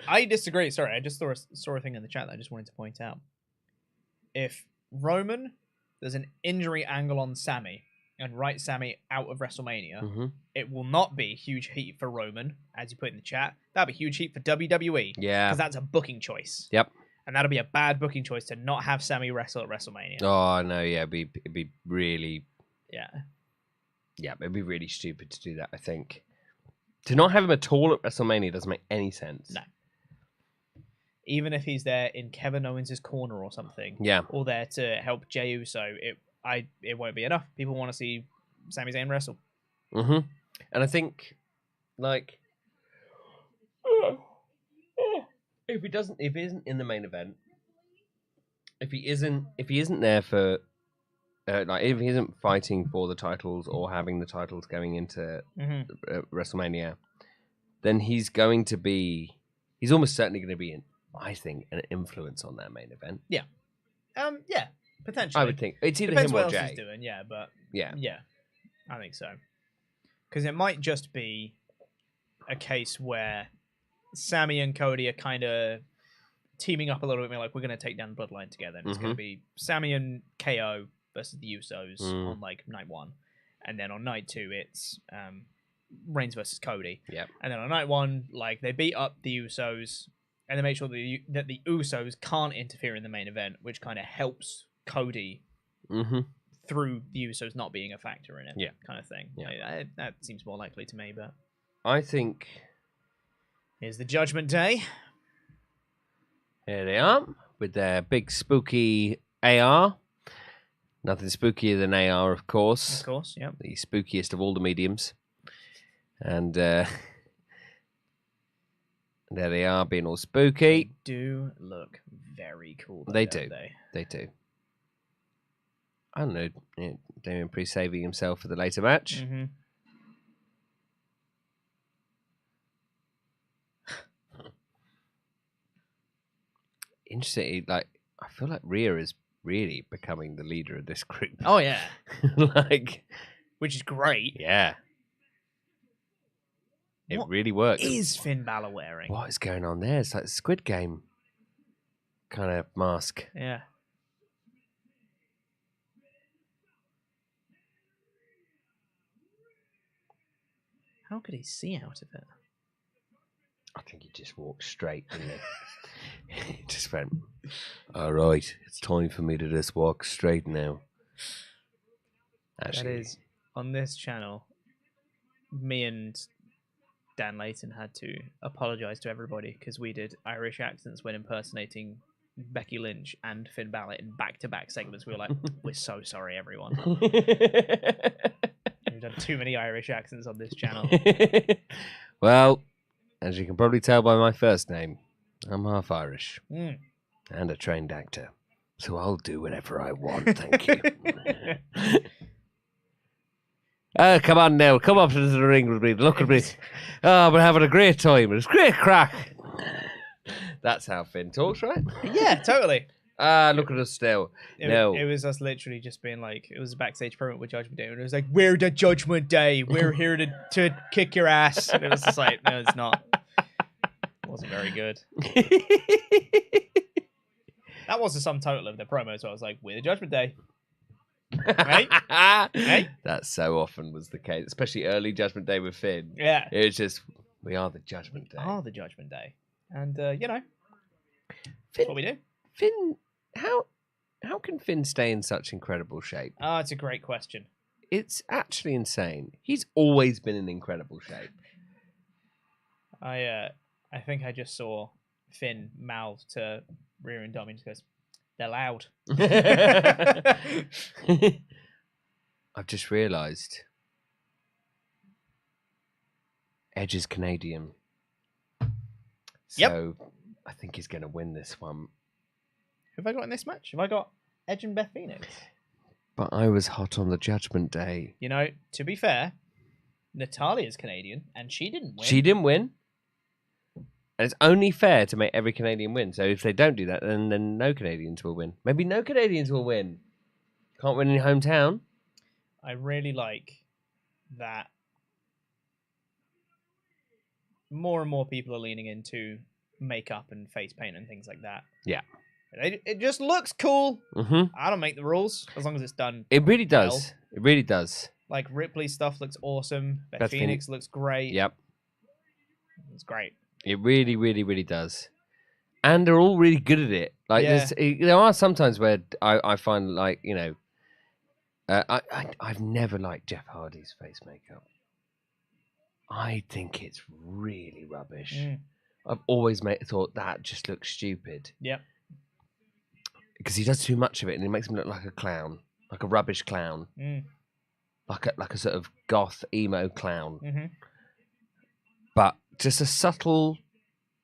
I disagree. Sorry, I just saw a thing in the chat that I just wanted to point out. If Roman does an injury angle on Sami and write Sami out of WrestleMania, it will not be huge heat for Roman, as you put in the chat. That'll be huge heat for WWE. Yeah. Because that's a booking choice. Yep. And that'll be a bad booking choice to not have Sami wrestle at WrestleMania. Oh, no, yeah. It'd be really... Yeah. Yeah, it'd be really stupid to do that, I think. To not have him at all at WrestleMania doesn't make any sense. No. Even if he's there in Kevin Owens' corner or something. Yeah. Or there to help Jey Uso, it won't be enough. People want to see Sami Zayn wrestle. And I think, like... If he isn't in the main event, if he isn't there for, if he isn't fighting for the titles or having the titles going into WrestleMania, then he's almost certainly going to be I think, an influence on that main event. Yeah. Yeah, potentially. I would think it's either depends him or what Jey. else he's doing, but yeah, I think so. Because it might just be a case where Sami and Cody are kind of teaming up a little bit, like we're going to take down the Bloodline together. And it's going to be Sami and KO versus the Usos on like night 1, and then on night 2 it's Reigns versus Cody. Yep. And then on night 1, like they beat up the Usos, and they make sure that the Usos can't interfere in the main event, which kind of helps Cody through the Usos not being a factor in it. Yeah, kind of thing. Yeah, like, that seems more likely to me. But I think here's the Judgment Day. Here they are with their big spooky AR. Nothing spookier than AR, of course. Of course, yeah. The spookiest of all the mediums. And there they are, being all spooky. They do look very cool. They do. They do. I don't know. Damian Priest saving himself for the later match. Interesting. Like, I feel like Rhea is really becoming the leader of this group. Oh yeah. Which is great. Yeah. It really works. What is Finn Balor wearing? What is going on there? It's like a Squid Game kind of mask. Yeah. How could he see out of it? I think he just walked straight, didn't he? He just went, all right, it's time for me to just walk straight now. Actually, that is, on this channel, me and Dan Layton had to apologize to everybody because we did Irish accents when impersonating Becky Lynch and Finn Balor in back-to-back segments. We were like, we're so sorry, everyone. We've done too many Irish accents on this channel. Well, as you can probably tell by my first name, I'm half Irish and a trained actor. So I'll do whatever I want, thank you. Come on now, come up to the ring with me. Look at me. Oh, we're having a great time. It's great crack. That's how Finn talks, right? Yeah, totally. Look at us now. It was us literally just being like, it was a backstage promo with Judgment Day, and it was like, we're the Judgment Day. We're here to kick your ass. And it was just like, no, it's not. It wasn't very good. That was the sum total of the promo, so I was like, we're the Judgment Day. Right? Right? That so often was the case, especially early Judgment Day with Finn. Yeah. It was just, we are the Judgment Day. We are the Judgment Day. And, Finn, that's what we do. Finn, how can Finn stay in such incredible shape? Oh, it's a great question. It's actually insane. He's always been in incredible shape. I think I just saw Finn mouth to Rhea and Dom and just goes, they're loud. I've just realised Edge is Canadian. So I think he's going to win this one. Who have I got in this match? Have I got Edge and Beth Phoenix? But I was hot on the Judgment Day. You know, to be fair, Natalia's Canadian, and she didn't win. She didn't win. And it's only fair to make every Canadian win. So if they don't do that, then no Canadians will win. Maybe no Canadians will win. Can't win in your hometown. I really like that more and more people are leaning into makeup and face paint and things like that. Yeah. It just looks cool. Mm-hmm. I don't make the rules as long as it's done. It really does. Well. It really does. Like Ripley's stuff looks awesome. Beth Phoenix looks great. Yep. It's great. It really, really, really does. And they're all really good at it. Like there are sometimes where I find like, you know, I've never liked Jeff Hardy's face makeup. I think it's really rubbish. I've always thought that just looks stupid. Yep. Because he does too much of it, and it makes him look like a clown, like a rubbish clown, like a sort of goth emo clown. Mm-hmm. But just a subtle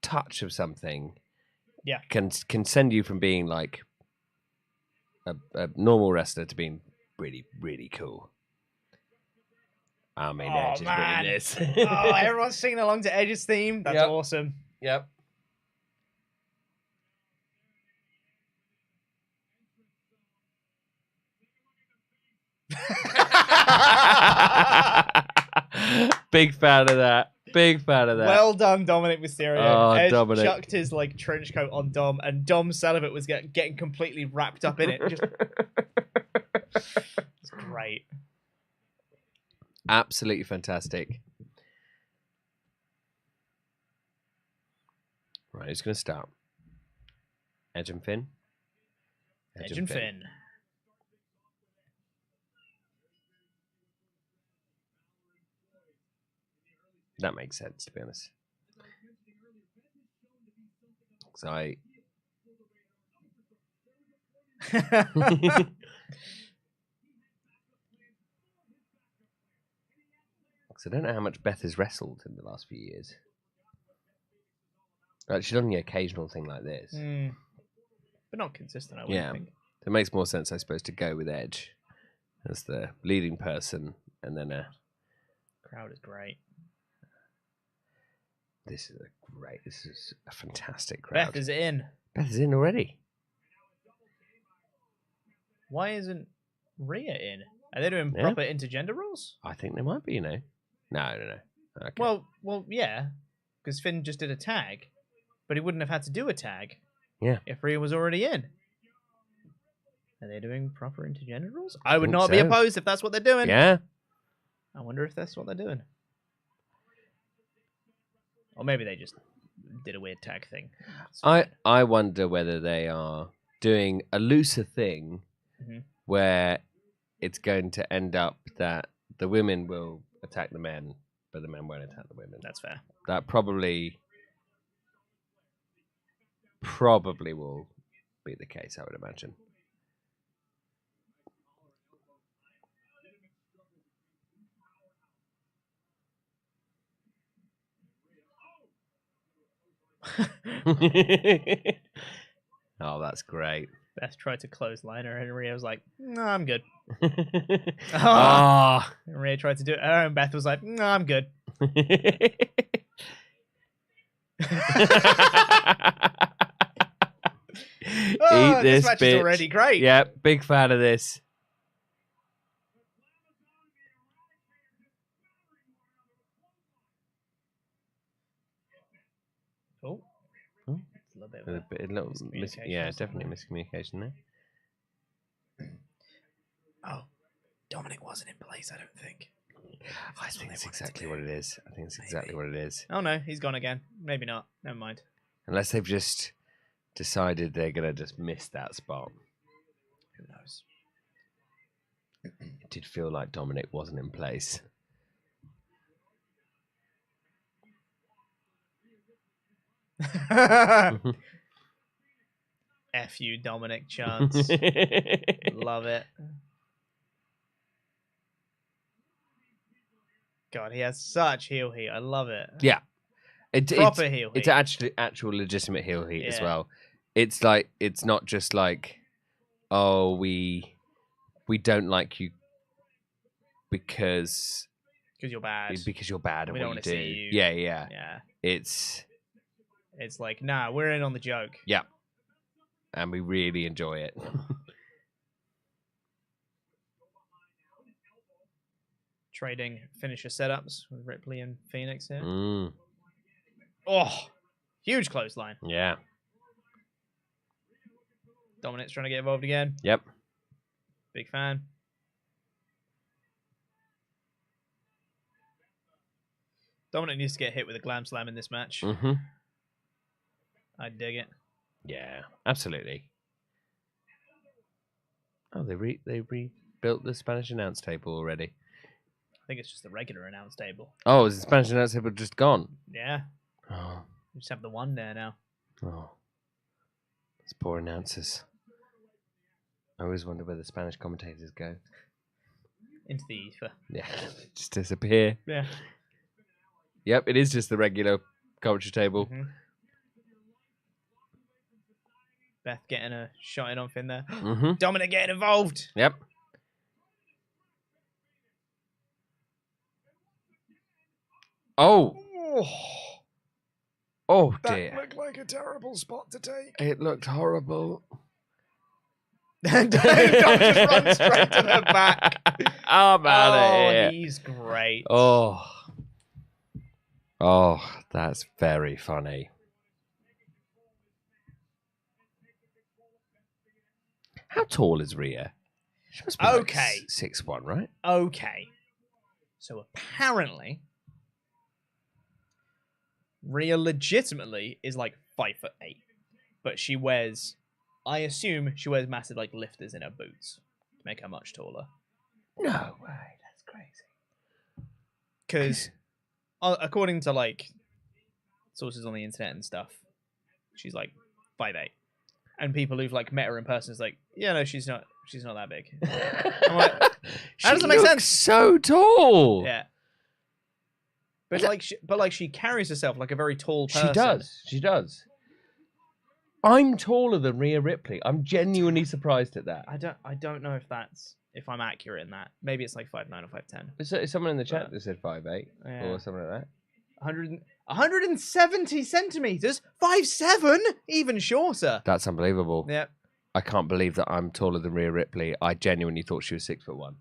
touch of something, can send you from being like a normal wrestler to being really, really cool. I mean, Edge is winning this. Everyone's singing along to Edge's theme. That's awesome. Yep. Big fan of that. Big fan of that. Well done, Dominic Mysterio. Oh, Edge Dominic chucked his like trench coat on Dom, and Dom Sullivan was getting completely wrapped up in it. It's great. Absolutely fantastic. Right, who's going to start? Edge and Finn? Edge and Finn. That makes sense, to be honest. So I don't know how much Beth has wrestled in the last few years. Like, she's done the occasional thing like this. But not consistent, I wouldn't think. It makes more sense, I suppose, to go with Edge as the leading person, and then crowd is great. This is a fantastic crowd. Beth is in. Beth is in already. Why isn't Rhea in? Are they doing proper intergender rules? I think they might be, you know. No. Okay. Well, yeah. Because Finn just did a tag. But he wouldn't have had to do a tag. Yeah. If Rhea was already in. Are they doing proper intergender rules? I would not be opposed if that's what they're doing. Yeah. I wonder if that's what they're doing. Or maybe they just did a weird tag thing. I wonder whether they are doing a looser thing where it's going to end up that the women will attack the men but the men won't attack the women. That's fair. That probably will be the case, I would imagine. Oh, that's great. Beth tried to clothesline her, and Rhea was like, "No, I'm good." And Rhea tried to do it, and Beth was like, "No, I'm good." Eat this match bitch. is already great. Yeah, big fan of this. Oh. A little yeah, definitely miscommunication there. Oh, Dominic wasn't in place, I don't think. I think it's exactly what it is. I think it's exactly what it is. Oh no, he's gone again. Maybe not. Never mind. Unless they've just decided they're going to just miss that spot. Who knows? It did feel like Dominic wasn't in place. F you, Dominic chance. Love it. God, he has such heel heat. I love it. Yeah. Proper heel heat. It's actual legitimate heel heat as well. It's like, it's not just like, oh, we don't like you because you're bad. Because you're bad at we what don't you do. See you. Yeah. It's like, nah, we're in on the joke. Yeah. And we really enjoy it. Trading finisher setups with Ripley and Phoenix here. Oh, huge clothesline. Yeah. Dominic's trying to get involved again. Yep. Big fan. Dominic needs to get hit with a glam slam in this match. Mm-hmm. I dig it. Yeah, absolutely. Oh, they rebuilt the Spanish announce table already. I think it's just the regular announce table. Oh, is the Spanish announce table just gone? Yeah. Oh. We just have the one there now. Oh. Those poor announcers. I always wonder where the Spanish commentators go. Into the ether. Yeah, just disappear. Yeah. Yep, it is just the regular commentary table. Mm-hmm. Beth getting a shot in on Finn there. Mm-hmm. Dominic getting involved. Yep. Oh. Oh, dear. That looked like a terrible spot to take. It looked horrible. Dave just runs straight to the back. I'm out of here. He's great. Oh, that's very funny. How tall is Rhea? She must be okay. Like 6'1", right? Okay. So apparently, Rhea legitimately is like 5'8", but she wears, I assume she wears massive like lifters in her boots to make her much taller. No way, that's crazy. Because according to like sources on the internet and stuff, she's like 5'8", and people who've like met her in person is like, yeah, no, she's not that big. I'm like, how does it make sense? So tall. Yeah. But she carries herself like a very tall person. She does. I'm taller than Rhea Ripley. I'm genuinely surprised at that. I don't know if I'm accurate in that. Maybe it's like 5'9" or 5'10". Is someone in the chat that said 5'8" or something like that? 170 centimeters, 5'7", even shorter. That's unbelievable. Yep. I can't believe that I'm taller than Rhea Ripley. I genuinely thought she was 6'1".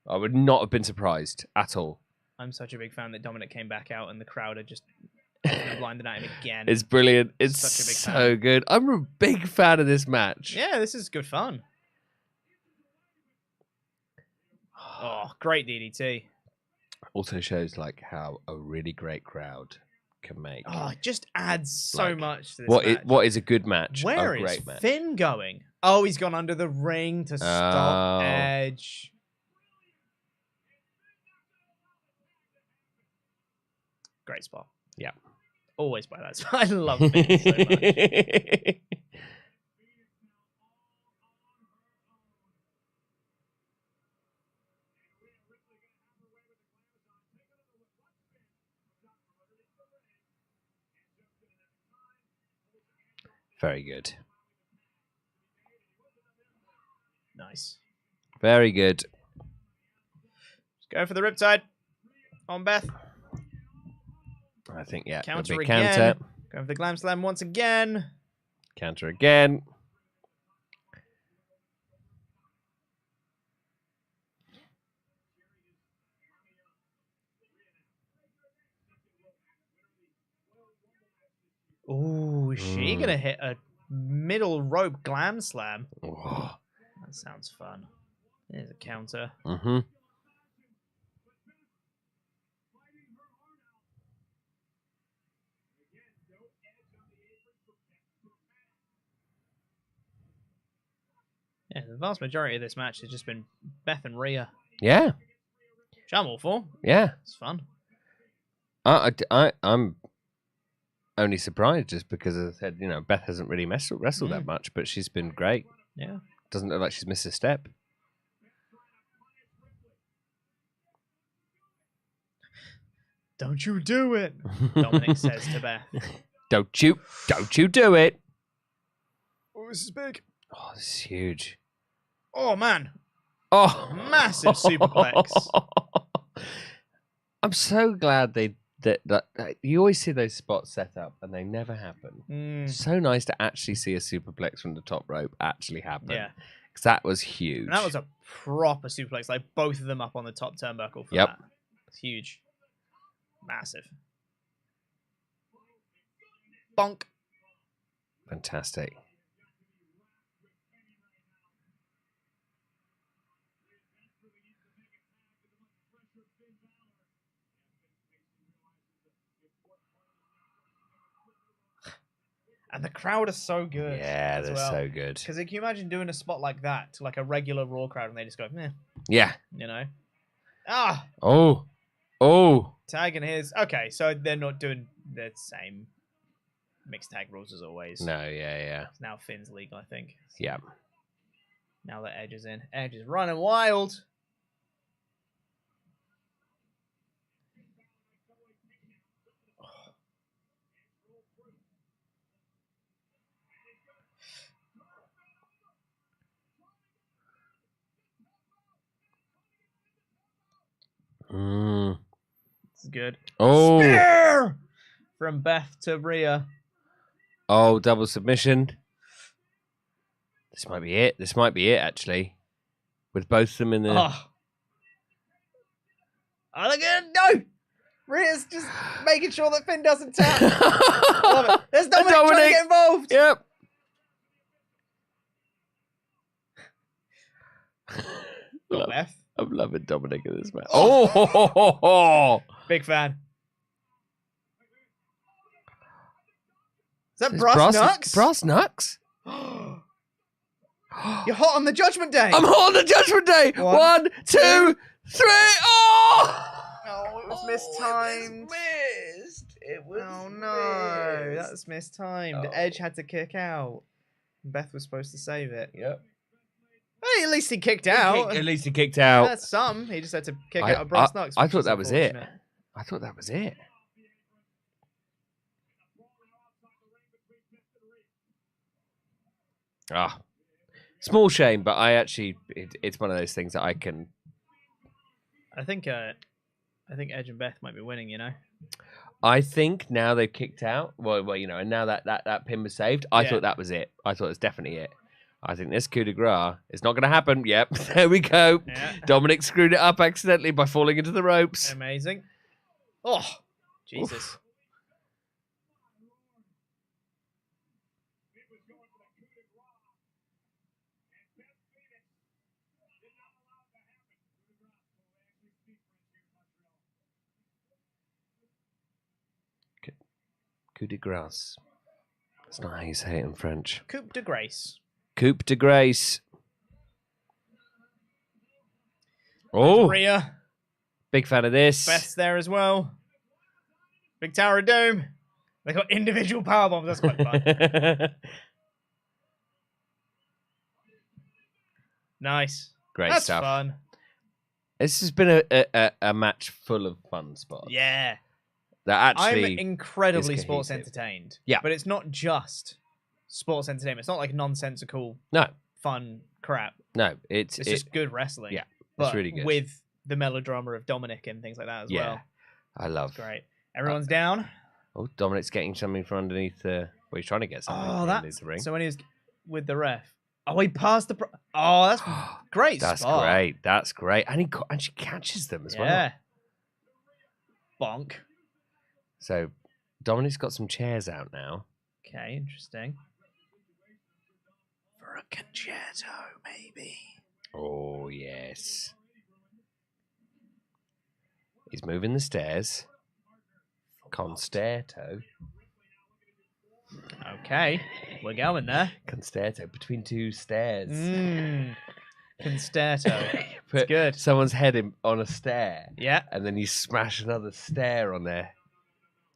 I would not have been surprised at all. I'm such a big fan that Dominic came back out and the crowd are just blinded at him again. It's brilliant. It's such a big so fan. good. I'm a big fan of this match. Yeah, this is good fun. Oh, great DDT. Also shows like how a really great crowd can make. Oh, it just adds so much to this match. What is a good match? Where a is great match. Finn going? Oh, he's gone under the ring to stop Edge. Great spot. Yeah. Always buy that spot. I love Finn so much. Very good. Nice. Very good. Let's go for the Riptide on Beth. I think, yeah. Counter again. Counter. Go for the Glam Slam once again. Counter again. Ooh, is she going to hit a middle rope Glam Slam? Oh. That sounds fun. There's a counter. Mm-hmm. Yeah, the vast majority of this match has just been Beth and Rhea. Yeah. Which I'm all for. Yeah. It's fun. I'm only surprised just because, as I said, Beth hasn't really wrestled that much, but she's been great. Yeah. Doesn't look like she's missed a step. Don't you do it, Dominic says to Beth. Don't you do it. Oh, this is big. Oh, this is huge. Oh, man. Oh. Massive superplex. I'm so glad that you always see those spots set up and they never happen. So nice to actually see a superplex from the top rope actually happen. Yeah. Because that was huge. And that was a proper superplex, like both of them up on the top turnbuckle for Yep. that. It's huge. Massive. Bonk. Fantastic. And the crowd are so good. Yeah, they're so good. Because can you imagine doing a spot like that to like a regular Raw crowd and they just go, meh. Yeah. Ah. Oh. Tag and his. Okay, so they're not doing the same mixed tag rules as always. No, yeah. It's now Finn's league, I think. Yeah. Now that Edge is in. Edge is running wild. This is good. Oh. Spear! From Beth to Rhea. Oh, double submission. This might be it, actually. With both of them in the... Oh, look at it. No! Rhea's just making sure that Finn doesn't tap. Love it. There's Dominic trying to get involved. Yep. Beth. I'm loving Dominic in this match. Oh! Big fan. Is that Brass Knucks? Brass Knucks? You're hot on the Judgment Day. I'm hot on the Judgment Day. 1, 2, 3. Oh! Oh, it was mistimed. It was Oh no, that was mistimed. Oh. Edge had to kick out. Beth was supposed to save it. Yep. Hey, at least he kicked out. At least he kicked out. That's some. He just had to kick out a Brass Knucks. I thought that was it. I thought that was it. Ah, small shame, but it's one of those things that I can. I think Edge and Beth might be winning. I think now they've kicked out. Well, and now that pin was saved. I thought that was it. I thought it was definitely it. I think this coup de grace is not going to happen. Yep, there we go. Yeah. Dominic screwed it up accidentally by falling into the ropes. Amazing. Oh, Jesus. Oof. Coup de grace. That's not how you say it in French. Coup de grace. Coup de grace. Oh. Rhea. Big fan of this. Beth's there as well. Big Tower of Doom. They got individual power bombs. That's quite fun. Nice. Great That's stuff. Fun. This has been a match full of fun spots. Yeah. That actually I'm incredibly sports entertained. Yeah. But it's not just sports entertainment. It's not like nonsensical, fun crap. No, it's just good wrestling. Yeah, but it's really good. With the melodrama of Dominic and things like that as well. I love. It's great. Everyone's down. Oh, Dominic's getting something from underneath the. Well, he's trying to get something from underneath the ring. So when he was with the ref. Oh, he passed the. Oh, that's great. That's spot. great. That's great. And she catches them as well. Yeah. Bonk. So Dominic's got some chairs out now. Okay, interesting. For a concerto, maybe. Oh, yes. He's moving the stairs. Concerto. Okay, we're going there. Concerto between two stairs. Concerto. Put good. Someone's head on a stair. Yeah. And then you smash another stair on there.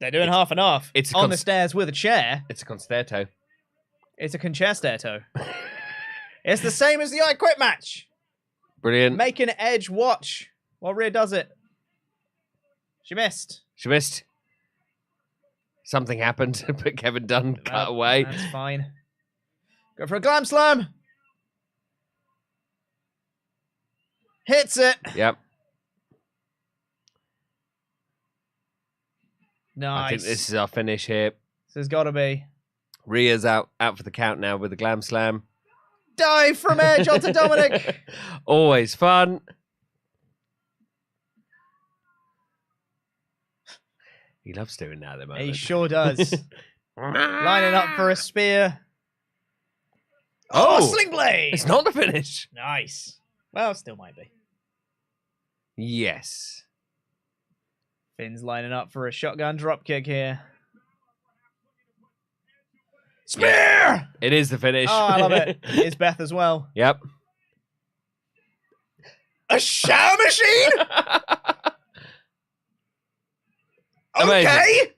They're doing half and half. It's on the stairs with a chair. It's a concerto. It's a concerto. It's the same as the I Quit match. Brilliant. Making Edge watch while Rhea does it. She missed. Something happened, but Kevin Dunn cut away. That's fine. Go for a glam slam. Hits it. Yep. Nice. I think this is our finish here. This has got to be. Rhea's out for the count now with the glam slam. Dive from Edge onto Dominic. Always fun. He loves doing that at the moment. He sure does. Lining up for a spear. Oh, Sling Blade! It's not the finish. Nice. Well, it still might be. Yes. Finn's lining up for a shotgun dropkick here. Spear! Yeah. It is the finish. Oh, I love it. It's Beth as well. Yep. A shower machine? Amazing. Okay.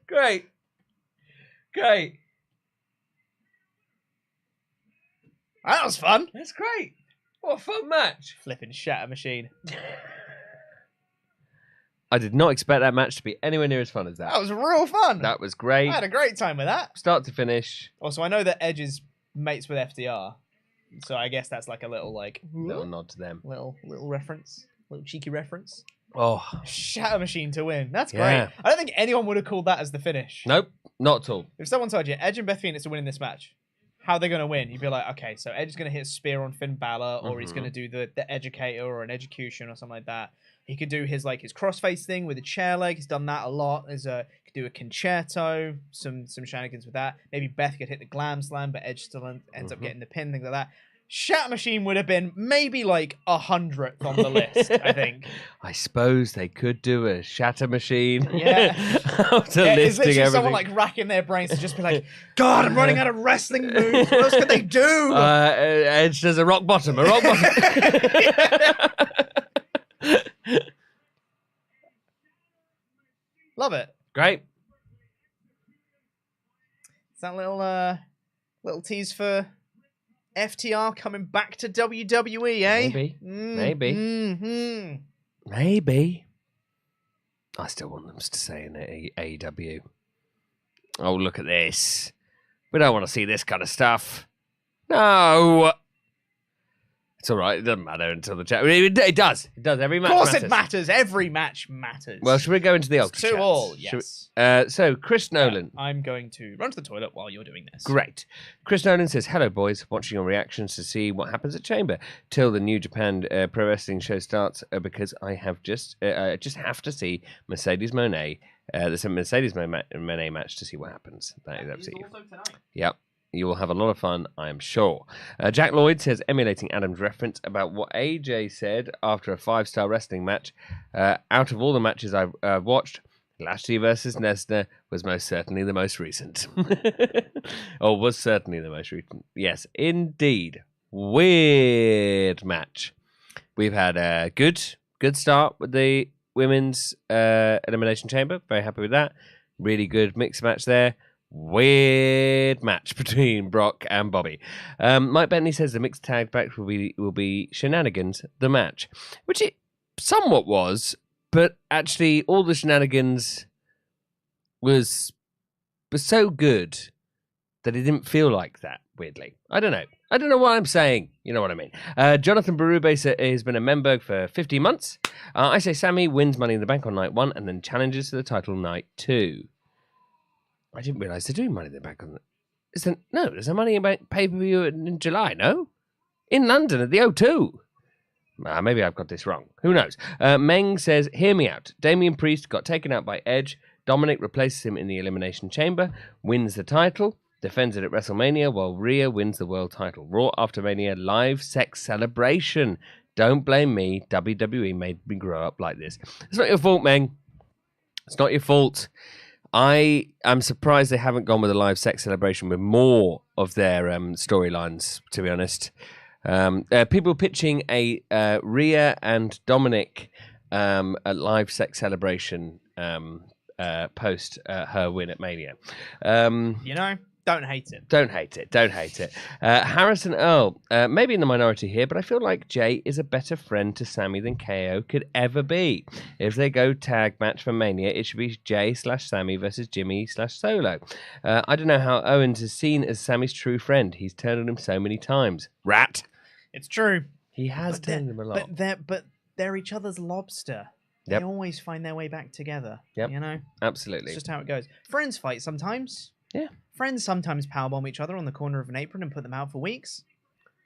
Great. That was fun. That's great. What a fun match. Flipping shatter machine. I did not expect that match to be anywhere near as fun as that. That was real fun. That was great. I had a great time with that. Start to finish. Also, I know that Edge is mates with FDR. So I guess that's like a little nod to them. Little reference. Little cheeky reference. Oh. Shatter machine to win. That's great. Yeah. I don't think anyone would have called that as the finish. Nope. Not at all. If someone told you Edge and Beth Phoenix are winning this match, how are they going to win? You'd be like, okay, so Edge is going to hit a spear on Finn Balor, or he's going to do the educator or an execution or something like that. He could do his crossface thing with a chair leg. He's done that a lot. He could do a concerto, some shenanigans with that. Maybe Beth could hit the glam slam, but Edge still ends up getting the pin, things like that. Shatter Machine would have been maybe like 100th on the list, I think. I suppose they could do a Shatter Machine. Yeah. After it's literally everything. someone like racking their brains to just be like, God, I'm running out of wrestling moves. What else could they do? Edge does a rock bottom. Love it. Great. It's that little tease for FTR coming back to WWE, eh? Maybe. I still want them to say in AEW. Oh, look at this. We don't want to see this kind of stuff. No. It's all right. It doesn't matter until the chat. It does. It does. Every match matters. Of course it matters. Every match matters. Well, should we go into the Ultrachats? 2-all, yes. So, Chris Nolan. I'm going to run to the toilet while you're doing this. Great. Chris Nolan says, hello, boys. Watching your reactions to see what happens at Chamber till the New Japan Pro Wrestling show starts because I just have to see Mercedes Moné. There's a Mercedes Moné match to see what happens. That is absolutely. Also tonight. Yep. You will have a lot of fun, I am sure. Jack Lloyd says, emulating Adam's reference about what AJ said after a 5-star wrestling match. Out of all the matches I've watched, Lashley versus Lesnar was most certainly the most recent. Or was certainly the most recent. Yes, indeed. Weird match. We've had a good start with the women's Elimination Chamber. Very happy with that. Really good mixed match there. Weird match between Brock and Bobby. Mike Bentley says the mixed tag match will be Shenanigans, the match, which it somewhat was, but actually all the shenanigans was so good that it didn't feel like that, weirdly. I don't know what I'm saying. You know what I mean. Jonathan Berube has been a member for 15 months. I say Sami wins Money in the Bank on night 1 and then challenges to the title night 2. I didn't realise they're doing Money in the Bank on the... there's a Money in the Bank pay-per-view in July, no? In London at the O2. Maybe I've got this wrong. Who knows? Meng says, hear me out. Damian Priest got taken out by Edge. Dominic replaces him in the Elimination Chamber, wins the title, defends it at WrestleMania, while Rhea wins the world title. Raw after Mania, live sex celebration. Don't blame me. WWE made me grow up like this. It's not your fault, Meng. It's not your fault. I am surprised they haven't gone with a live sex celebration with more of their storylines, to be honest. People pitching a Rhea and Dominic a live sex celebration post her win at Mania. Don't hate it. Don't hate it. Harrison Earl, maybe in the minority here, but I feel like Jay is a better friend to Sami than KO could ever be. If they go tag match for Mania, it should be Jay/Sami versus Jimmy/Solo. I don't know how Owens is seen as Sami's true friend. He's turned on him so many times. Rat. It's true. He has turned him a lot. But they're each other's lobster. They always find their way back together. Yep. Absolutely. It's just how it goes. Friends fight sometimes. Yeah. Friends sometimes powerbomb each other on the corner of an apron and put them out for weeks.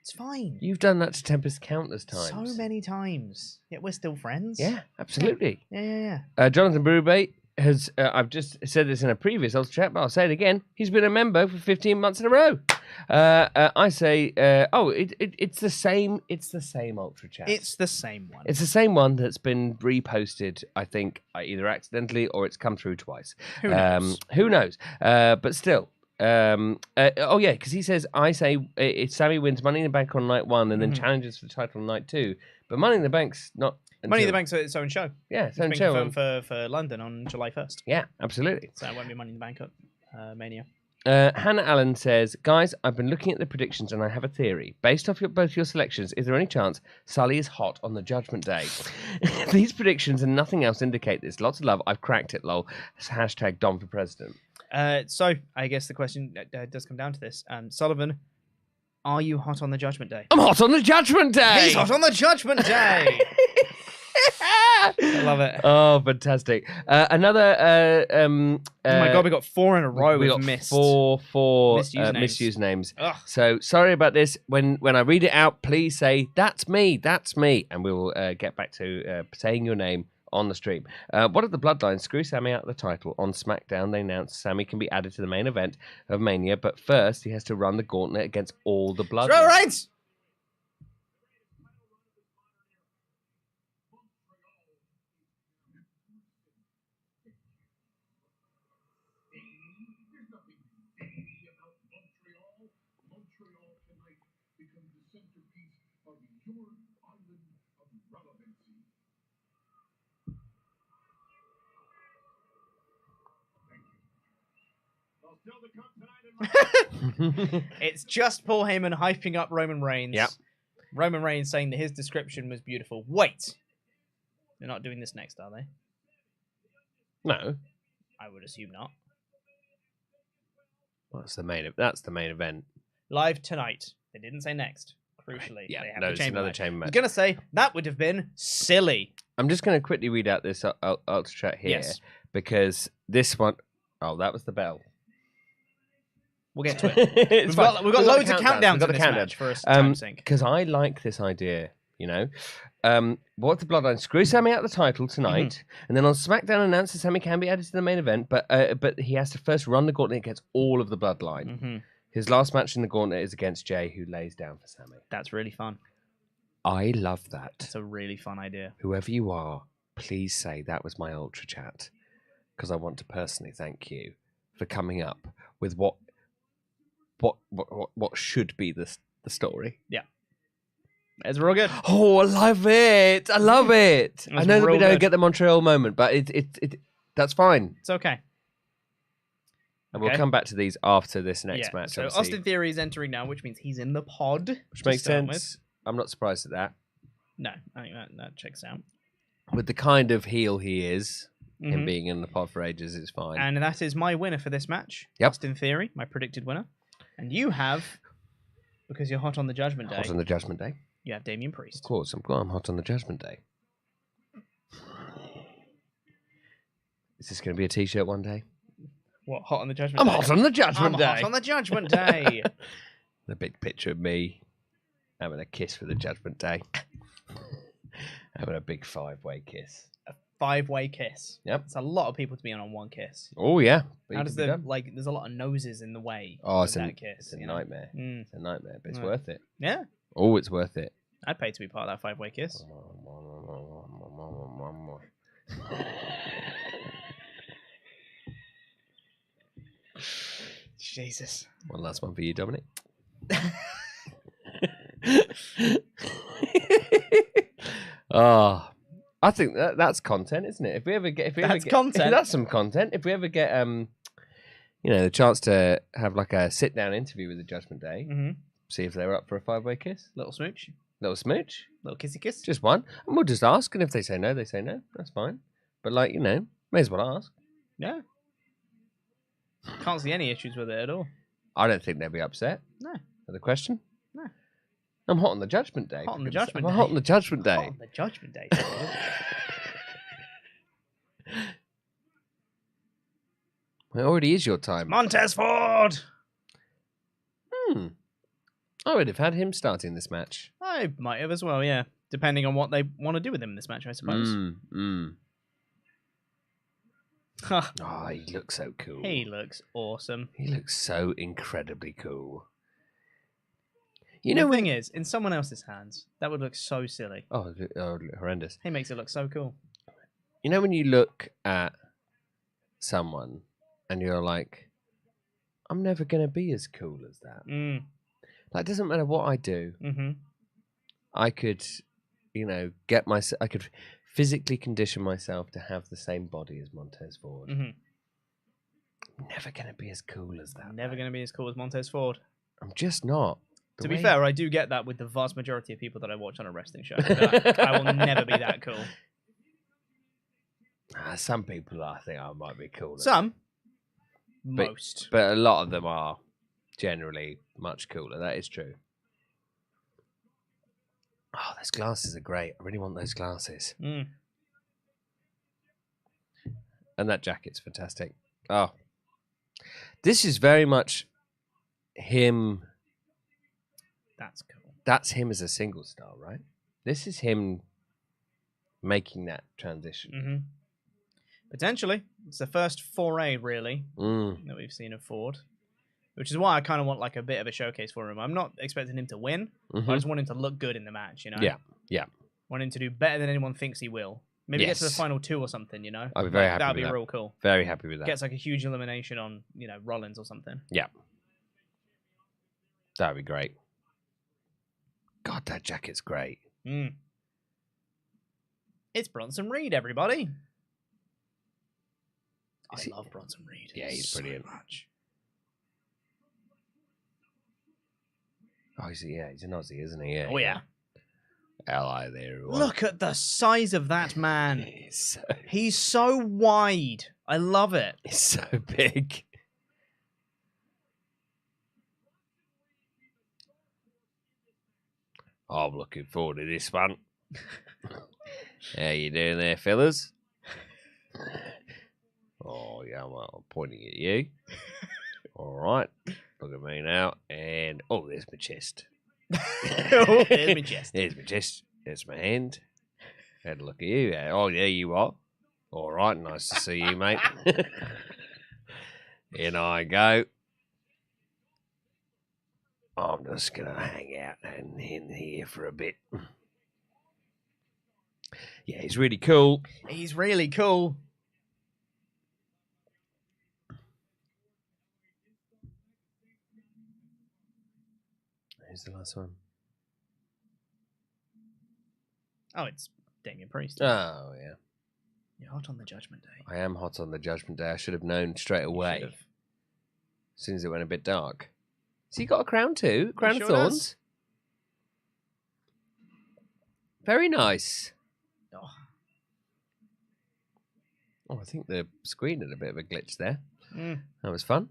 It's fine. You've done that to Tempest countless times. So many times. Yet we're still friends. Yeah, absolutely. Yeah. Jonathan Berube has, I've just said this in a previous Ultrachat, but I'll say it again. He's been a member for 15 months in a row. I say, it's the same Ultrachat. It's the same one. It's the same one that's been reposted, I think, either accidentally or it's come through twice. Who knows? But still. Because he says, I say it's Sami wins Money in the Bank on night 1 and then challenges for the title on night 2. But Money in the Bank's not... Money in the Bank's its own show. Yeah, it's own show. For London on July 1st. Yeah, absolutely. So it won't be Money in the Bank at Mania. Hannah Allen says, guys, I've been looking at the predictions and I have a theory. Based off both your selections, is there any chance Sully is hot on the Judgment Day? These predictions and nothing else indicate this. Lots of love. I've cracked it, lol. Hashtag Dom for president. So I guess the question does come down to this. Sullivan, are you hot on the Judgment Day? I'm hot on the Judgment Day! He's hot on the Judgment Day! I love it. Oh, fantastic. Another... oh my God, we got 4 in a row we with got missed. Four misused names. Ugh. So sorry about this. When I read it out, please say, that's me. And we will get back to saying your name on the stream. What if the Bloodline screw Sami out of the title? On SmackDown, they announced Sami can be added to the main event of Mania, but first he has to run the gauntlet against all the Bloodline. All right. It's just Paul Heyman hyping up Roman Reigns. Yep. Roman Reigns saying that his description was beautiful. Wait. They're not doing this next, are they? No. I would assume not. Well, that's the main event. Live tonight. They didn't say next. Crucially. Yeah, they have no, it's another chamber match. I was going to say, that would have been silly. I'm just going to quickly read out this Ultra Chat here. Yes. Because this one... Oh, that was the bell. We'll get to it. We've got loads of countdowns in this match for us time sync. Because I like this idea, what if the Bloodline screw Sami out of the title tonight, and then on SmackDown announce that Sami can be added to the main event, but he has to first run the gauntlet against all of the Bloodline. His last match in the gauntlet is against Jay, who lays down for Sami. That's really fun. I love that. It's a really fun idea. Whoever you are, please say that was my Ultra Chat, because I want to personally thank you for coming up with what should be the story. Yeah. It's real good. Oh, I love it. I know that we don't get the Montreal moment, but it that's fine. It's okay. And we'll come back to these after this next match. So obviously. Austin Theory is entering now, which means he's in the pod. Which makes sense. I'm not surprised at that. No, I think that checks out. With the kind of heel he is, him being in the pod for ages, it's fine. And that is my winner for this match. Yep. Austin Theory, my predicted winner. And you have, because you're hot on the Judgment Day. Hot on the Judgment Day. You have Damian Priest. Of course, I'm hot on the Judgment Day. Is this going to be a t-shirt one day? What, hot on the Judgment Day? I'm hot on the Judgment Day. I'm hot on the Judgment Day. The big picture of me having a kiss for the Judgment Day. Having a big 5-way kiss. A 5-way kiss. Yep. It's a lot of people to be on one kiss. Oh, yeah. How does there's a lot of noses in the way of that kiss. It's a nightmare. It's a nightmare, but it's worth it. Yeah. Oh, it's worth it. I'd pay to be part of that 5-way kiss. Jesus. One last one for you, Dominic. I think that's content, isn't it? Content. That's some content. If we ever get the chance to have like a sit down interview with the Judgment Day, see if they're up for a 5-way kiss. Little smooch. Little smooch. Little kissy kiss. Just one. And we'll just ask, and if they say no, they say no. That's fine. But may as well ask. Yeah. Can't see any issues with it at all. I don't think they'll be upset. No. With the question? No. I'm hot on the Judgment Day. Hot on the Judgment Day. I'm hot on the Judgment Day. Hot on the Judgment Day. It already is your time. Montez Ford! I would have had him starting this match. I might have as well, yeah. Depending on what they want to do with him in this match, I suppose. Oh, he looks so cool. He looks awesome. He looks so incredibly cool. The thing is, in someone else's hands, that would look so silly. Oh, horrendous. He makes it look so cool. You know when you look at someone and you're like, I'm never going to be as cool as that. Like, it doesn't matter what I do. I could, I could physically condition myself to have the same body as Montez Ford. Never going to be as cool as that. Never going to be as cool as Montez Ford. I'm just not. To be fair, I do get that with the vast majority of people that I watch on a wrestling show. I will never be that cool. Some people I think I might be cooler. Some. Most. But a lot of them are generally much cooler. That is true. Oh, those glasses are great. I really want those glasses. And that jacket's fantastic. Oh. This is very much him. That's cool. That's him as a single star, right? This is him making that transition. Potentially. It's the first foray, really, that we've seen of Ford. Which is why I kind of want like a bit of a showcase for him. I'm not expecting him to win. I just want him to look good in the match, Yeah. Want him to do better than anyone thinks he will. Maybe get to the final 2 or something, I'd be very happy with that. That'd be real cool. Very happy with that. Gets like a huge elimination on, Rollins or something. Yeah. That'd be great. God, that jacket's great. It's Bronson Reed, everybody. I love Bronson Reed. Yeah, he's brilliant. So much. Oh, he's an Aussie, isn't he? Yeah. Oh, yeah. Hello there, everyone. Look at the size of that man. He's so wide. I love it. He's so big. I'm looking forward to this one. How you doing there, fellas? Oh, yeah, I'm pointing at you. All right. Look at me now. And, there's my chest. There's my chest. There's my chest. There's my hand. Had a look at you. Oh, there you are. All right. Nice to see you, mate. In I go. I'm just going to hang out in here for a bit. Yeah, he's really cool. He's really cool. Who's the last one? Oh, it's Damian Priest. Oh, yeah. You're hot on the Judgment Day. I am hot on the Judgment Day. I should have known straight away. as soon as it went a bit dark. So he got a crown too? Crown of sure Thorns? Does. Very nice. Oh, I think the screen had a bit of a glitch there. Mm. That was fun.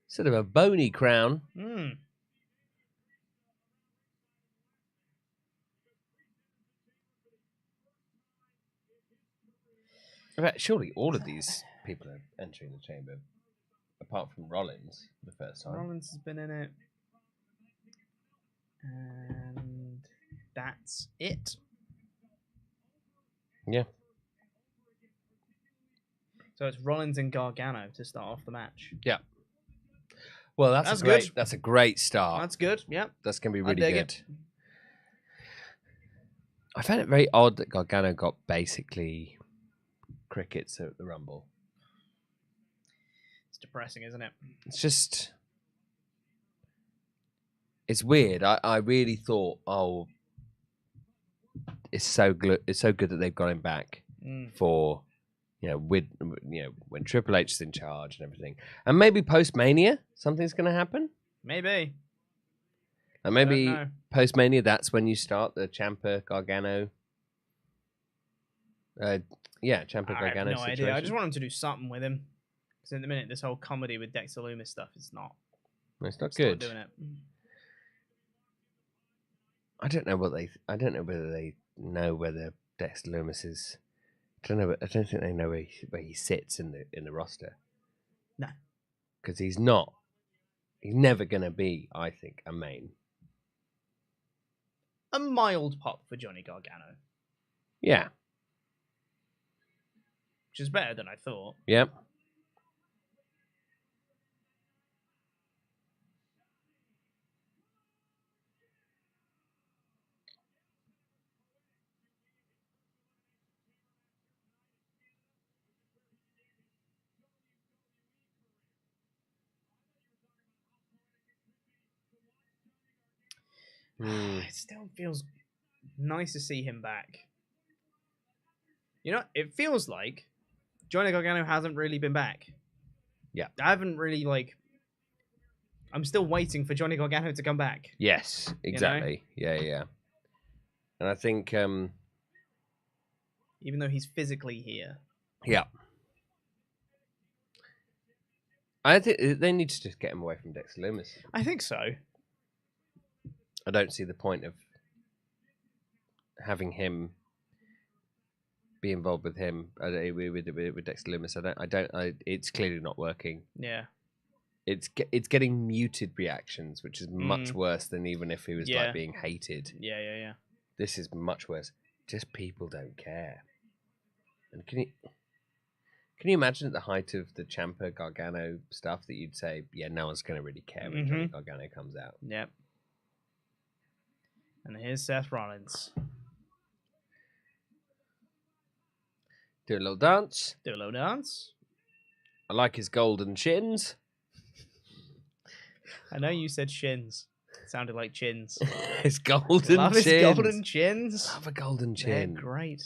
Sort of a bony crown. Mm. In fact, surely all of these people are entering the chamber, apart from Rollins the first time. Rollins has been in it. And that's it. Yeah. So it's Rollins and Gargano to start off the match. Yeah. Well, that's good. That's a great start. That's good. Yeah. That's going to be really good. It. I found it very odd that Gargano got basically crickets at the Rumble. It's depressing, isn't it? It's just... It's weird. I really thought, it's so good that they've got him back for, when Triple H is in charge and everything. And maybe post-Mania, something's going to happen? Maybe. And maybe post-Mania, that's when you start the Ciampa Gargano. Ciampa Gargano I have no situation. idea. I just want him to do something with him. Because in the minute, this whole comedy with Dexter Lumis stuff is not. It's not good. Not doing it. I don't know whether they know whether Dexter Lumis is. I don't know. I don't think they know where he sits in the roster. No, because he's not. He's never going to be, I think, a main. A mild pop for Johnny Gargano. Yeah. Which is better than I thought. Yep. It still feels nice to see him back. It feels like Johnny Gargano hasn't really been back. Yeah. I haven't really, I'm still waiting for Johnny Gargano to come back. Yes, exactly. Yeah. And I think... even though he's physically here. Yeah. I think they need to just get him away from Dexter Lumis. I think so. I don't see the point of having him be involved with him with Dexter Lumis. It's clearly not working. Yeah, it's getting muted reactions, which is much worse than even if he was being hated. Yeah. This is much worse. Just people don't care. And can you imagine at the height of the Ciampa Gargano stuff that you'd say, no one's going to really care when Johnny Gargano comes out. Yep. And here's Seth Rollins. Do a little dance. I like his golden shins. I know you said shins. It sounded like chins. His golden Love chins. his golden chins. Love a golden chin. They're great.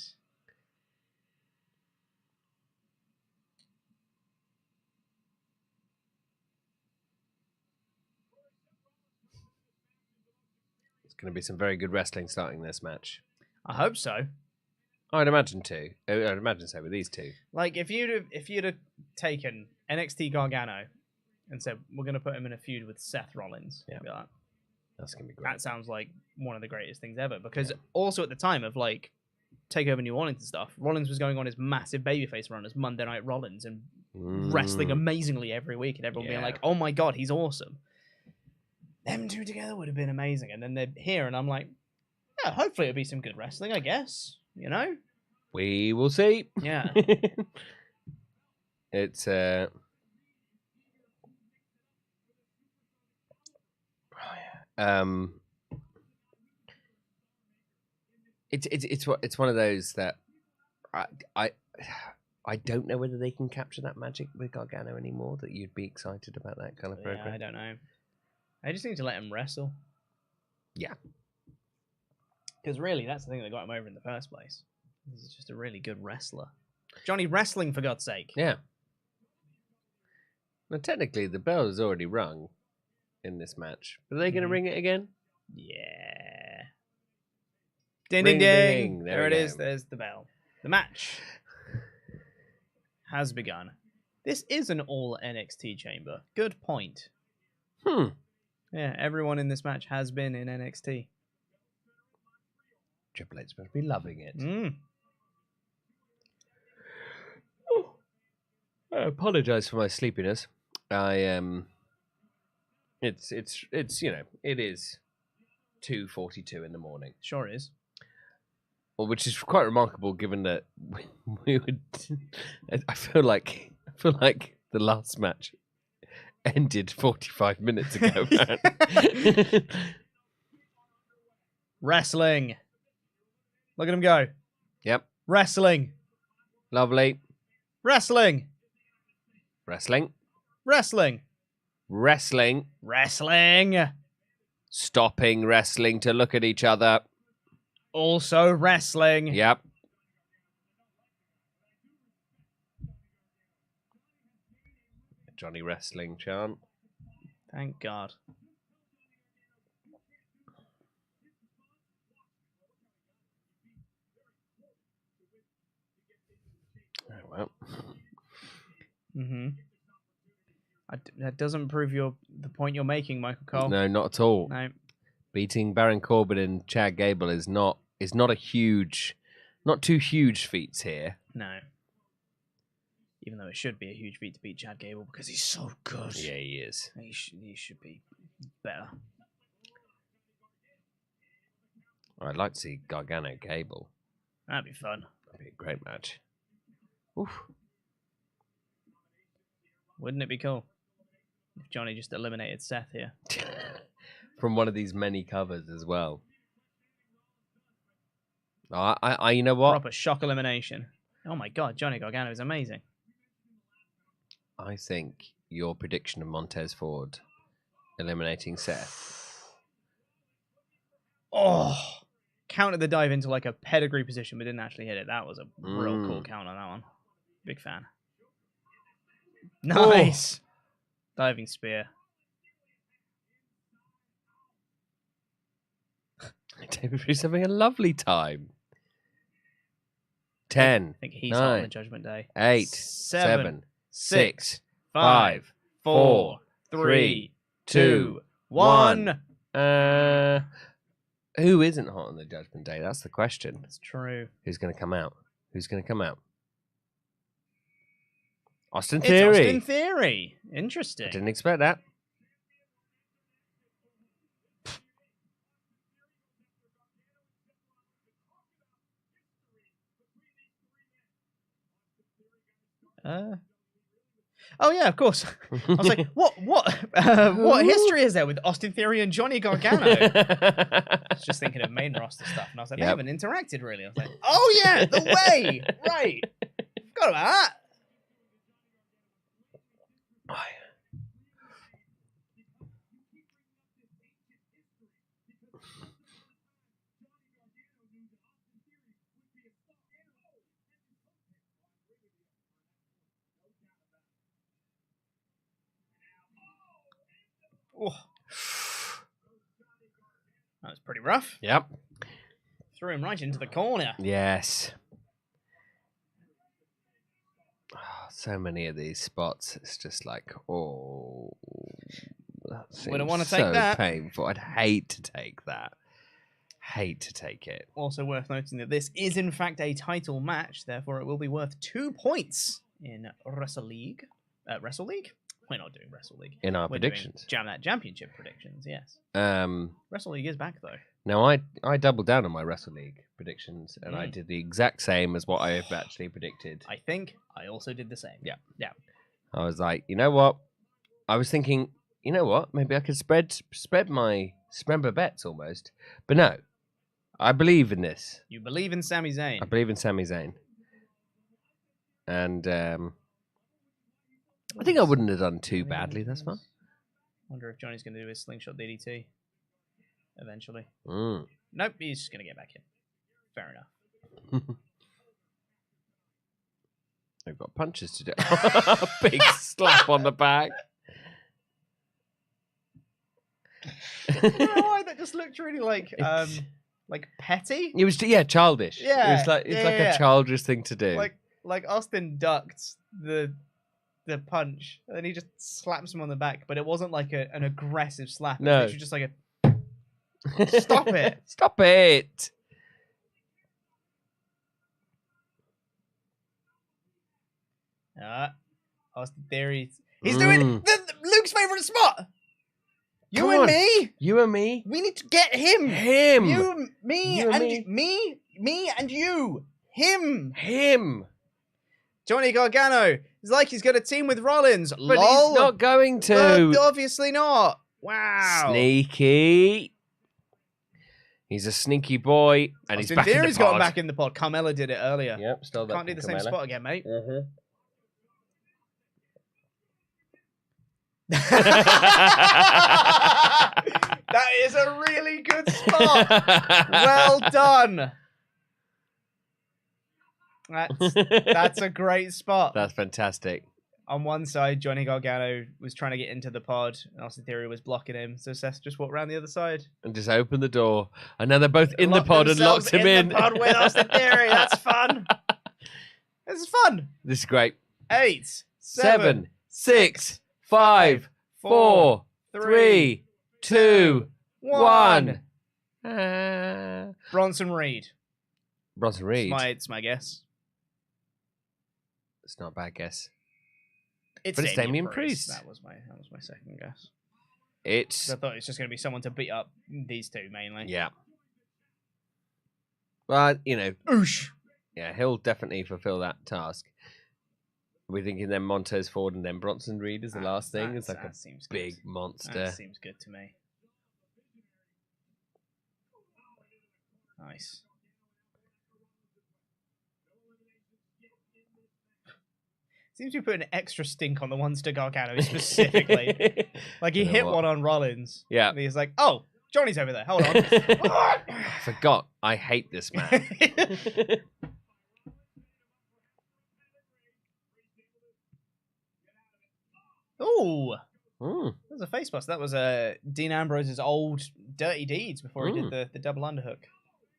Going to be some very good wrestling starting this match. I hope so. I'd imagine too. I'd imagine so with these two. Like if you'd have taken NXT Gargano and said we're going to put him in a feud with Seth Rollins, yeah, like, that's going to be great. That sounds like one of the greatest things ever. Because also at the time of Takeover New Orleans and stuff, Rollins was going on his massive babyface run as Monday Night Rollins and wrestling amazingly every week, and everyone being like, "Oh my god, he's awesome." Them two together would have been amazing. And then they're here, and I'm like, yeah, hopefully it'll be some good wrestling, I guess. We will see. Yeah. It's it's one of those that I don't know whether they can capture that magic with Gargano anymore, that you'd be excited about that kind of program. I don't know. I just need to let him wrestle. Yeah. Because really, that's the thing that got him over in the first place. He's just a really good wrestler. Johnny wrestling, for God's sake. Yeah. Now, technically, the bell is already rung in this match. But are they going to ring it again? Yeah. Ding, Ring, ding, ding, ding. ding. There it is. There's the bell. The match has begun. This is an all NXT chamber. Good point. Yeah, everyone in this match has been in NXT. Triple H must be loving it. I apologize for my sleepiness. It's it is 2:42 in the morning. Sure is. Well, which is quite remarkable given that we would. I feel like the last match ended 45 minutes ago. Wrestling. Look at him go. Yep. Wrestling. Lovely. Wrestling. Wrestling. Wrestling. Wrestling. Wrestling. Stopping wrestling to look at each other. Also wrestling. Yep. Johnny Wrestling chant. Thank God. Oh, well. That doesn't prove the point you're making, Michael Cole. No, not at all. No. Beating Baron Corbin and Chad Gable is not a huge, not two huge feats here. No. Even though it should be a huge feat to beat Chad Gable because he's so good. Yeah, he is. He should be better. I'd like to see Gargano Gable. That'd be fun. That'd be a great match. Oof. Wouldn't it be cool if Johnny just eliminated Seth here? From one of these many covers as well. I you know what? Proper shock elimination. Oh my God, Johnny Gargano is amazing. I think your prediction of Montez Ford eliminating Seth. Oh, counted the dive into like a pedigree position, but didn't actually hit it. That was a real cool count on that one. Big fan. Nice. Oh. Diving spear. David Priest having a lovely time. 10. I think he's on the Judgment Day. 8, 7, 6, 5, 4, 3, 2, 1. Who isn't hot on the Judgment Day? That's the question. That's true. Who's going to come out? Austin Theory. It's Austin Theory. Interesting. I didn't expect that. Oh yeah, of course. I was like, what history is there with Austin Theory and Johnny Gargano? I was just thinking of main roster stuff, and I was like, they haven't interacted really. I was like, oh yeah, the way, right? Forgot about that. Oh. That was pretty rough. Yep. Threw him right into the corner. Yes. Oh, so many of these spots. It's just like, oh, that wouldn't want to take that. Painful. I'd hate to take that. Hate to take it. Also worth noting that this is in fact a title match, therefore it will be worth 2 points in Wrestle League. Wrestle League? We're not doing Wrestle League. In our predictions. Jam that championship predictions, yes. Wrestle League is back though. Now I doubled down on my Wrestle League predictions and I did the exact same as what I have actually predicted. I think I also did the same. Yeah. Yeah. I was like, you know what? I was thinking, you know what? Maybe I could spread my bets almost. But no. I believe in this. You believe in Sami Zayn. I believe in Sami Zayn. And I think I wouldn't have done too badly thus far. Wonder if Johnny's going to do his slingshot DDT eventually. Nope, he's just going to get back in. Fair enough. They've got punches to do. Big slap on the back. You know why that just looked really like petty? It was childish. Yeah, it's like a childish thing to do. Like Austin ducked the punch, and then he just slaps him on the back, but it wasn't like an aggressive slap. No, it was just like a stop it, stop it. Austin Theory, he's doing Luke's favorite spot. You Come and on. me. You and me. We need to get him. Him. You, me, You and and me. me and you. Him. Him. Johnny Gargano. It's like he's got a team with Rollins. But Lol. he's not going to. Obviously not. Wow. Sneaky. He's a sneaky boy, and he's back in the pod. Theory's got back in the pod. Carmella did it earlier. Yep, still can't do the same spot again, mate. Mm-hmm. That is a really good spot. Well done. That's a great spot. That's fantastic. On one side, Johnny Gargano was trying to get into the pod, and Austin Theory was blocking him. So Seth just walked around the other side and just opened the door. And now they're both in the pod and locked him in. The pod with Austin Theory. That's fun. This is fun. This is great. 8, 7, 6, 5, 4, 3, 2, 1. Bronson Reed. Bronson Reed. It's my guess. It's not a bad guess. It's Damian Priest. That was my second guess. I thought it was just going to be someone to beat up these two mainly. Yeah. Well, Oosh. Yeah, he'll definitely fulfill that task. We're thinking then Montez Ford and then Bronson Reed is the last thing. It's like a big monster. That seems good to me. Nice. Seems to be putting extra stink on the ones to Gargano specifically. Like he hit one on Rollins. Yeah. And he's like, oh, Johnny's over there. Hold on. I forgot. I hate this man. Ooh. That was a face bust. That was Dean Ambrose's old dirty deeds before he did the double underhook.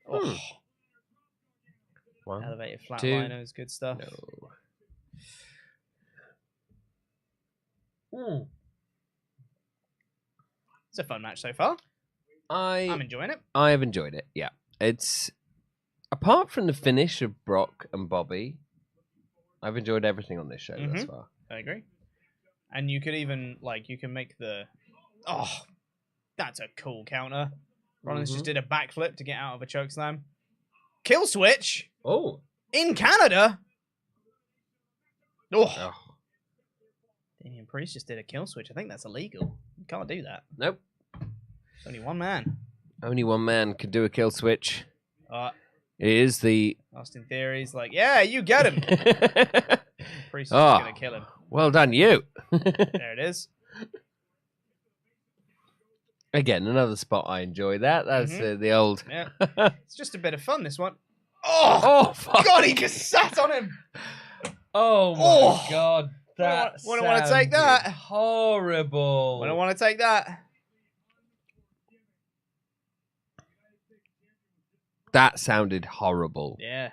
Oh. One, elevated flatliners, good stuff. No. It's a fun match so far. I'm enjoying it. I have enjoyed it, yeah. It's, apart from the finish of Brock and Bobby, I've enjoyed everything on this show thus far. I agree. And you could even, you can make the... Oh, that's a cool counter. Rollins just did a backflip to get out of a chokeslam. Kill switch! Oh. In Canada! Oh. Damian Priest just did a kill switch. I think that's illegal. You can't do that. Nope. It's only one man. Only one man can do a kill switch. It is the... Austin Theory's like, yeah, you get him. Priest is going to kill him. Well done, you. There it is. Again, another spot I enjoy. That's the old... Yeah. It's just a bit of fun, this one. Oh, fuck. God, he just sat on him. Oh, my God. That wouldn't want to take that. Horrible. Wouldn't want to take that. That sounded horrible. Yeah.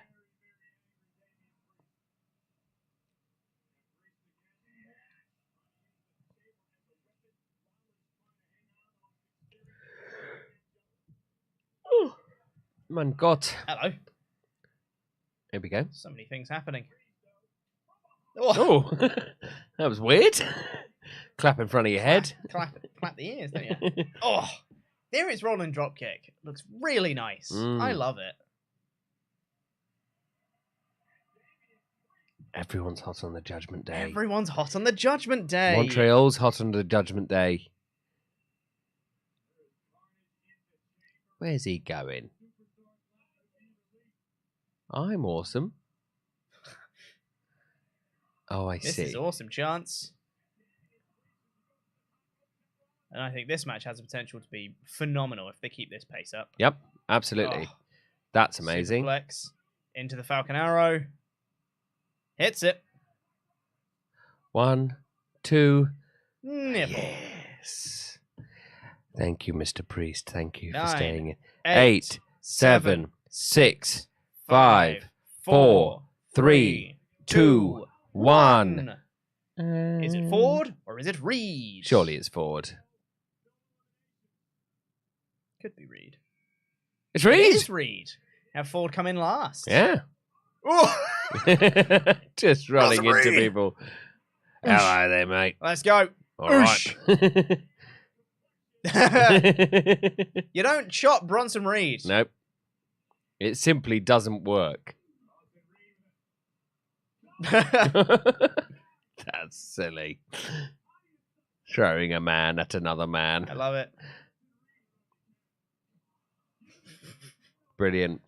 Oh, mein Gott. Hello. Here we go. So many things happening. Oh, that was weird. Clap in front of your head. Clap the ears, don't you? Oh, there is Rollin dropkick. Looks really nice. I love it. Everyone's hot on the Judgment Day. Everyone's hot on the Judgment Day. Montreal's hot on the Judgment Day. Where's he going? I'm awesome. Oh, I see. This is awesome, Chance. And I think this match has the potential to be phenomenal if they keep this pace up. Yep, absolutely. Oh, that's amazing. Superplex into the Falcon Arrow. Hits it. 1, 2. Nibble. Yes. Thank you, Mr. Priest. Thank you 9, for staying in. 8, 7, 6, 5, 4, 3, 2, 1. Is it Ford or is it Reed? Surely it's Ford. Could be Reed. It's Reed. It is Reed. Have Ford come in last? Yeah. Just running into people. Hello there, mate. Let's go. All right. You don't chop Bronson Reed. Nope. It simply doesn't work. That's silly. Throwing a man at another man. I love it. Brilliant.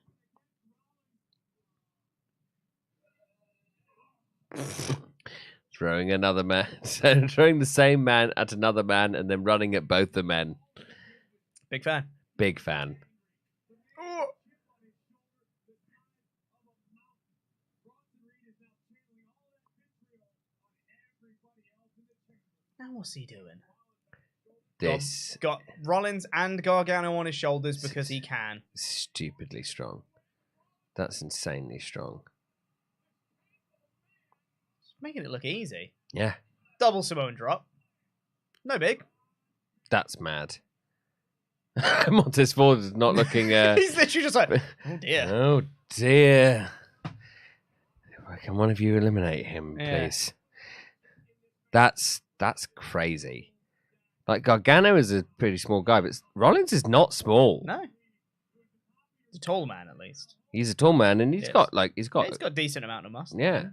Throwing another man. So throwing the same man at another man and then running at both the men. Big fan. Big fan. Now what's he doing? This got Rollins and Gargano on his shoulders because he can. Stupidly strong. That's insanely strong. Making it look easy. Yeah. Double Samoan drop. No big. That's mad. Montez Ford is not looking... He's literally just like, oh dear. Oh dear. Can one of you eliminate him, please? That's crazy. Like, Gargano is a pretty small guy, but Rollins is not small. No. He's a tall man, at least. He's a tall man, and he's got a decent amount of muscle. Yeah.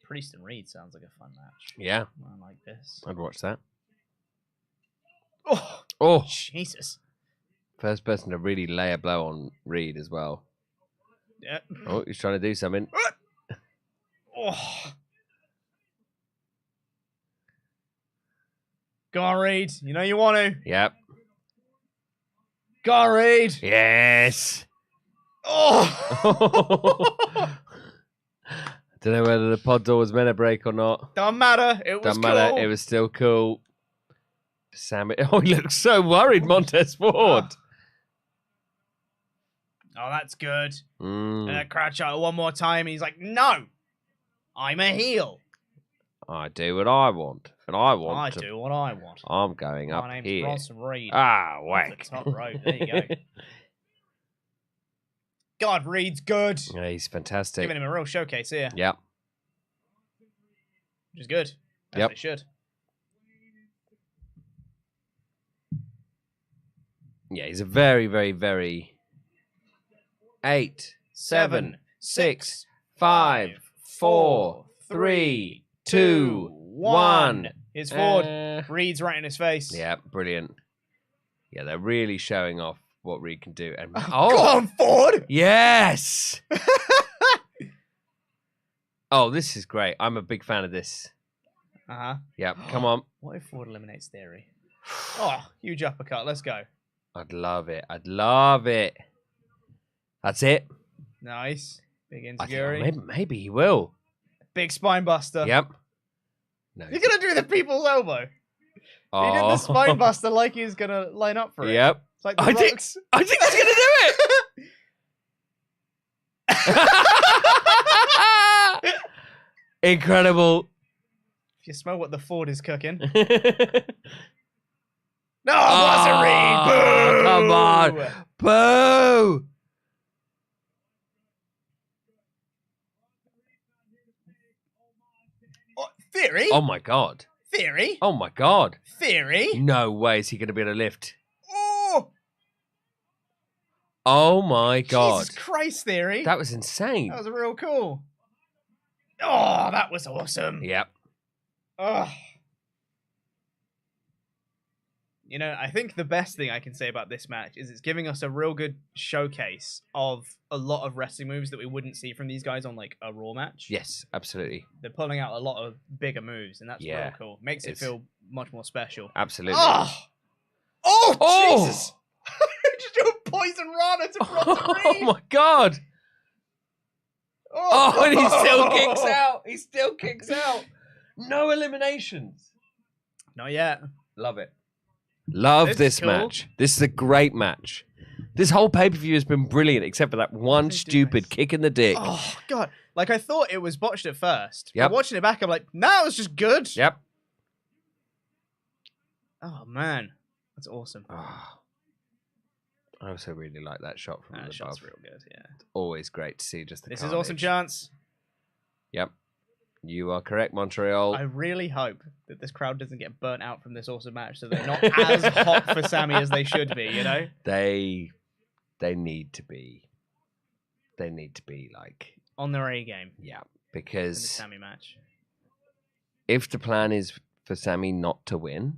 Priest and Reed sounds like a fun match. Yeah. I like this. I'd watch that. Oh, Jesus. First person to really lay a blow on Reed as well. Yeah. Oh, he's trying to do something. Oh. Go on, Reed. You know you want to. Yep. Go on, Reed. Yes. Oh. Don't know whether the pod door was meant to break or not. Don't matter. It was Doesn't matter. It was still cool. Sami. Oh, he looks so worried, Montez Ford. Oh, that's good. And then crouch out one more time. And he's like, no, I'm a heel. I do what I want. And I do what I want. I'm going up My name's here. Bronson Reed. Ah, whack. The top rope. There you go. God, Reed's good. Yeah, he's fantastic. Giving him a real showcase here. Yep. Which is good. As Yep. they should. Yeah, he's a very, very, very... 8, 7, 6, 5, 4, 3, 2, 1. Here's Ford. Reed's right in his face. Yeah, brilliant. Yeah, they're really showing off what Reed can do. And Go on, Ford! Yes! Oh, this is great. I'm a big fan of this. Uh-huh. Yep, come on. What if Ford eliminates Theory? Oh, huge uppercut. Let's go. I'd love it. I'd love it. That's it. Nice. Big I insecurity. think maybe he will. Big spine buster. Yep. No. You're going to do the people's elbow. Oh. He did the spine buster like he was going to line up for it. Yep. It's like the I think he's going to do it. Incredible. If you smell what the Ford is cooking. No, Oh, wasn't Reed. Boo! come on. Boo! Oh, Theory? Oh my god. Theory? Oh my god. Theory? No way is he going to be able to lift. Oh! Oh my god. Jesus Christ, Theory. That was insane. That was real cool. Oh, that was awesome. Yep. Oh. You know, I think the best thing I can say about this match is it's giving us a real good showcase of a lot of wrestling moves that we wouldn't see from these guys on like a Raw match. Yes, absolutely. They're pulling out a lot of bigger moves, and that's real cool. Makes it feel much more special. Absolutely. Oh, Jesus! Just do a poison rana to Bronson Reed. Oh my god! Oh, and he still kicks out. He still kicks out. No eliminations. Not yet. Love it. Love this match. This is a great match. This whole pay-per-view has been brilliant, except for that one stupid kick in the dick. Oh, God. Like, I thought it was botched at first. Yep. But watching it back, I'm like, no, it was just good. Yep. Oh, man. That's awesome. Oh. I also really like that shot from That the shot's above. real good, yeah. It's always great to see just the This carnage. is awesome chance. Yep. You are correct, Montreal. I really hope that this crowd doesn't get burnt out from this awesome match, so they're not as hot for Sami as they should be, you know? They need to be. They need to be like on their A game. Yeah, In because the Sami match. if the plan is for Sami not to win,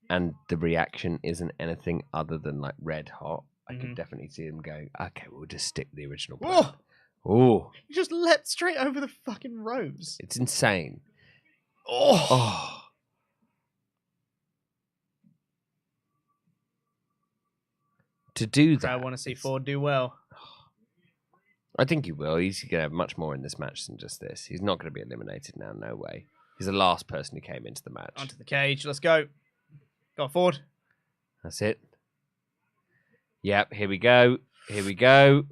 and the reaction isn't anything other than like red hot, I could definitely see them going, okay, we'll just stick with the original plan. Oh, he just leapt straight over the fucking ropes. It's insane. Oh. To do that. I want to see Ford do well. I think he will. He's going to have much more in this match than just this. He's not going to be eliminated now. No way. He's the last person who came into the match. Onto the cage. Let's go. Go Ford. That's it. Yep. Here we go. Here we go.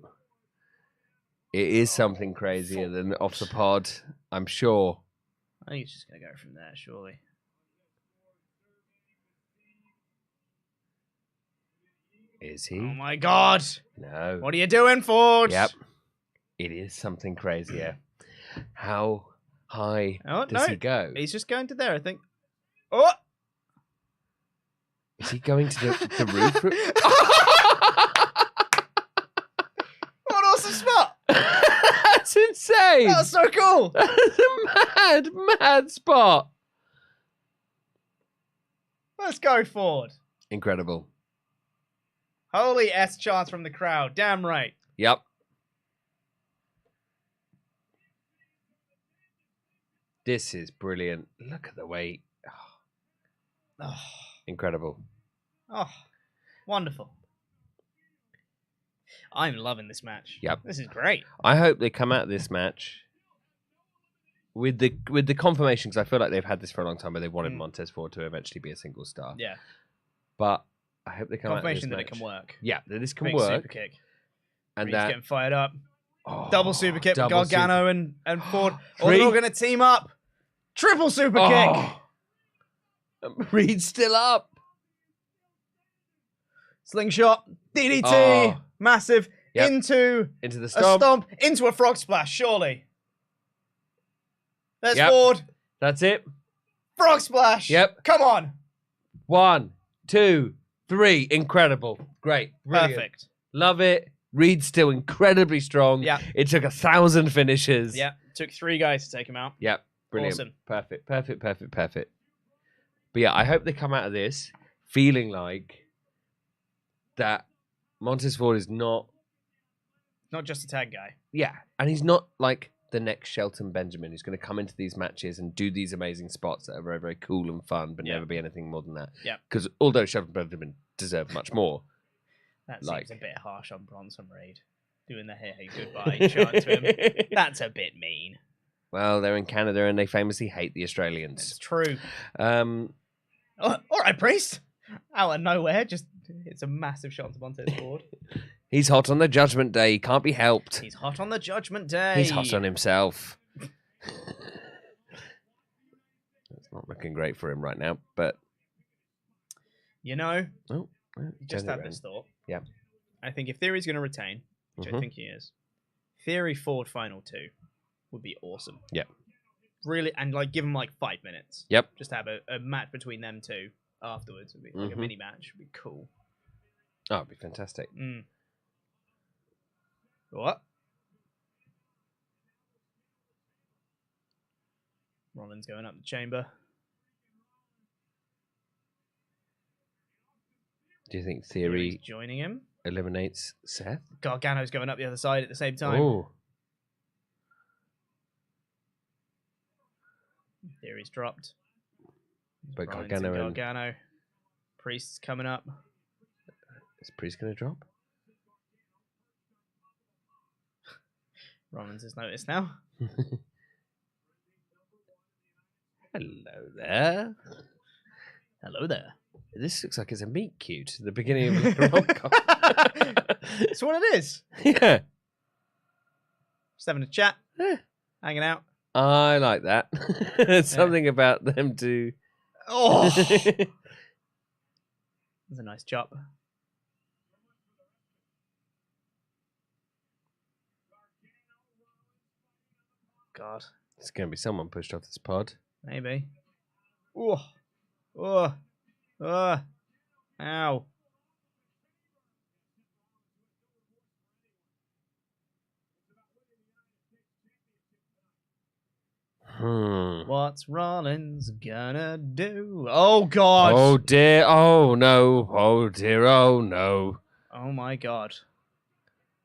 It is something crazier than off the pod, I'm sure. I think he's just going to go from there, surely. Is he? Oh my God. No. What are you doing, Ford? Yep. It is something crazier. How high does he go? He's just going to there, I think. Oh! Is he going to the roof? What an awesome spot! That's insane! That's so cool! That's a mad spot! Let's go, Ford. Incredible. Holy S chants from the crowd. Damn right. Yep. This is brilliant. Look at the way. Oh. Incredible. Oh, wonderful. I'm loving this match. Yep. This is great. I hope they come out of this match with the confirmation, because I feel like they've had this for a long time, but they wanted Montez Ford to eventually be a single star. Yeah. But I hope they come out of this confirmation that match. it can work. Yeah, that this can Big work. super kick. And He's that getting fired up. Double super kick with double Gargano and Ford. They're all going to team up. Triple super kick. Reed's still up. Slingshot. DDT. Massive. Yep. Into the a stomp. stomp. Into a frog splash, surely. There's Yep. Ford. That's it. Frog splash. Yep. Come on. 1, 2, 3. Incredible. Great. Brilliant. Perfect. Love it. Reed's still incredibly strong. Yeah. It took 1,000 finishes. Yeah. Took 3 guys to take him out. Yep. Brilliant. Awesome. Perfect. But yeah, I hope they come out of this feeling like that Montez Ford is not just a tag guy. Yeah. And he's not like the next Shelton Benjamin who's going to come into these matches and do these amazing spots that are very, very cool and fun, but never be anything more than that. Yeah. Because although Shelton Benjamin deserved much more. That seems a bit harsh on Bronson Reed. Doing the hey goodbye chant to him. That's a bit mean. Well, they're in Canada and they famously hate the Australians. It's true. All right, Priest. Out of nowhere, it's a massive shot to Montez Ford. He's hot on the Judgment Day. He can't be helped. He's hot on the Judgment Day. He's hot on himself. It's not looking great for him right now, but... You know, just had this thought. Yeah. I think if Theory's going to retain, which I think he is, Theory Ford Final 2 would be awesome. Yeah. Really, and give him 5 minutes. Yep. Just have a match between them two afterwards. It'd be like a mini match. It'd be cool. Oh, it'd be fantastic. What? Rollins going up the chamber. Do you think Theory joining him eliminates Seth? Gargano's going up the other side at the same time. Oh. Theory's dropped. But Rollins Gargano and and... Gargano. Priest's coming up. Is Priest going to drop? Rollins has noticed now. Hello there. Hello there. This looks like it's a meet cute at the beginning of the rom-com. It's what it is. Yeah. Just having a chat. Hanging out. I like that. There's something about them too. Oh! That's a nice chop. God. There's going to be someone pushed off this pod. Maybe. Oh. Oh. Oh. Ow. What's Rollins gonna do? Oh, God. Oh, dear. Oh, no. Oh, dear. Oh, no. Oh, my God.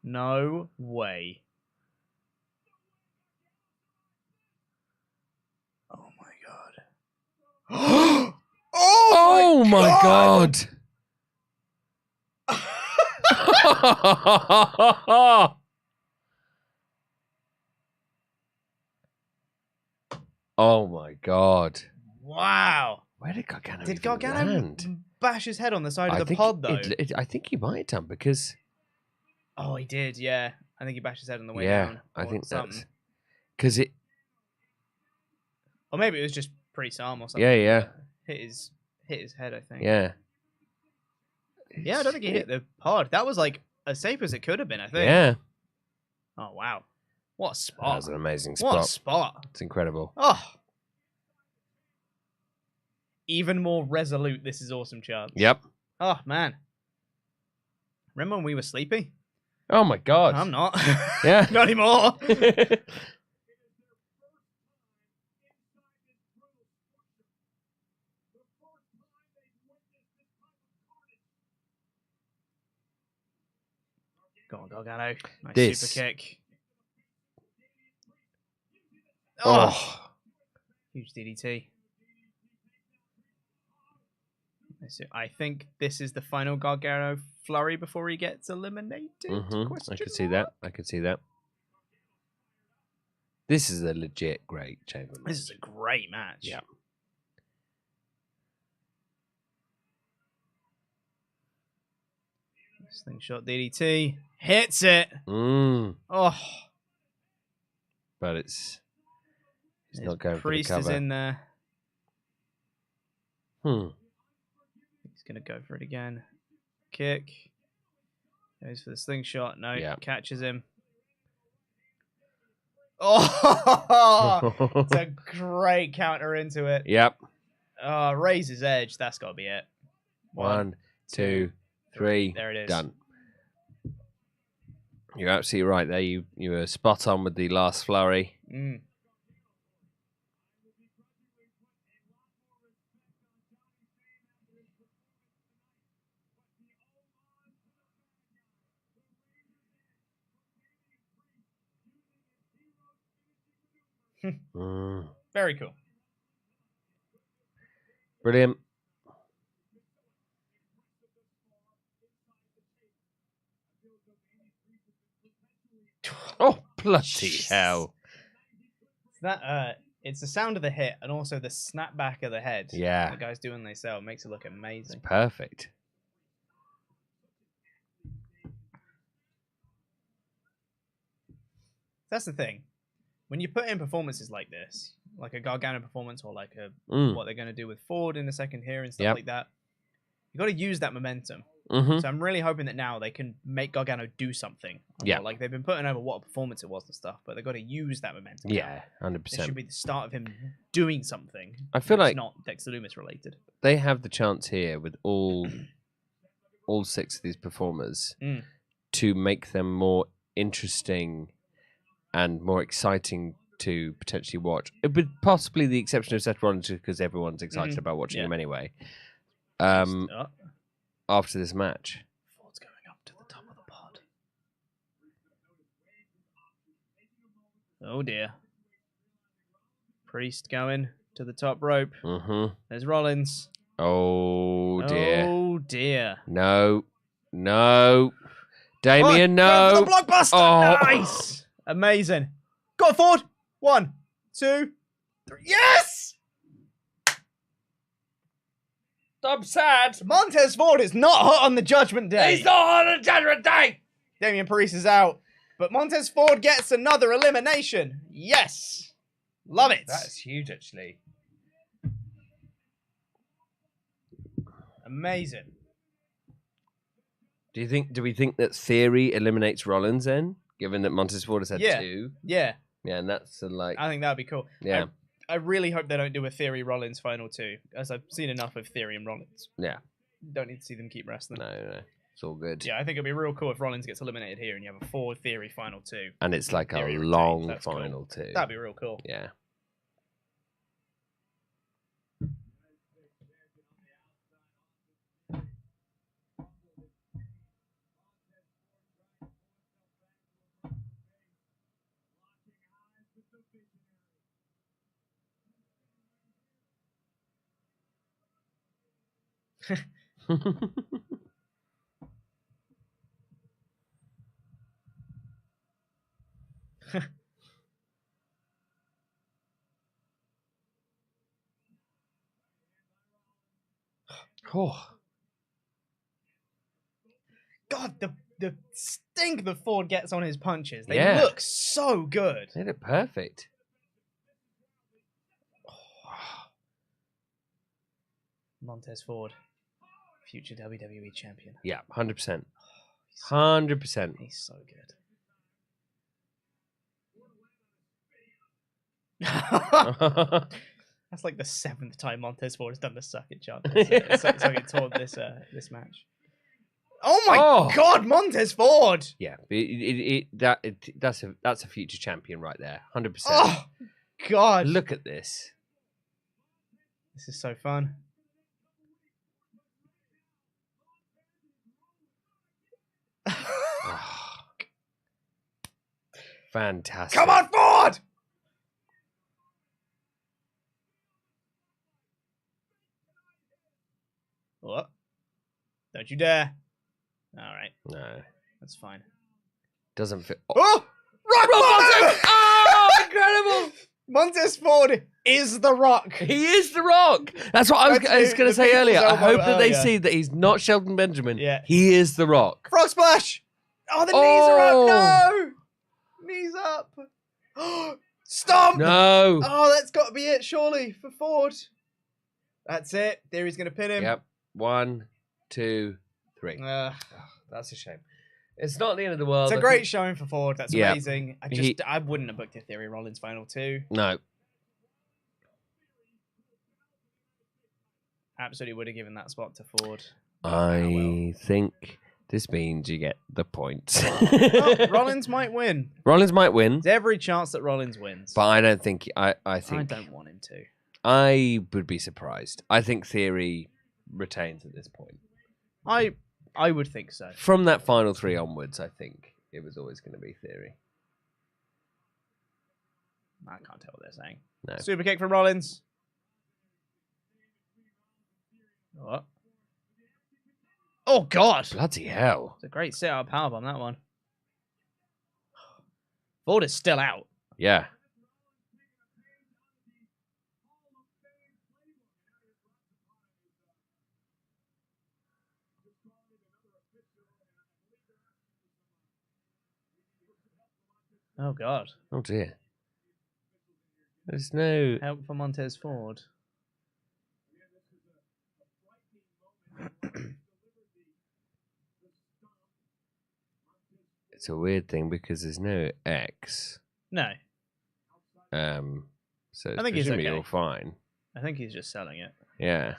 No way. Oh, my God. Oh, my God. Oh my God! Wow! Where did Gargano? Did even Gargano land? bash his head on the side of the pod though? I think he might have done because. Oh, he did. Yeah, I think he bashed his head on the way Yeah, down. I think something. that's because it. Or maybe it was just pre-Sam or something. Yeah, yeah. Hit his head, I think. Yeah. Yeah, I don't think he hit the pod. That was like as safe as it could have been, I think. Yeah. Oh wow. What a spot. That was an amazing spot. What a spot. It's incredible. Oh. Even more resolute, this is awesome, Charles. Yep. Oh, man. Remember when we were sleepy? Oh, my God. I'm not. Yeah. Not anymore. Go on, Gargano. Nice super kick. Oh. Huge DDT. I think this is the final Gargano flurry before he gets eliminated. I could see that. I could see that. This is a legit great chamber match. This is a great match. Yeah. Slingshot DDT. Hits it. Oh. But he's not going for the Priest cover. is in there. He's going to go for it again. Kick. Goes for the slingshot. No, catches him. Oh! It's a great counter into it. Yep. Raises edge. That's got to be it. 1, 2, 3. There it is. Done. You're absolutely right there. You were spot on with the last flurry. Very cool. Brilliant. Oh, bloody hell. It's the sound of the hit and also the snap back of the head. Yeah. The guys do when they sell. It makes it look amazing. It's perfect. That's the thing. When you put in performances like this, like a Gargano performance or like what they're going to do with Ford in a second here and stuff like that, you got to use that momentum. So I'm really hoping that now they can make Gargano do something. Like they've been putting over what a performance it was and stuff, but they've got to use that momentum. Yeah, 100%. This should be the start of him doing something. I feel like not Dexter Lumis related. They have the chance here with all 6 of these performers to make them more interesting and more exciting to potentially watch. With possibly the exception of Seth Rollins, because everyone's excited about watching him anyway. After this match. Ford's going up to the top of the pod. Oh dear. Priest going to the top rope. There's Rollins. Oh dear. Oh dear. No. Damien, no. Go for the blockbuster. Nice. Amazing. Go forward. 1, 2, 3. Yes! I'm sad. Montez Ford is not hot on the Judgment Day. He's not on the Judgment Day. Damian Priest is out. But Montez Ford gets another elimination. Yes. Love it. That's huge, actually. Amazing. Do we think that Theory eliminates Rollins then? Given that Montez Ford has had 2? Yeah. Yeah, and that's like... I think that would be cool. Yeah. I really hope they don't do a Theory Rollins final 2, as I've seen enough of Theory and Rollins. Yeah. Don't need to see them keep wrestling. No. It's all good. Yeah, I think it'd be real cool if Rollins gets eliminated here and you have a 4 Theory final 2. And it's like Theory a retains. long That's final cool. 2. That'd be real cool. Yeah. Oh. God, the stink that Ford gets on his punches. They look so good. They look perfect. Montez Ford, future WWE champion. Yeah, 100%. 100%. He's so good. That's like the 7th time Montez Ford has done the suck it chant. It's like it toward this match. Oh my God, Montez Ford! Yeah, that's a future champion right there, 100%. Oh God! Look at this. This is so fun. Fantastic. Come on, Ford! What? Don't you dare. All right. No. That's fine. Doesn't fit. Oh! Rock Bottom! Oh, incredible! Montez Ford is the Rock. He is the Rock. That's what I was going to say earlier. I hope that they see that he's not Shelton Benjamin. Yeah. He is the Rock. Frog splash! Oh, the knees are up. No! Knees up. Stomp! No. Oh, that's got to be it, surely, for Ford. That's it. Theory's going to pin him. Yep. 1, 2, 3. That's a shame. It's not the end of the world. It's a great showing for Ford. That's Yeah. amazing. I wouldn't have booked a Theory Rollins final 2. No. Absolutely would have given that spot to Ford. I think this means you get the point. Well, Rollins might win. Rollins might win. There's every chance that Rollins wins. But I don't think... I think... I don't want him to. I would be surprised. I think Theory retains at this point. I would think so. From that final 3 onwards, I think it was always going to be Theory. I can't tell what they're saying. No. Super kick from Rollins. What? Oh, God. Bloody hell. It's a great sit-out powerbomb, that one. Ford is still out. Yeah. Oh, God. Oh, dear. There's no... Help for Montez Ford. It's a weird thing because there's no X. No. So I think he's okay. all fine. I think he's just selling it. Yeah.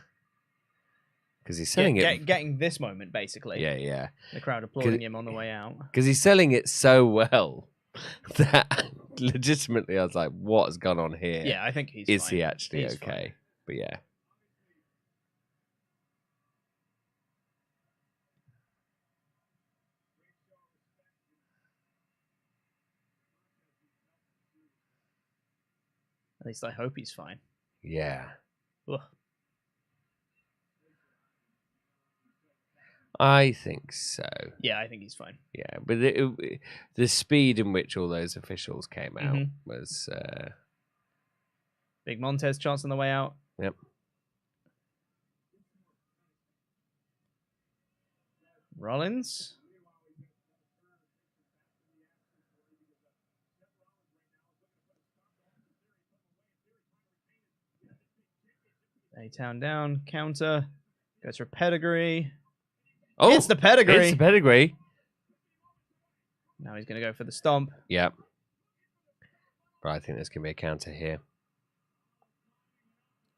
Because he's selling it... Getting this moment, basically. Yeah, yeah. The crowd applauding him on the way out. Because he's selling it so well that legitimately I was like, what has gone on here? Yeah, I think he's Is fine. he actually He's okay? fine. But yeah. At least I hope he's fine. Yeah. Ugh. I think so. Yeah, I think he's fine. Yeah, but the speed in which all those officials came out was... Big Montez chance on the way out. Yep. Rollins. A-Town down, counter. Goes for pedigree. Oh, it's the pedigree. It's the pedigree. Now he's going to go for the stomp. Yep. But I think there's going to be a counter here.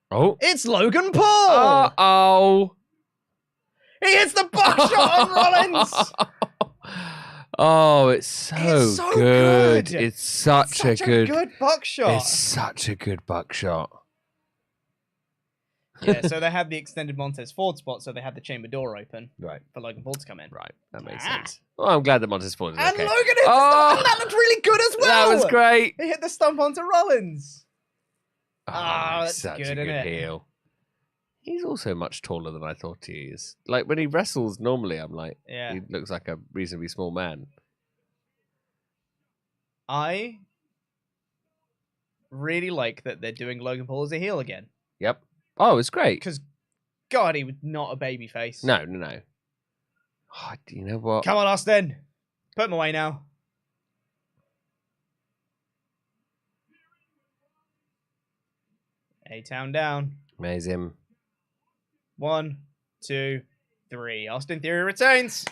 Oh. It's Logan Paul. Uh-oh. He hits the buckshot on Rollins. Oh, it's so good. It's such a good buckshot. It's such a good buckshot. Yeah, so they had the extended Montez Ford spot, so they had the chamber door open for Logan Paul to come in. Right, that makes sense. Well, I'm glad that Montez Ford is okay. And Logan hit the stomp, and that looked really good as well. That was great. He hit the stomp onto Rollins. That's such a good heel. He's also much taller than I thought he is. Like, when he wrestles normally, I'm like, he looks like a reasonably small man. I really like that they're doing Logan Paul as a heel again. Yep. Oh, it's great. Because, God, he was not a baby face. No. Oh, you know what? Come on, Austin. Put him away now. A-Town down. Amazing. 1, 2, 3. Austin Theory retains.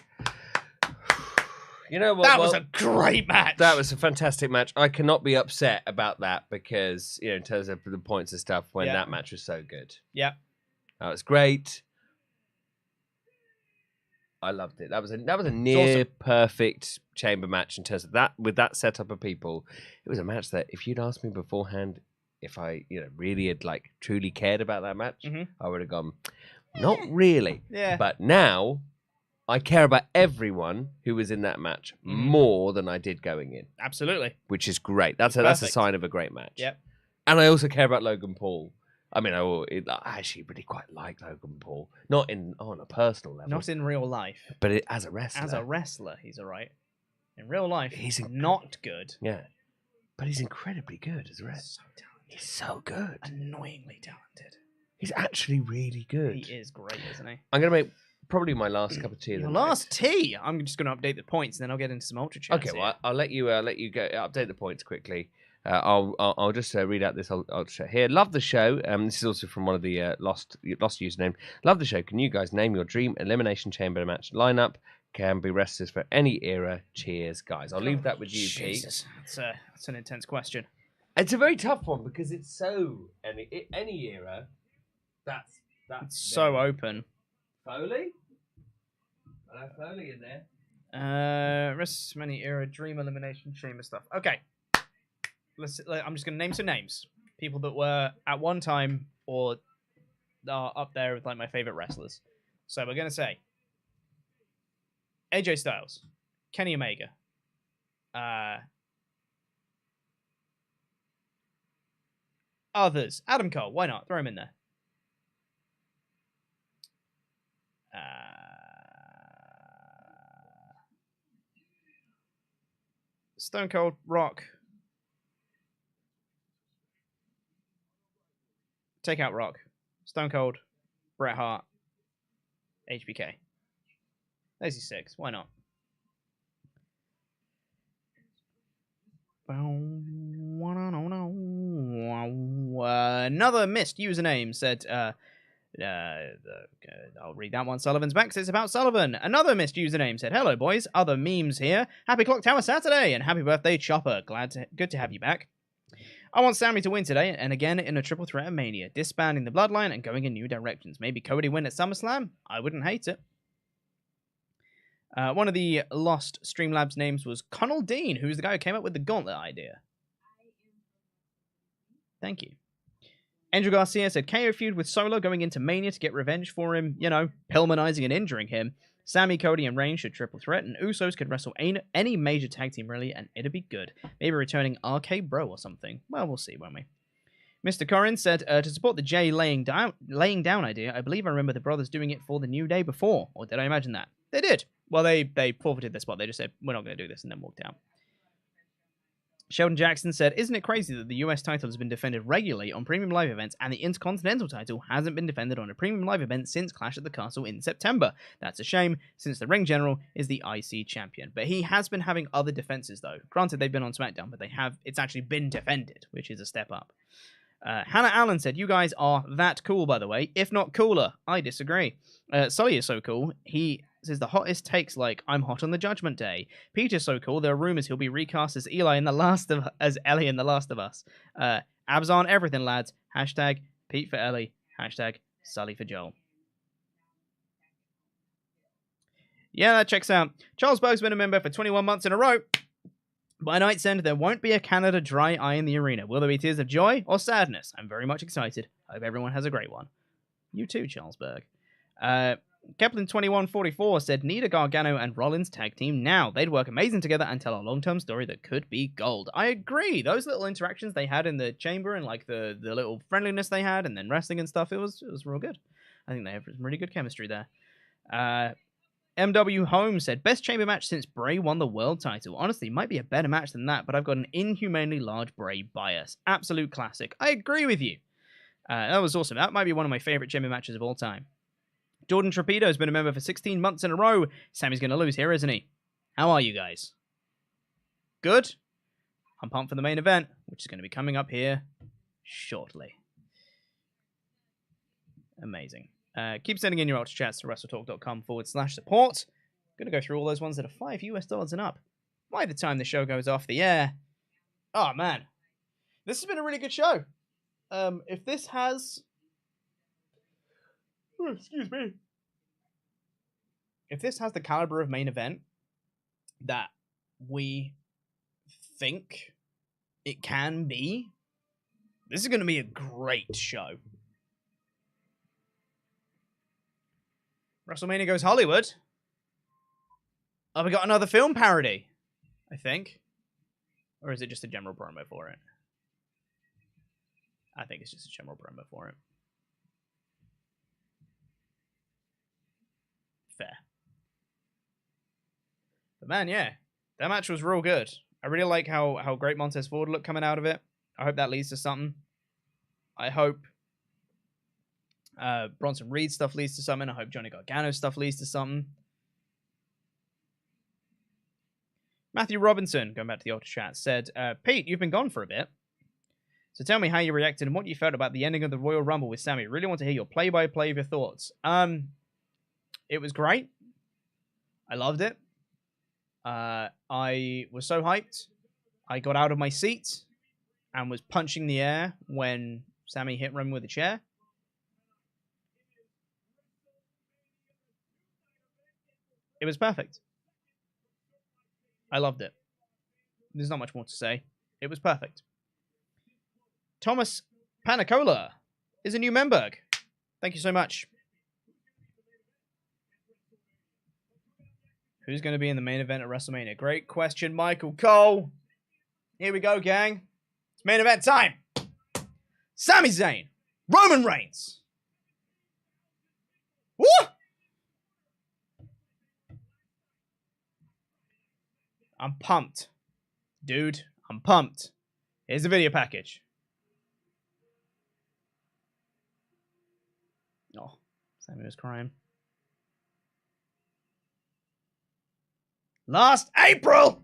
You know what? That was a great match. That was a fantastic match. I cannot be upset about that because, in terms of the points and stuff, when that match was so good. Yeah. That was great. I loved it. That was a near perfect chamber match in terms of that. With that setup of people, it was a match that if you'd asked me beforehand if I, really had truly cared about that match, I would have gone, not really. Yeah. But now I care about everyone who was in that match more than I did going in. Absolutely. Which is great. That's a sign of a great match. Yep. And I also care about Logan Paul. I mean, I actually really quite like Logan Paul. Not on a personal level. Not in real life. But as a wrestler. As a wrestler, he's all right. In real life, he's not good. Yeah. But he's incredibly good as a wrestler. So talented. He's so good. Annoyingly talented. He's actually really good. He is great, isn't he? I'm going to make probably my last cup of tea. Your last tea? I'm just going to update the points, and then I'll get into some Ultrachats. Okay, well, I'll let you go update the points quickly. I'll just read out this Ultrachat here. Love the show. This is also from one of the lost username. Love the show. Can you guys name your dream Elimination Chamber match lineup? Can be wrestlers for any era. Cheers, guys. I'll leave that with you, Jesus. Pete. That's an intense question. It's a very tough one because it's so any era. That's so open. Foley? I have Foley in there. WrestleMania era Dream Elimination Chamber stuff. Okay. I'm just going to name some names. People that were at one time or are up there with my favorite wrestlers. So we're going to say AJ Styles, Kenny Omega, others. Adam Cole, why not? Throw him in there. Stone Cold, Rock. Take out Rock. Stone Cold, Bret Hart, HBK. There's your 6. Why not? Another missed username said, I'll read that one. Sullivan's back. It's about Sullivan. Another missed username said, hello, boys. Other memes here. Happy Clock Tower Saturday and happy birthday, Chopper. Good to have you back. I want Sami to win today, and again in a triple threat of Mania, disbanding the Bloodline and going in new directions. Maybe Cody win at SummerSlam? I wouldn't hate it. One of the lost Streamlabs names was Connell Dean, who's the guy who came up with the gauntlet idea. Thank you. Angel Garcia said, KO feud with Solo going into Mania to get revenge for him, Pillmanizing and injuring him. Sami, Cody, and Reigns should triple threat, and Usos could wrestle any major tag team really, and it'd be good. Maybe returning RK Bro or something. Well, we'll see, won't we? Mr. Corrin said, to support the Jay laying down idea, I believe I remember the brothers doing it for the New Day before, or did I imagine that? They did. Well, they forfeited their spot. They just said, we're not going to do this, and then walked out. Sheldon Jackson said, isn't it crazy that the US title has been defended regularly on premium live events and the Intercontinental title hasn't been defended on a premium live event since Clash at the Castle in September? That's a shame, since the Ring General is the IC champion. But he has been having other defenses, though. Granted, they've been on SmackDown, but it's actually been defended, which is a step up. Hannah Allen said, you guys are that cool, by the way. If not cooler. I disagree. Sully is so cool. He says the hottest takes like, I'm hot on the Judgment Day. Peter's so cool. There are rumors he'll be recast as Ellie in The Last of Us. Abs aren't everything, lads. Hashtag Pete for Ellie. Hashtag Sully for Joel. Yeah, that checks out. Charles Berg's been a member for 21 months in a row. By night's end, there won't be a Canada Dry Eye in the arena. Will there be tears of joy or sadness? I'm very much excited. Hope everyone has a great one. You too, Charles Berg. Kepler2144 said, need a Gargano and Rollins tag team now. They'd work amazing together and tell a long-term story that could be gold. I agree. Those little interactions they had in the chamber and like the little friendliness they had and then wrestling and stuff, it was real good. I think they have some really good chemistry there. MW Holmes said, best chamber match since Bray won the world title. Honestly, might be a better match than that, but I've got an inhumanely large Bray bias. Absolute classic. I agree with you. That was awesome. That might be one of my favorite chamber matches of all time. Jordan Torpedo has been a member for 16 months in a row. Sammy's going to lose here, isn't he? How are you guys? Good? I'm pumped for the main event, which is going to be coming up here shortly. Amazing. Keep sending in your Ultrachats to WrestleTalk.com/support. I'm going to go through all those ones that are $5 and up. By the time the show goes off the air. Oh, man. This has been a really good show. If this has... Oh, excuse me. If this has the caliber of main event that we think it can be, this is going to be a great show. WrestleMania Goes Hollywood. Oh, we got another film parody, I think. Or is it just a general promo for it? I think it's just a general promo for it. Fair. But man, yeah. That match was real good. I really like how great Montez Ford looked coming out of it. I hope that leads to something. I hope Bronson Reed stuff leads to something. I hope Johnny Gargano stuff leads to something. Matthew Robinson, going back to the Ultra Chat, said, Pete, you've been gone for a bit. So tell me how you reacted and what you felt about the ending of the Royal Rumble with Sami. Really want to hear your play-by-play of your thoughts. It was great. I loved it. I was so hyped. I got out of my seat and was punching the air when Sami hit Roman with a chair. It was perfect. I loved it. There's not much more to say. It was perfect. Thomas Panacola is a new member. Thank you so much. Who's going to be in the main event at WrestleMania? Great question, Michael Cole. Here we go, gang. It's main event time. Sami Zayn. Roman Reigns. Woo! I'm pumped. Dude, I'm pumped. Here's the video package. Oh, Sami was crying. Last April!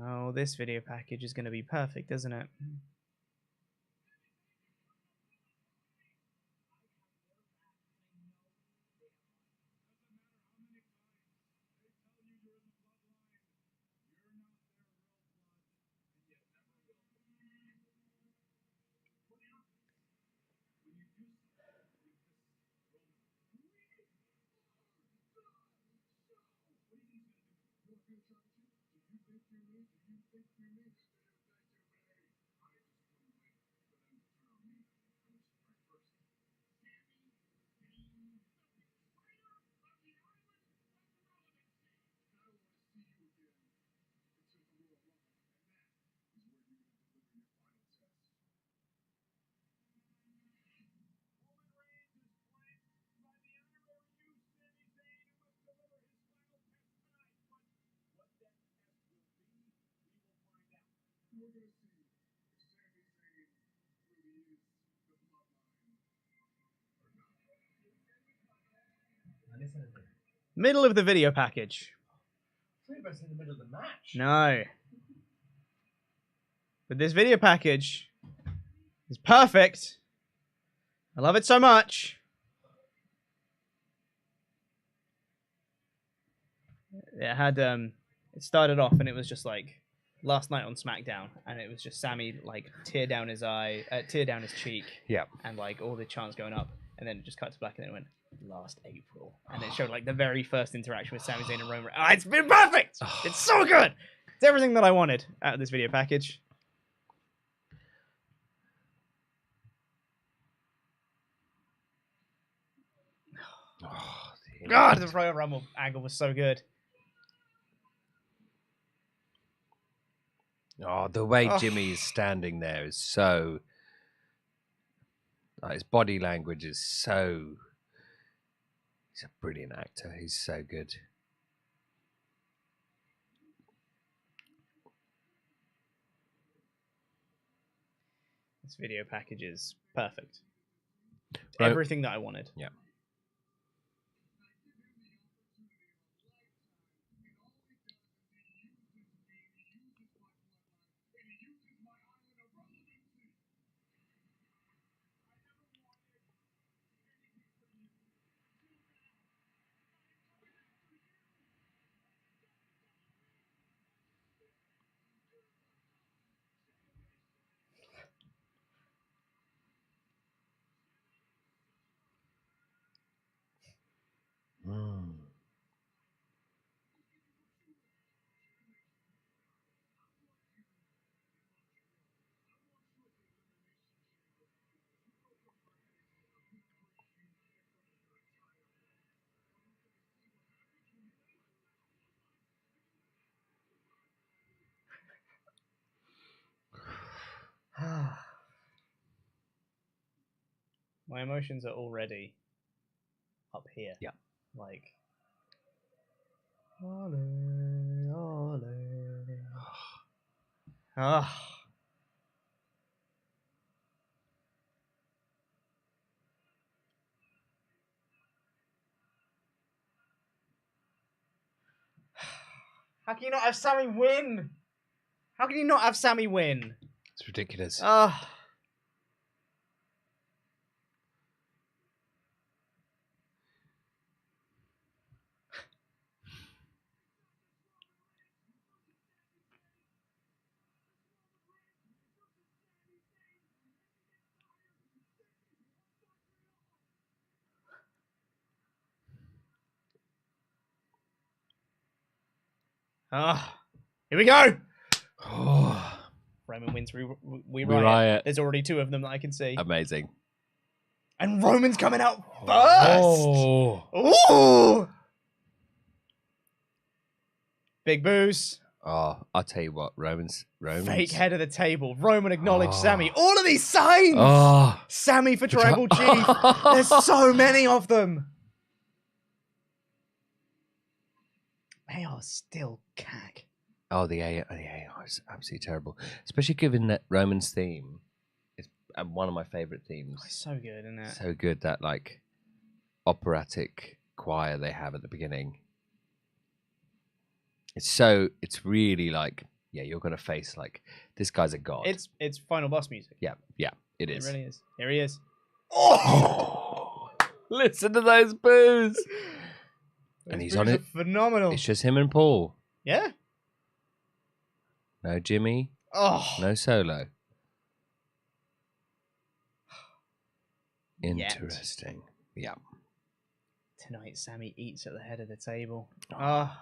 Oh, this video package is going to be perfect, isn't it? Middle of the video package. In the middle of the match. No. But this video package is perfect. I love it so much. It had it started off and it was just like last night on SmackDown, and it was just Sami like tear down his cheek. Yeah. And like all the chants going up, and then it just cut to black, and then it went last April, and it showed like the very first interaction with Sami Zayn and Roman. Oh, it's been perfect. It's so good. It's everything that I wanted out of this video package. God, the Royal Rumble angle was so good. Oh, the way Jimmy is standing there is so... his body language is so... He's a brilliant actor. He's so good. This video package is perfect. Everything that I wanted. Yeah. My emotions are already up here. Yeah. Like, ole, ole. Ah. How can you not have Sami win? How can you not have Sami win? It's ridiculous. Ah. Here we go. Roman wins. We riot. There's already 2 of them that I can see. Amazing. And Roman's coming out first. Ooh. Big boos. Oh, I'll tell you what, Roman's fake head of the table. Roman acknowledged Sami. All of these signs. Sami for Tribal Chief. There's so many of them. They are still cack. Oh, the AR is absolutely terrible. Especially given that Roman's theme is one of my favourite themes. Oh, it's so good, isn't it? So good, that like operatic choir they have at the beginning. It's really like, yeah, you're gonna face like, this guy's a god. It's final boss music. Yeah, it is. It really is. Here he is. Oh! Listen to those boos. And he's on it. Phenomenal. It's just him and Paul. Yeah. No Jimmy. Oh. No Solo. Interesting. Yeah. Tonight, Sami eats at the head of the table. Oh.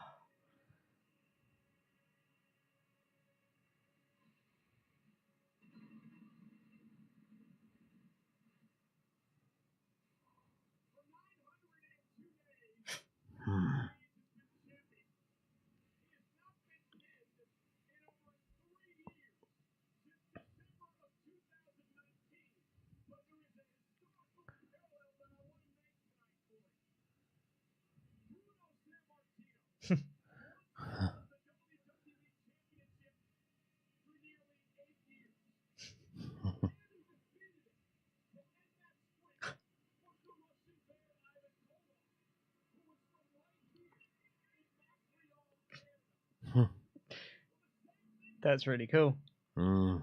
That's really cool. Mm.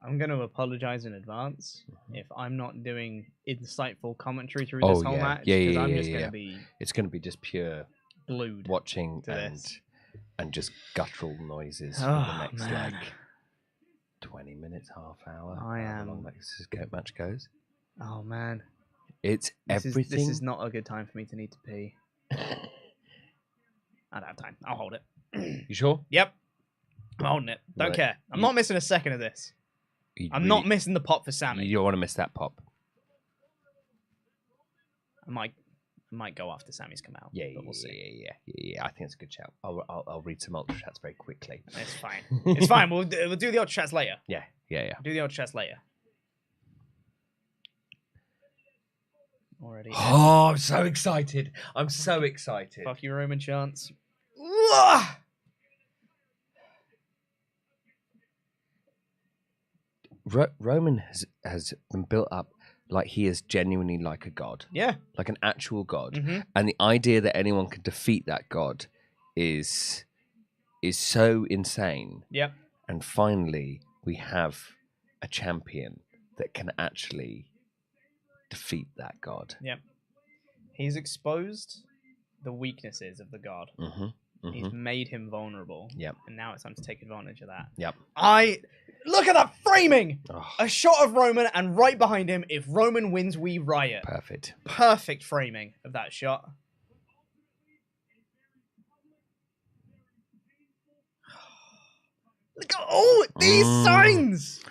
I'm going to apologize in advance if I'm not doing insightful commentary through this whole match, because I'm just going to be... It's going to be just pure glued watching to this. And just guttural noises for the next, like, 20 minutes, half hour. How long this match goes. Oh, man. It's everything. This is not a good time for me to need to pee. I don't have time. I'll hold it. You sure? Yep. I'm holding it. Don't care. I'm not missing a second of this. I'm not missing the pop for Sami. You don't want to miss that pop. I might go after Sami's come out. Yeah, but we'll see. Yeah. I think it's a good shout. I'll read some Ultrachats very quickly. It's fine. It's fine. We'll do the Ultrachats later. Yeah. Do the Ultrachats later. Already. Oh, I'm so excited. Fuck you, Roman chants. Roman has been built up like he is genuinely like a god. Yeah. Like an actual god. Mm-hmm. And the idea that anyone can defeat that god is so insane. Yep. And finally, we have a champion that can actually defeat that god. Yep. He's exposed the weaknesses of the god. Mm-hmm. Mm-hmm. He's made him vulnerable. Yep. And now it's time to take advantage of that. Yep. Look at that framing! Oh. A shot of Roman, and right behind him, if Roman wins, we riot. Perfect. Perfect framing of that shot. Look at all these signs!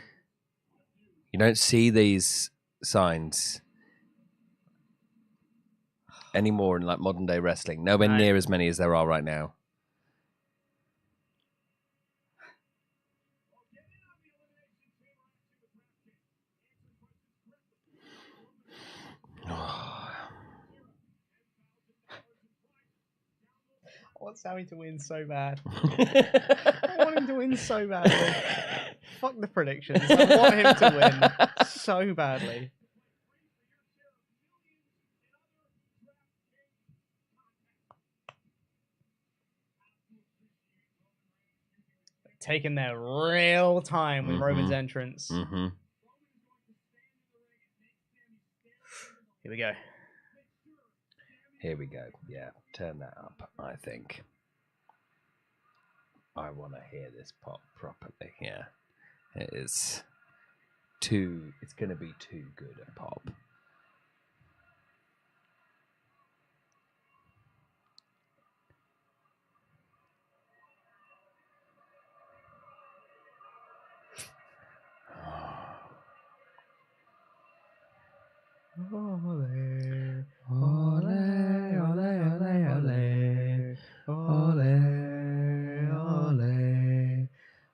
You don't see these signs anymore in like modern day wrestling. Nowhere near as many as there are right now. I want Sami to win so bad. I want him to win so badly. Fuck the predictions. I want him to win so badly. Taking their real time with Roman's entrance. Mm-hmm. Here we go. Here we go. Yeah, turn that up, I think. I want to hear this pop properly. Yeah. It is it's going to be too good a pop. Ole, ole, ole, ole, ole, ole, ole, ole, ole,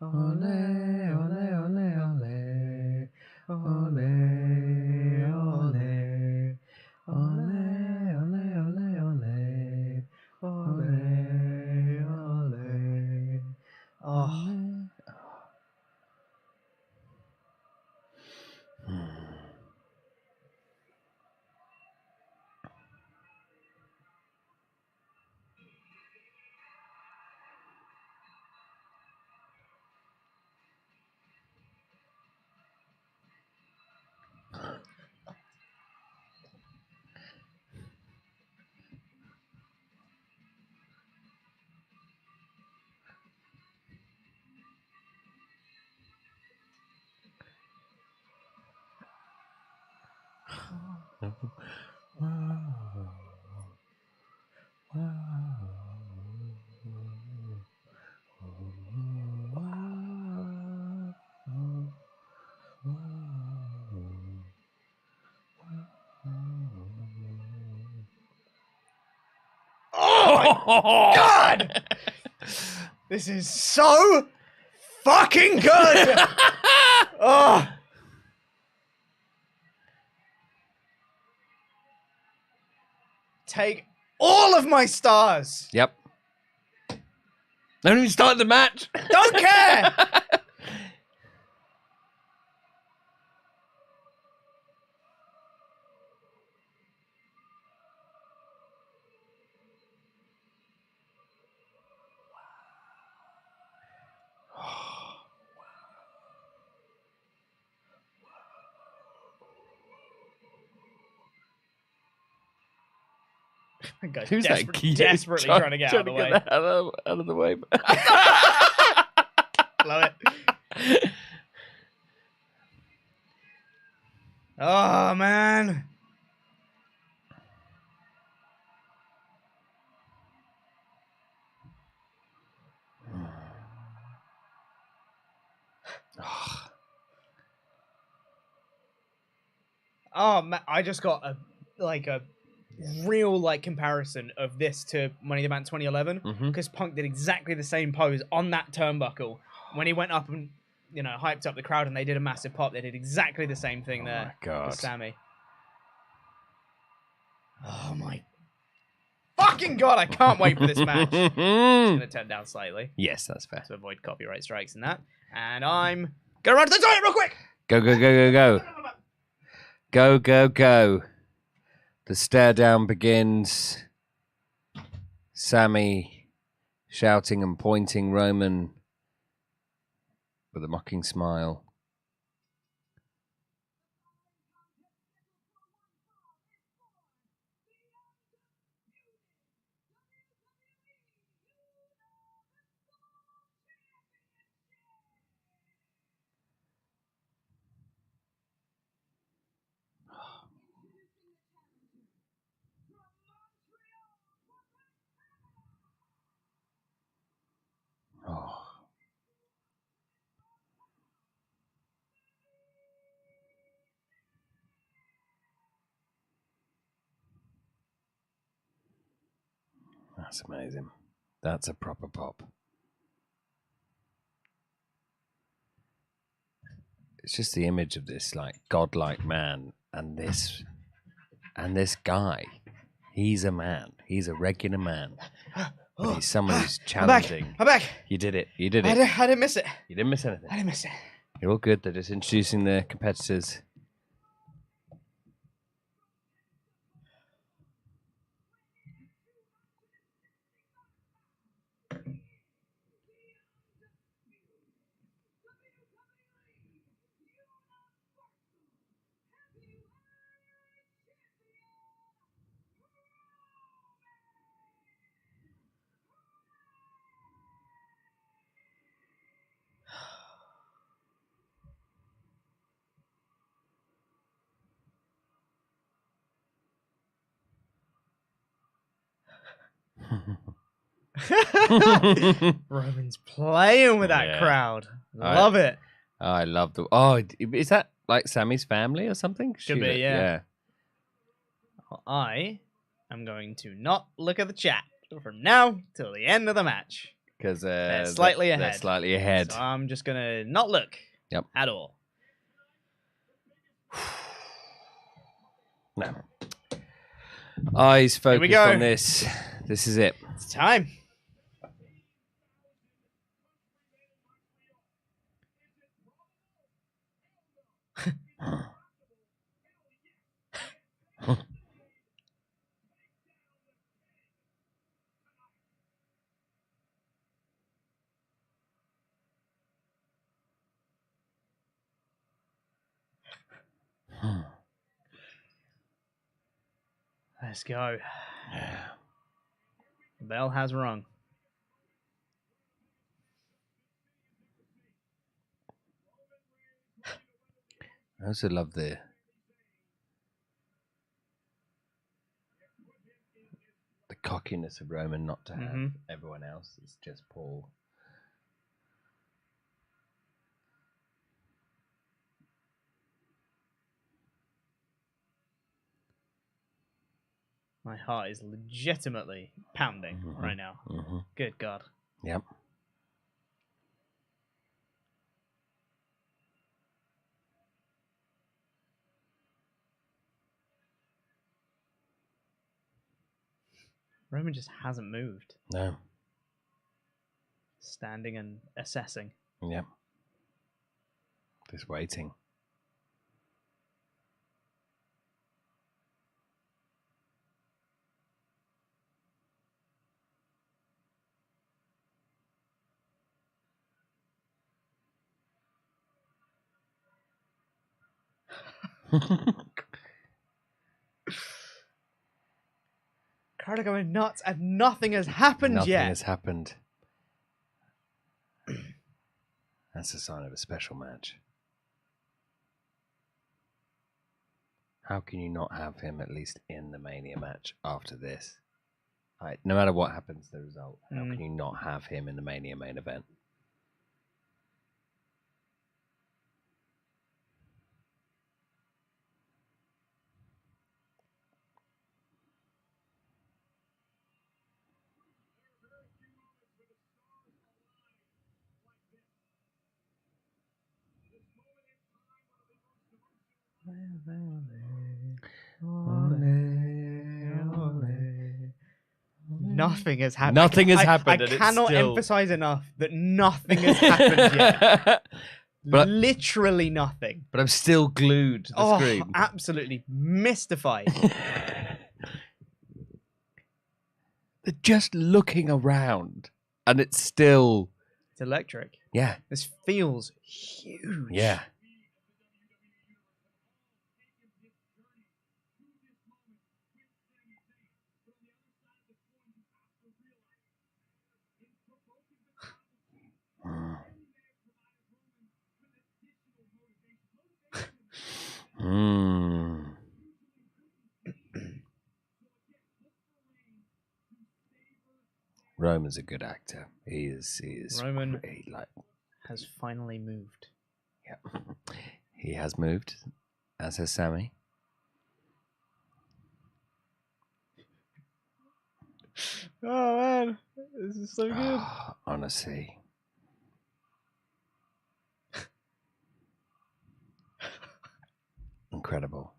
ole, ole, ole, Oh, God! This is so fucking good! Oh. Take all of my stars! Yep. Don't even start the match. Don't care! Guy's Who's that? Desperately trying to get out of the way. Out of the way. Love it. Oh, man. Oh, man. I just got a real comparison of this to Money in the Bank 2011 because Punk did exactly the same pose on that turnbuckle when he went up and hyped up the crowd and they did a massive pop. They did exactly the same thing there with Sami. Oh my fucking god! I can't wait for this match. Just gonna turn down slightly. Yes, that's fair to avoid copyright strikes and that. And I'm gonna run to the toilet real quick. Go go go go go. Go go go. The stare down begins. Sami shouting and pointing Roman with a mocking smile. Oh. That's amazing. That's a proper pop. It's just the image of this godlike man and this guy. He's a man. He's a regular man. But he's someone who's challenging. I'm back. You did it. You did it. I didn't miss it. You didn't miss anything. I didn't miss it. You're all good. They're just introducing the competitors. Roman's playing with that crowd. Love it. I love the. Oh, is that like Sami's family or something? Should be, yeah. Well, I am going to not look at the chat from now till the end of the match because they're slightly ahead. They're slightly ahead. So I'm just gonna not look. Yep. At all. No. Eyes focused on this. This is it. It's time. Let's go. Yeah. The bell has rung. I also love the cockiness of Roman not to have everyone else. It's just Paul. My heart is legitimately pounding right now. Good God. Yep. Roman just hasn't moved. No. Standing and assessing. Yep. Just waiting. Crowd are going nuts, and nothing has happened yet. Nothing has happened. That's a sign of a special match. How can you not have him at least in the Mania match after this? Like, no matter what happens to the result, how can you not have him in the Mania main event? Nothing has happened. Nothing has happened. I cannot emphasize enough that nothing has happened yet. But literally nothing. But I'm still glued to the screen. Absolutely mystified. They're just looking around, and it's still... It's electric. Yeah. This feels huge. Yeah. Roman's a good actor. He is. Roman has finally moved. Yeah, he has moved, as has Sami. Oh man, this is so good. Honestly. Incredible.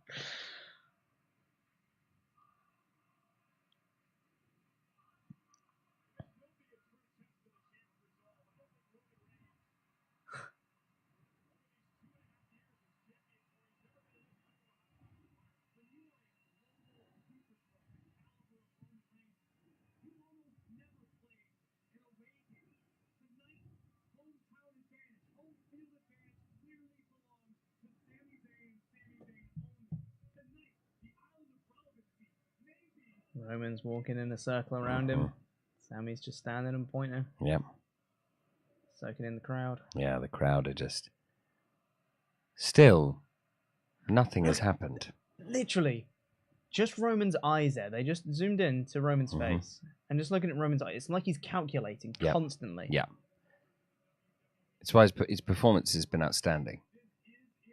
Roman's walking in a circle around him. Sami's just standing and pointing. Yep. Soaking in the crowd. Yeah, the crowd are just... Still, nothing has happened. Literally, just Roman's eyes there. They just zoomed in to Roman's face. And just looking at Roman's eyes, it's like he's calculating constantly. Yeah. It's why his performance has been outstanding.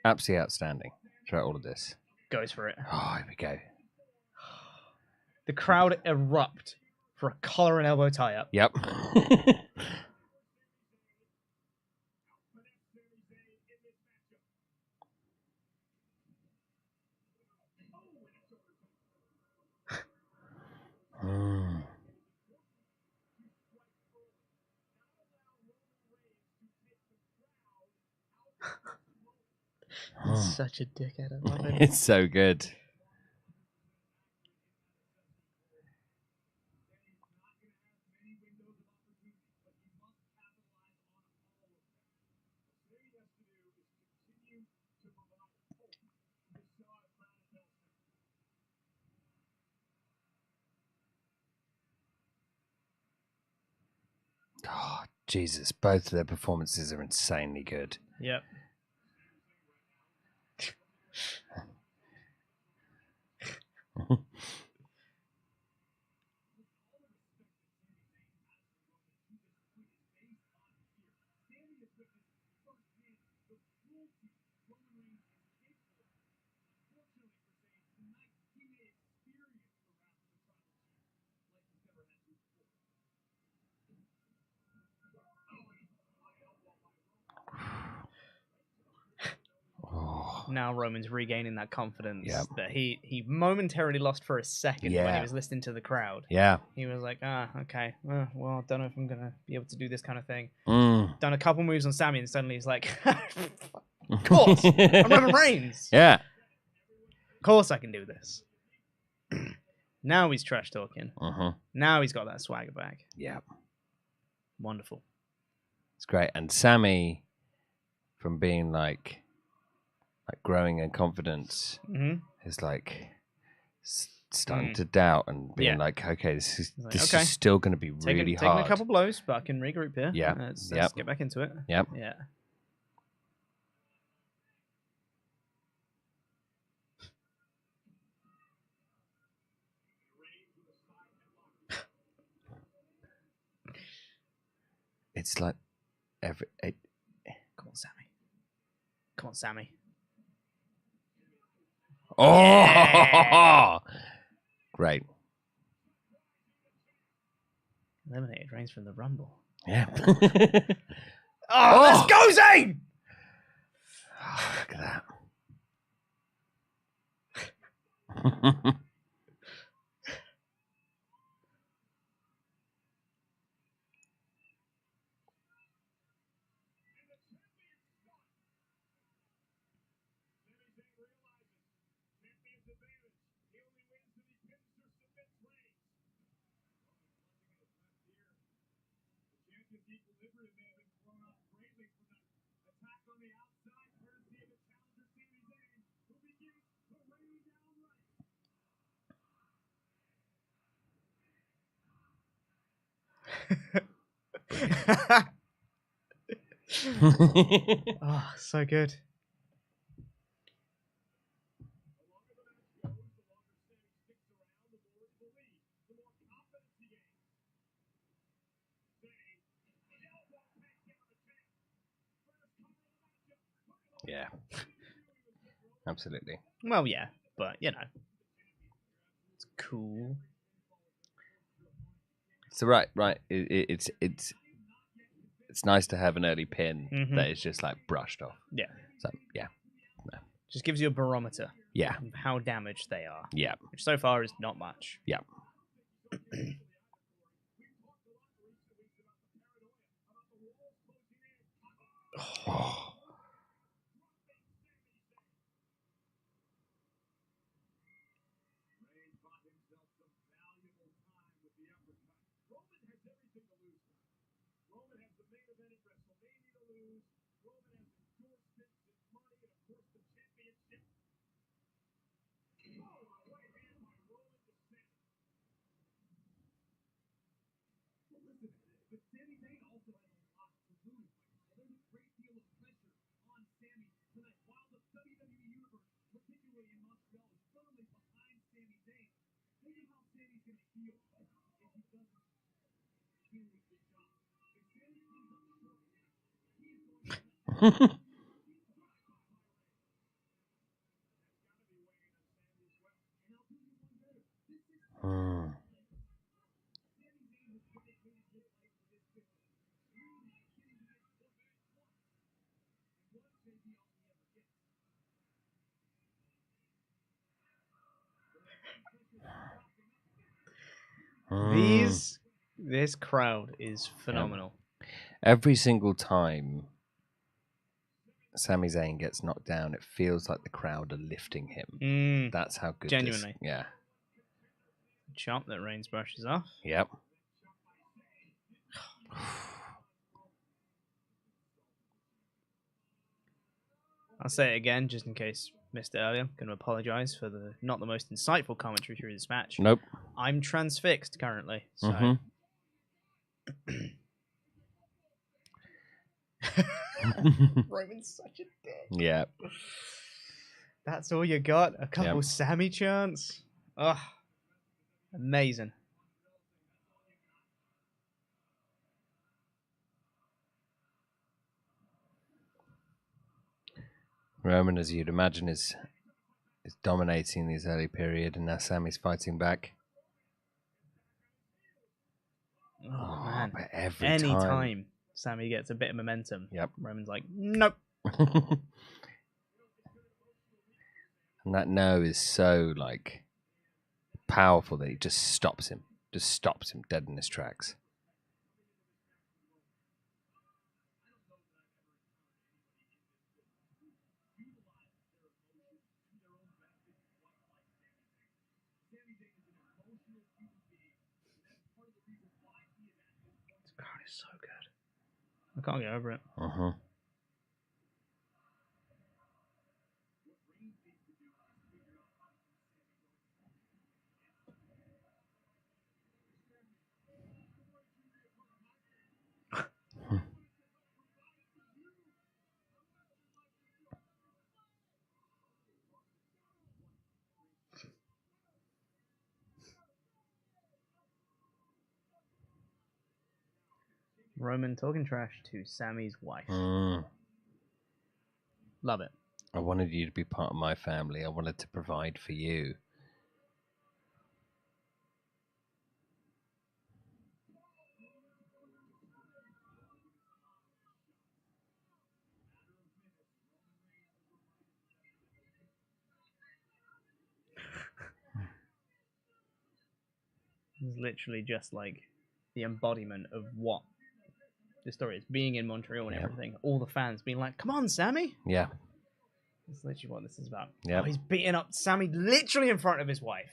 Absolutely outstanding throughout all of this. Goes for it. Oh, here we go. The crowd erupt for a collar and elbow tie-up. Yep. He's such a dickhead. I love it. It's so good. Oh, Jesus. Both of their performances are insanely good. Yep. Now Roman's regaining that confidence that he momentarily lost for a second when he was listening to the crowd. Yeah. He was like, okay, well, I don't know if I'm going to be able to do this kind of thing. Done a couple moves on Sami, and suddenly he's like, of course, I'm Roman Reigns. Yeah. Of course I can do this. Now he's trash talking. Now he's got that swagger back. Yeah. Wonderful. It's great. And Sami, from being like growing in confidence, is like starting to doubt and being like, okay, this is still going to be really hard. Taking a couple blows, but I can regroup here. Yeah. Let's get back into it. Yep. Yeah. It's like Come on, Sami. Come on, Sami. Oh, yeah. Great. Eliminated Reigns from the Rumble. Yeah. Let's go, Zayn! Oh, look at that. Oh, so good. Yeah. Absolutely. Well, yeah, but you know, it's cool. So right. It's nice to have an early pin that is just like brushed off. Yeah. So yeah. No. Just gives you a barometer. Yeah. Of how damaged they are. Yeah. Which so far is not much. Yeah. Oh. This crowd is phenomenal. Every single time Sami Zayn gets knocked down, it feels like the crowd are lifting him. That's how good genuinely. Yeah. Chomp that Reigns brushes off. Yep. I'll say it again, just in case missed it earlier. I'm going to apologize for the not the most insightful commentary through this match. Nope. I'm transfixed currently. So. Roman's such a dick. Yeah. That's all you got? A couple Sami chants? Ugh. Amazing. Roman, as you'd imagine, is dominating this early period, and now Sami's fighting back. Oh man. But every time Sami gets a bit of momentum, Roman's like, nope. And that no is so like powerful that it just stops him dead in his tracks. This crowd is so good. I can't get over it. Roman talking trash to Sami's wife. Mm. Love it. I wanted you to be part of my family. I wanted to provide for you. It's literally just like the embodiment of what the story is. Being in Montreal and everything. All the fans being like, come on, Sami. Yeah. That's literally what this is about. Yeah. Oh, he's beating up Sami literally in front of his wife.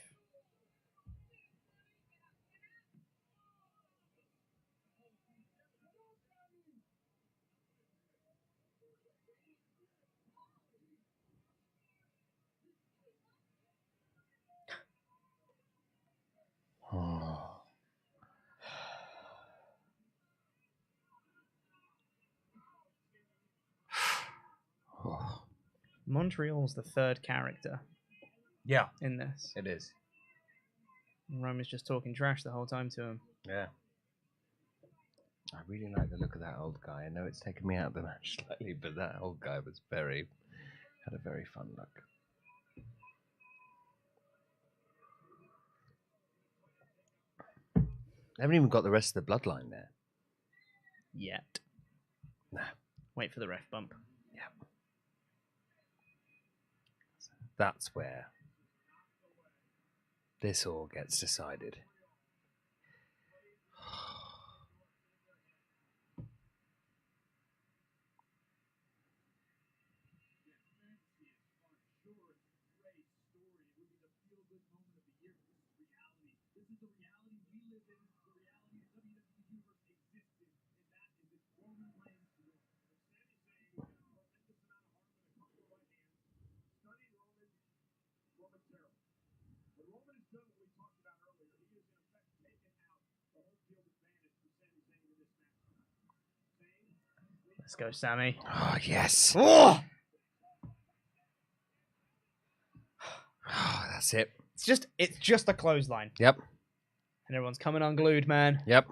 Oh. Oh. Montreal's the third character. Yeah. In this. It is. And Roman's just talking trash the whole time to him. Yeah. I really like the look of that old guy. I know it's taken me out of the match slightly, but that old guy was had a very fun look. I haven't even got the rest of the bloodline there. Yet. Nah. Wait for the ref bump. Yeah. That's where this all gets decided. Let's go, Sami. Oh, yes. Oh! Oh, that's it. It's just a clothesline. Yep. And everyone's coming unglued, man. Yep.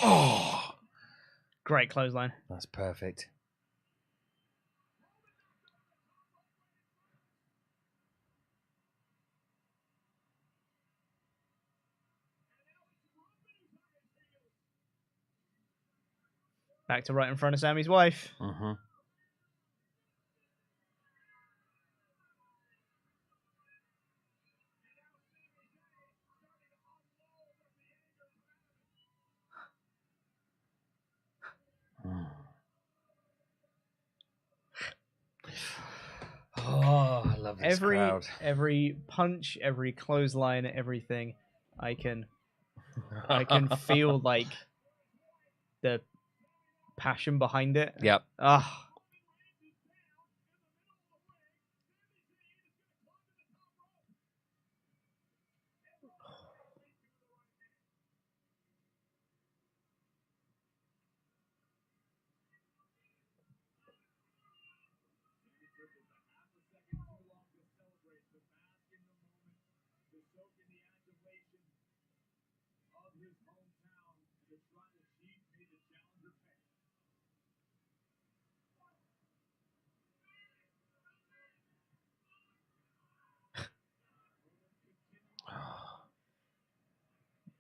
Oh, great clothesline. That's perfect. Back to right in front of Sami's wife. Mm-hmm. Oh, I love this crowd. Every punch, every clothesline, everything. I can feel like the passion behind it. Yep. Ah.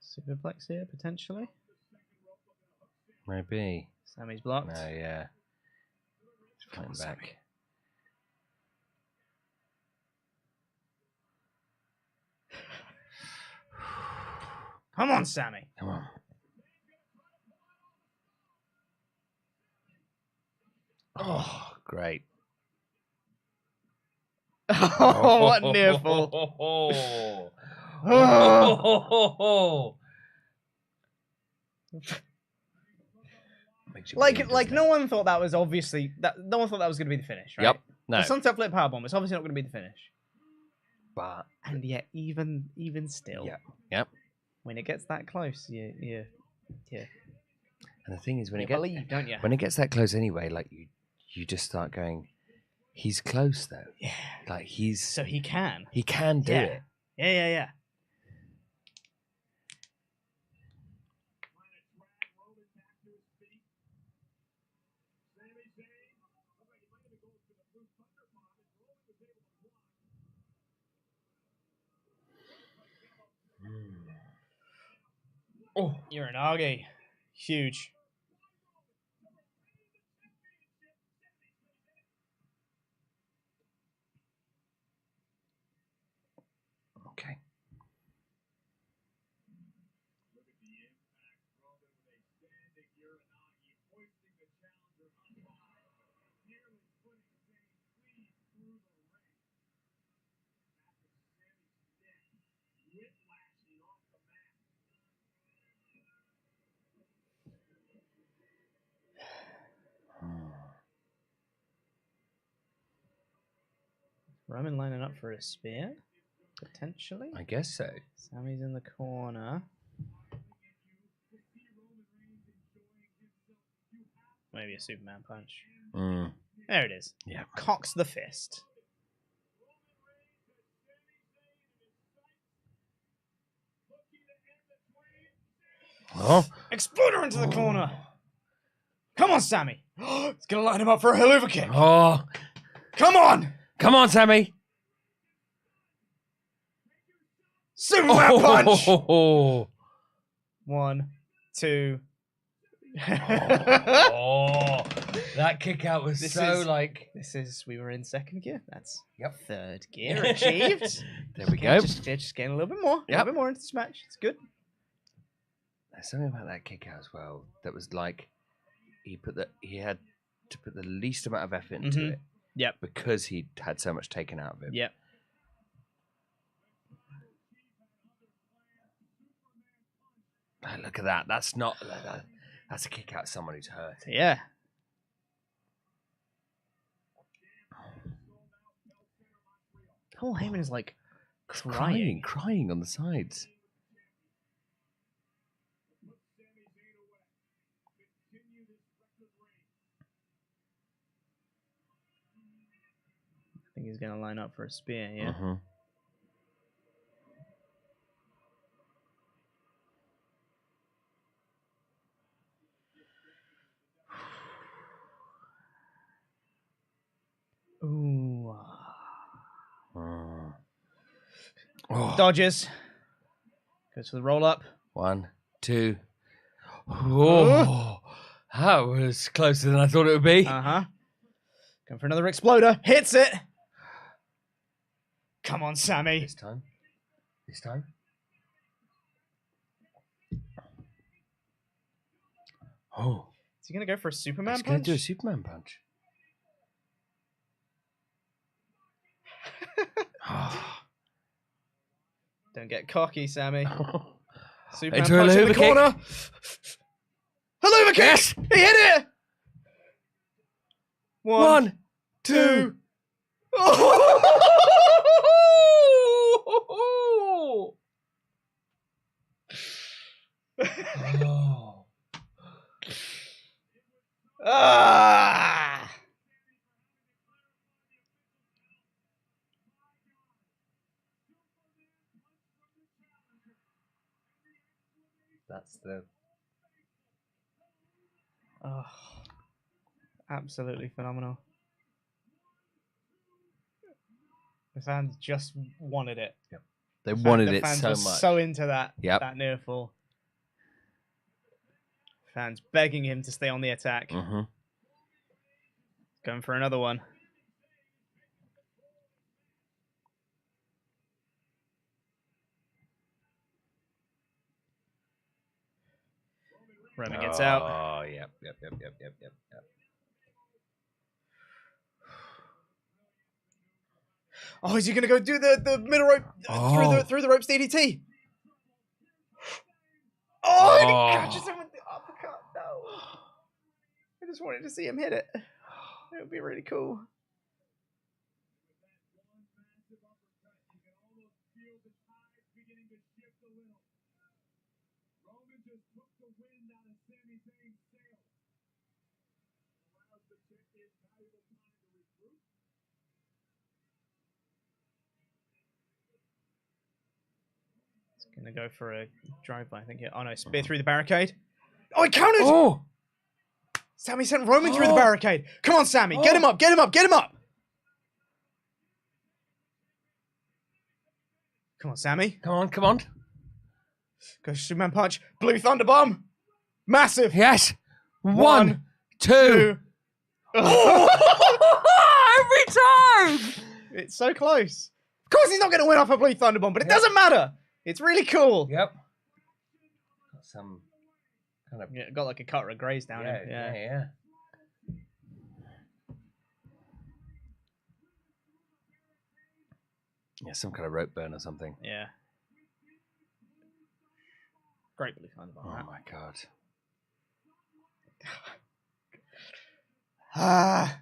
Superplex here, potentially. Maybe. Sami's blocked. No, yeah. He's fighting back. Come on, Sami. Come on. Oh, great. Oh, what near fall. Like no one thought that was obviously no one thought that was going to be the finish, right? Yep. No. The sunset flip powerbomb was obviously not going to be the finish. And yet, even still, yep. When it gets that close, yeah. And the thing is, when it gets that close anyway, like you just start going, he's close though. Yeah. Like so he can do it. Yeah. Oh, Uranage. Huge. Okay. Roman lining up for a spear, potentially. I guess so. Sami's in the corner. Maybe a Superman punch. There it is. Yeah. Cocks the fist. Oh. Exploder into the corner. Come on, Sami. It's going to line him up for a hell of a kick. Oh. Come on. Come on, Sami. Superman punch. Oh. 1, 2. That kick out was we were in second gear. That's third Yep. gear achieved. There we go. Just getting a little bit more. A little bit more into this match. It's good. There's something about that kick out as well that was like he had to put the least amount of effort into it. Yep. Because he had so much taken out of him. Yep. Oh, look at that. That's not that's a kick out of someone who's hurt. Yeah. Paul Heyman is like crying on the sides. I think he's going to line up for a spear, yeah? Ooh. Dodges. Goes for the roll up. 1, 2. Oh, that was closer than I thought it would be. Going for another exploder. Hits it. Come on, Sami. This time. Oh. Is he going to go for a Superman punch? He's going to do a Superman punch. Don't get cocky, Sami. Superman Into punch in the corner. Hello, kick. Yes. He hit it. 1, 2. That's the... Oh, absolutely phenomenal. The fans just wanted it. Yep. They wanted it so much. The fans were so into that, that near fall. Fans begging him to stay on the attack. Going for another one. Roman gets out. Oh, yep. Oh, is he going to go do the middle rope through the ropes DDT? Oh, and he catches him with the uppercut. No. I just wanted to see him hit it. It would be really cool. He's going to go for a drive-by, I think. Oh, no, spear through the barricade. Oh, he countered! Oh! Sami sent Roman through the barricade. Come on, Sami. Get him up, get him up, get him up! Come on, Sami. Come on, come on. Goes Superman punch. Blue Thunder Bomb. Massive. Yes. One, two. Oh! Every time. It's so close. Of course he's not going to win off a Blue Thunder Bomb, but it doesn't matter. It's really cool. Yep. Got some kind of... Yeah, got like a cutter of grays down here. Yeah. Yeah, some kind of rope burn or something. Yeah. Great Blue Thunder Bomb. Oh my god. Ah.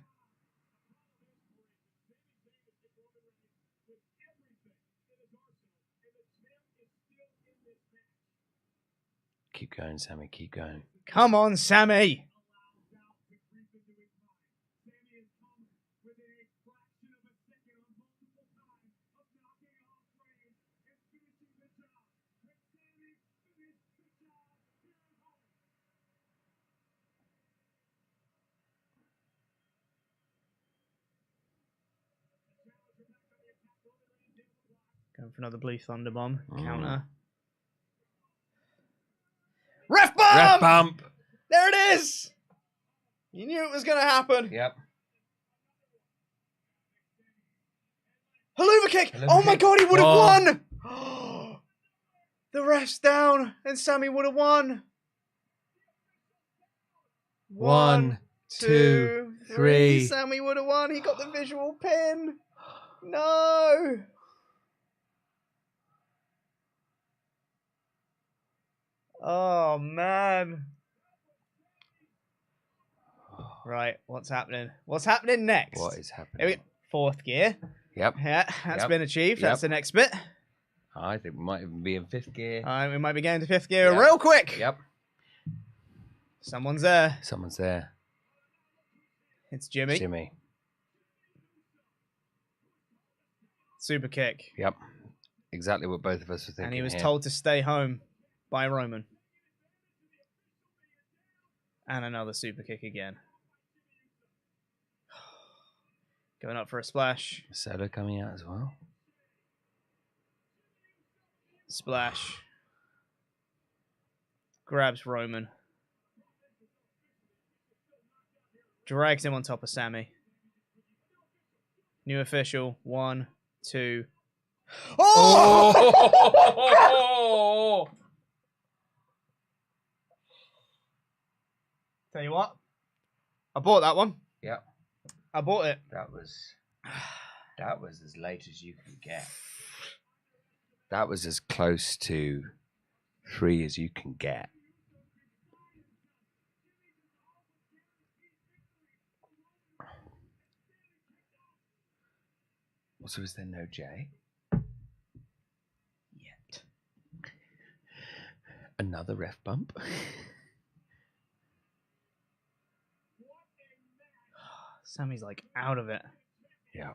Keep going, Sami. Keep going. Come on, Sami. Going for another Blue Thunder Bomb. Counter. Ref bump! Ref bump! There it is! You knew it was going to happen. Yep. Haluva kick! Oh my god, he would have won! The ref's down, and Sami would have won. 1, 2, 3. Sami would have won. He got the visual pin. No! Oh, man. Right, what's happening? What's happening next? What is happening? Fourth gear. Yep. Yeah, that's been achieved. That's the next bit. I think we might even be in fifth gear. We might be going to fifth gear real quick. Yep. Someone's there. Someone's there. It's Jimmy. Jimmy. Super kick. Yep. Exactly what both of us were thinking. And he was told to stay home by Roman. And another super kick again. Going up for a splash. Solo coming out as well. Splash. Grabs Roman. Drags him on top of Sami. New official. 1, 2. Oh! Tell you what. I bought that one. Yep. I bought it. That was as late as you can get. That was as close to 3 as you can get. Also, is there no J? Yet. Another ref bump? Sami's like out of it. Yeah.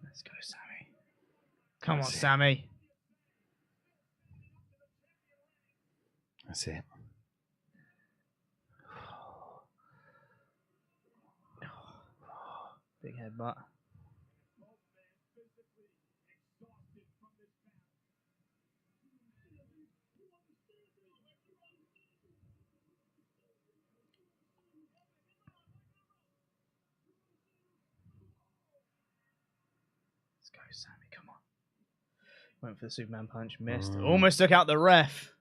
Let's go, Sami. Come on, Sami. That's it. Big headbutt. Let's go, Sami. Come on. Went for the Superman punch. Missed. Almost took out the ref.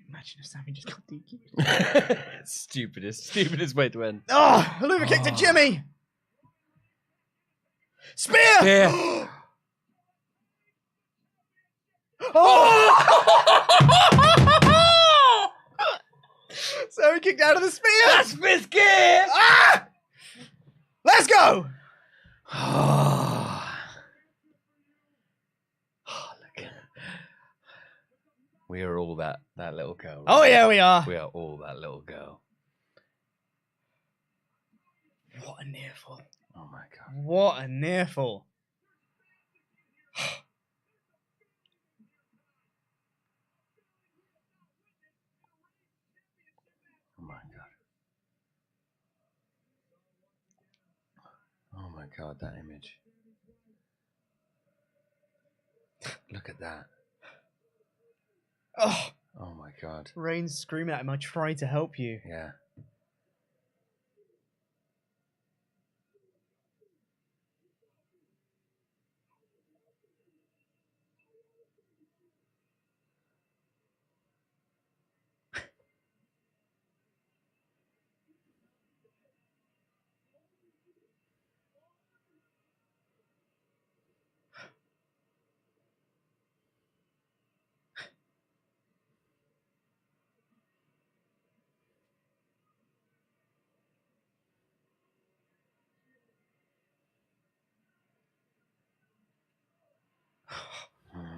Imagine if Sami just got DQ'd. Stupidest way to end. Oh, Haluva kick to Jimmy. Spear! Oh, look. We are all that little girl. Right? Oh, yeah, we are. We are all that little girl. What a nearfall. Oh, my God. What a nearfall. Oh, my God. Oh, my God, that image. Look at that. Oh. Oh, my God. Reigns screaming at him, I tried to help you. Yeah.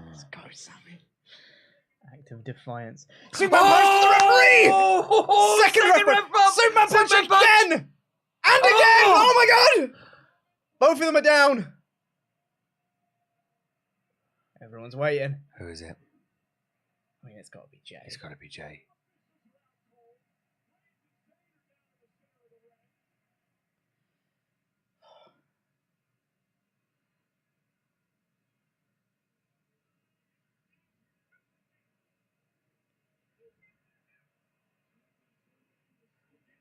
Let's go, Sami. Act of defiance. Superman punch to the referee! Second ref bump! Superman punch again! And again! Oh my God! Both of them are down. Everyone's waiting. Who is it? I mean, it's got to be Jay. It's got to be Jay.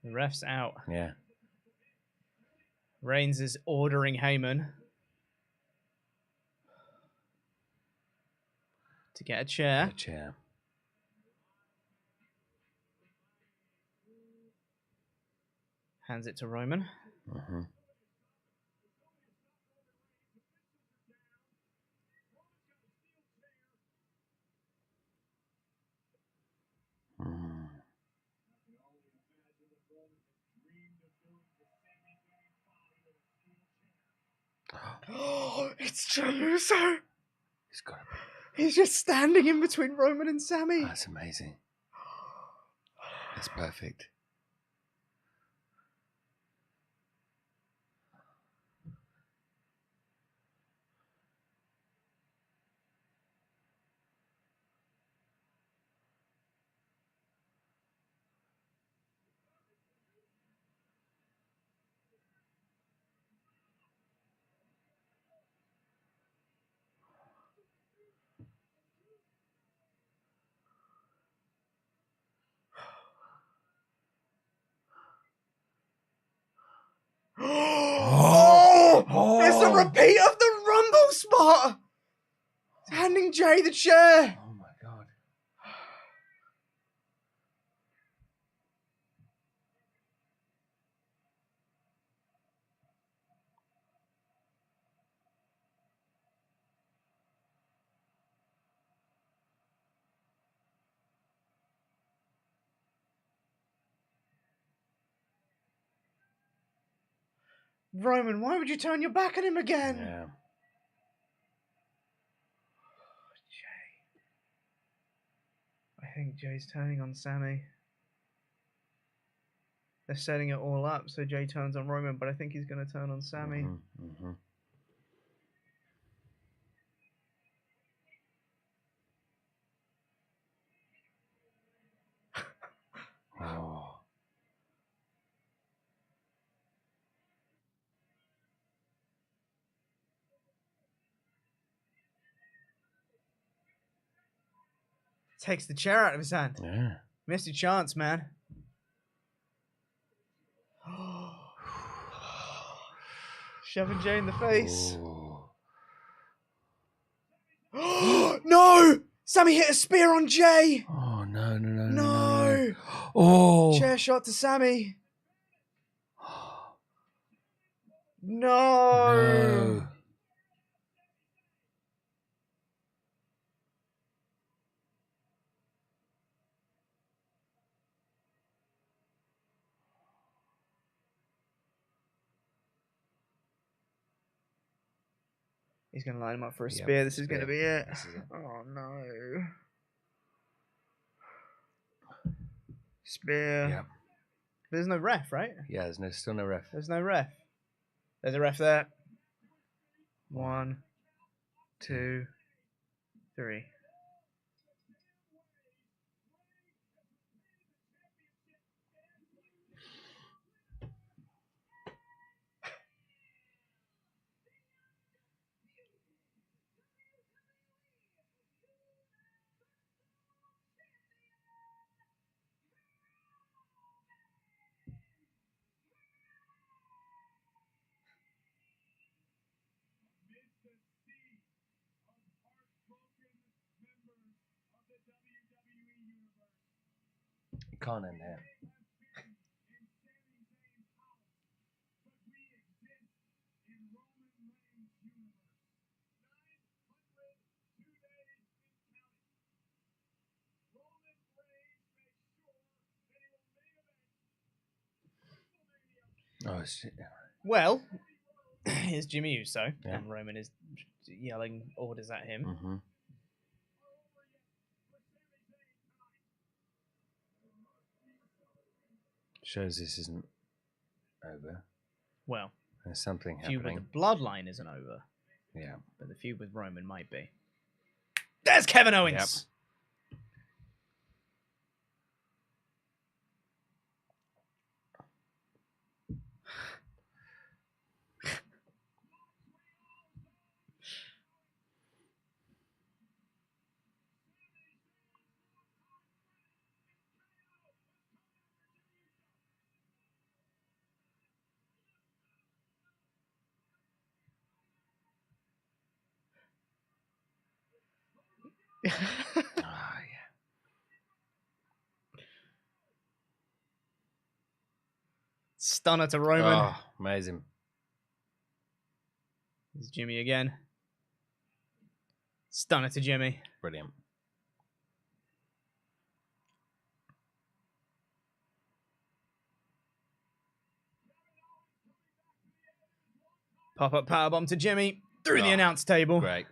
The ref's out. Yeah. Reigns is ordering Heyman to get a chair. A chair. Hands it to Roman. Mm-hmm. Mm. Oh, it's Jey Uso. He's got to be. He's just standing in between Roman and Sami. That's amazing. That's perfect. Oh, it's a repeat of the Rumble spot. Handing Jay the chair. Oh my God. Roman, why would you turn your back on him again? Yeah. Jay. I think Jay's turning on Sami. They're setting it all up so Jay turns on Roman, but I think he's going to turn on Sami. Mm-hmm. Mm-hmm. Oh. Takes the chair out of his hand. Yeah. Missed a chance, man. Shoving Jay in the face. No! Sami hit a spear on Jay. Oh, no. No. Oh. Chair shot to Sami. No. No. He's going to line him up for a spear. This is going to be it. This is it. Oh, no. Spear. Yeah. There's no ref, right? Yeah, still no ref. There's no ref. There's a ref there. 1, 2, 3. You can't end here. Oh, shit. Well, here's Jimmy Uso, and Roman is yelling orders at him. Mm-hmm. Shows this isn't over. Well, there's something happening. The feud with the Bloodline isn't over. Yeah. But the feud with Roman might be. There's Kevin Owens! Yep. Stunner to Roman. Oh, amazing. There's Jimmy again. Stunner to Jimmy. Brilliant. Pop-up powerbomb to Jimmy through the announce table. Great.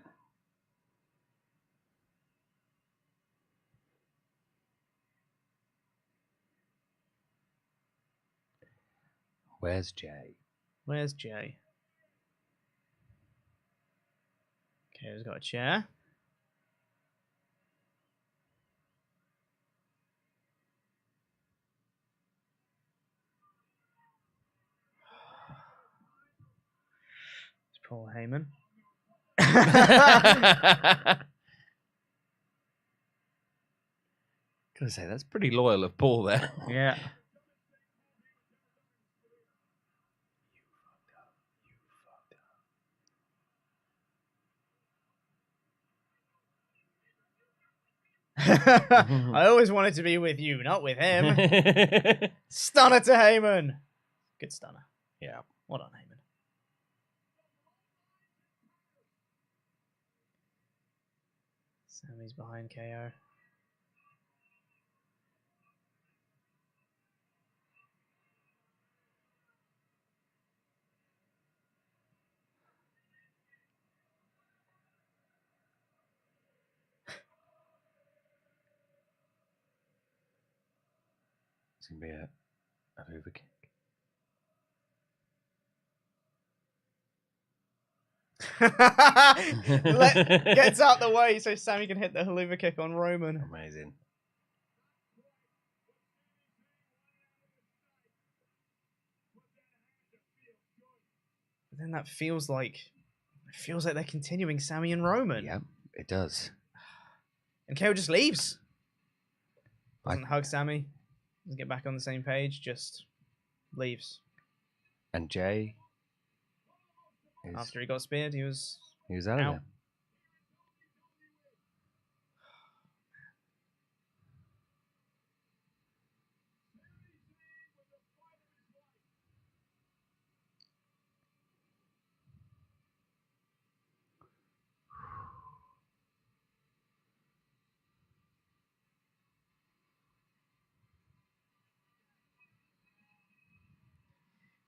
Where's Jay? Where's Jay? Okay, he's got a chair. It's Paul Heyman. Gotta say, that's pretty loyal of Paul there. Yeah. I always wanted to be with you, not with him. Stunner to Heyman. Good stunner. Yeah. Well done, Heyman. Sami's behind KO. It's going to be an overkick. Gets out the way so Sami can hit the haluva kick on Roman. Amazing. But then that feels like they're continuing Sami and Roman. Yeah, it does. And KO just leaves. Doesn't hug Sami. Doesn't get back on the same page. Just leaves. And Jay. After he got speared, he was out of there.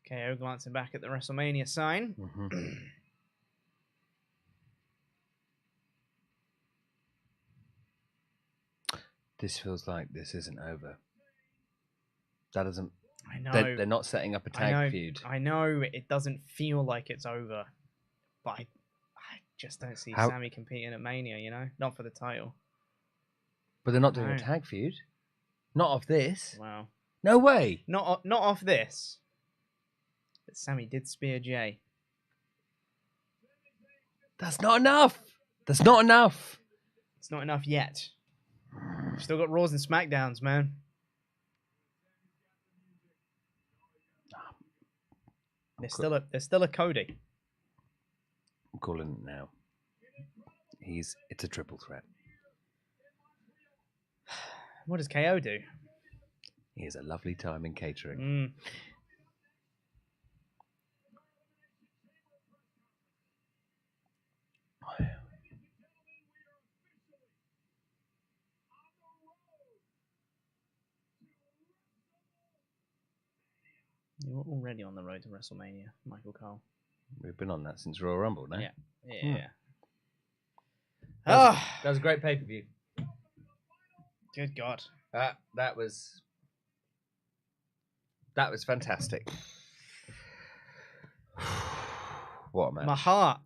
KO glancing back at the WrestleMania sign. Mm-hmm. This feels like this isn't over. That doesn't. I know. They're not setting up a tag feud. I know it doesn't feel like it's over, but I just don't see Sami competing at Mania. You know, not for the title. But they're not doing a tag feud. Not off this. Wow. No way. Not off this. But Sami did spear Jay. That's not enough. That's not enough. It's not enough yet. We've still got Raws and SmackDowns, man. There's still a Cody. I'm calling it now. It's a triple threat. What does KO do? He has a lovely time in catering. You're already on the road to WrestleMania, Michael Cole. We've been on that since Royal Rumble, no? Yeah. That was a great pay-per-view. Good God. That was fantastic. What a match. My heart.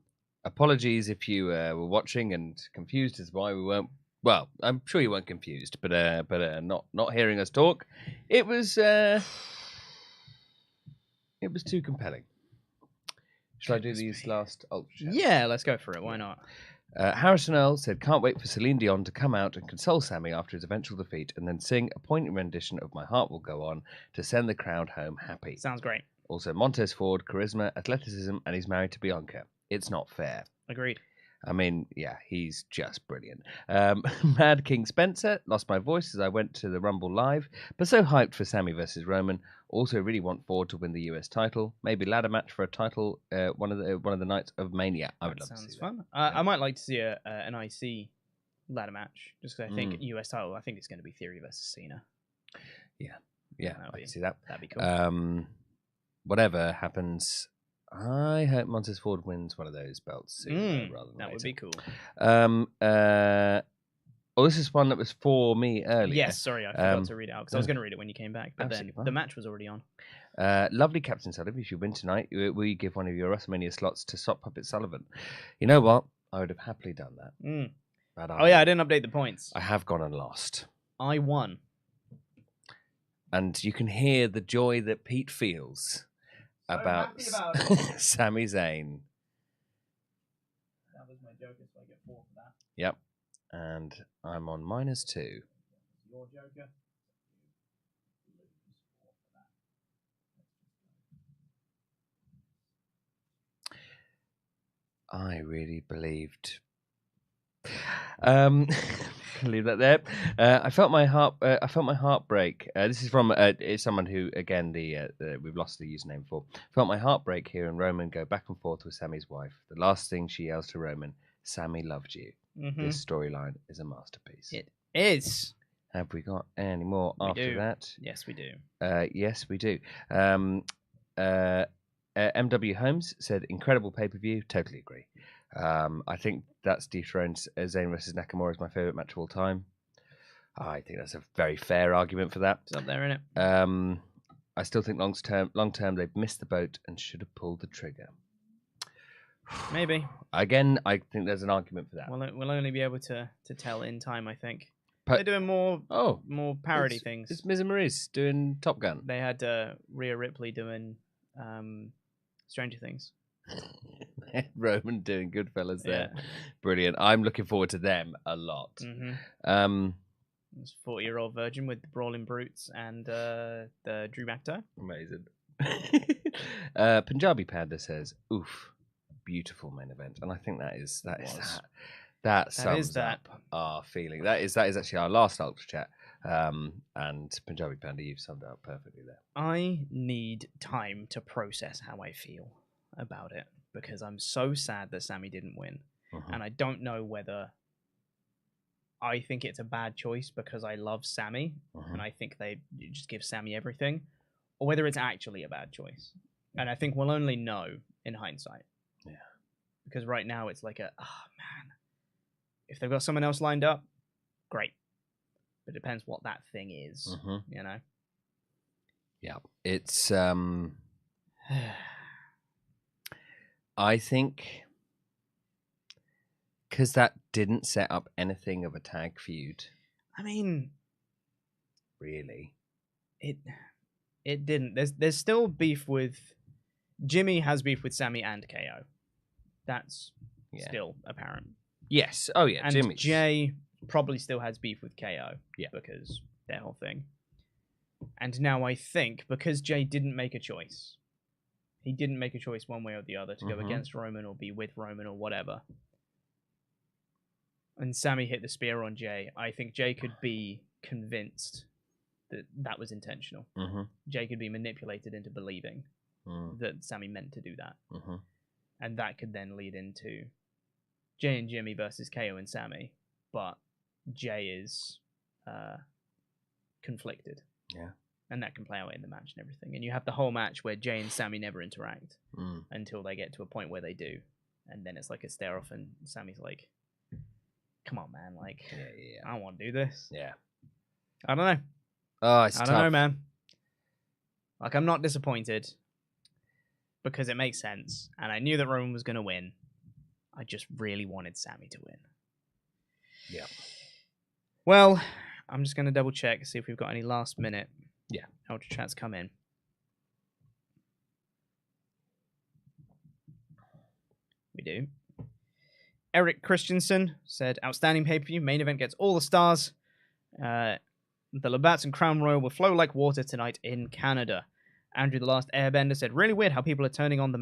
Apologies if you were watching and confused as why we weren't. Well, I'm sure you weren't confused, but not hearing us talk, it was too compelling. Shall I do these last Ultrachats? Yeah, let's go for it. Why not? Harrison Earl said, "Can't wait for Celine Dion to come out and console Sami after his eventual defeat and then sing a poignant rendition of My Heart Will Go On to send the crowd home happy." Sounds great. Also, Montez Ford, charisma, athleticism, and he's married to Bianca. It's not fair. Agreed. I mean, yeah, he's just brilliant. Mad King Spencer, lost my voice as I went to the Rumble live, but so hyped for Sami versus Roman. Also, really want Ford to win the US title. Maybe ladder match for a title one of the nights of Mania. I would love to see that. Sounds fun. I might like to see an IC ladder match, just because I think US title. I think it's going to be Theory versus Cena. Yeah, I can see that. That'd be cool. Whatever happens, I hope Montez Ford wins one of those belts soon, rather than that later. would be cool. This is one that was for me earlier. Yes, sorry, I forgot to read it out because I was going to read it when you came back, but then the match was already on. Lovely Captain Sullivan, if you win tonight, will you give one of your WrestleMania slots to Sock Puppet Sullivan? You know what? I would have happily done that. But I didn't update the points. I have gone and lost. I won. And you can hear the joy that Pete feels about Sami Zayn. That was my Joker, so I get 4 for that. Yep. And I'm on -2. Your Joker. I really believed. Leave that there. I felt my heart break. This is from it's someone who, again, we've lost the username for. Felt my heart break here, and Roman go back and forth with Sami's wife. The last thing she yells to Roman, "Sami loved you." This storyline is a masterpiece. It is. Have we got any more after that? Yes, we do. Yes, we do. MW Holmes said, "Incredible pay-per-view." Totally agree. I think that's dethroned Zayn versus Nakamura as my favourite match of all time. I think that's a very fair argument for that. It's up there, isn't it? I still think long term they've missed the boat and should have pulled the trigger. Maybe. Again, I think there's an argument for that. Well, we'll only be able to tell in time, I think. They're doing more parody things. It's Miz and Maurice doing Top Gun. They had Rhea Ripley doing Stranger Things. Roman doing Goodfellas there. Yeah. Brilliant. I'm looking forward to them a lot. It's 40-year-old virgin with the Brawling Brutes and the Drew McIntyre. Amazing. Punjabi Panda says, "Oof, beautiful main event," and I think that sums up our feeling. That is actually our last Ultra Chat. And Punjabi Panda, you've summed it up perfectly there. I need time to process how I feel about it because I'm so sad that Sami didn't win, and I don't know whether I think it's a bad choice because I love Sami and I think they just give Sami everything, or whether it's actually a bad choice. And I think we'll only know in hindsight. Yeah. Because right now it's like man, if they've got someone else lined up, great. But it depends what that thing is, you know? Yeah. It's, I think, because that didn't set up anything of a tag feud. I mean... Really? It didn't. There's still beef with... Jimmy has beef with Sami and KO. That's still apparent. Yes. Oh, yeah. And Jimmy. Jay probably still has beef with KO. Yeah. Because their whole thing. And now I think, because Jay didn't make a choice, he didn't make a choice one way or the other to go against Roman or be with Roman or whatever. And Sami hit the spear on Jay. I think Jay could be convinced that that was intentional. Jay could be manipulated into believing that Sami meant to do that. And that could then lead into Jay and Jimmy versus KO and Sami. But Jay is conflicted. Yeah. And that can play out in the match and everything. And you have the whole match where Jay and Sami never interact until they get to a point where they do. And then it's like a stare off and Sami's like, come on, man. Like, I don't want to do this. Yeah. I don't know. Oh, it's I don't know, man. Like, I'm not disappointed because it makes sense. And I knew that Roman was going to win. I just really wanted Sami to win. Yeah. Well, I'm just going to double check, see if we've got any last minute Ultrachats come in. We do. Eric Christensen said, outstanding pay-per-view. Main event gets all the stars. The Labatt's and Crown Royal will flow like water tonight in Canada. Andrew the Last Airbender said, really weird how people are turning on the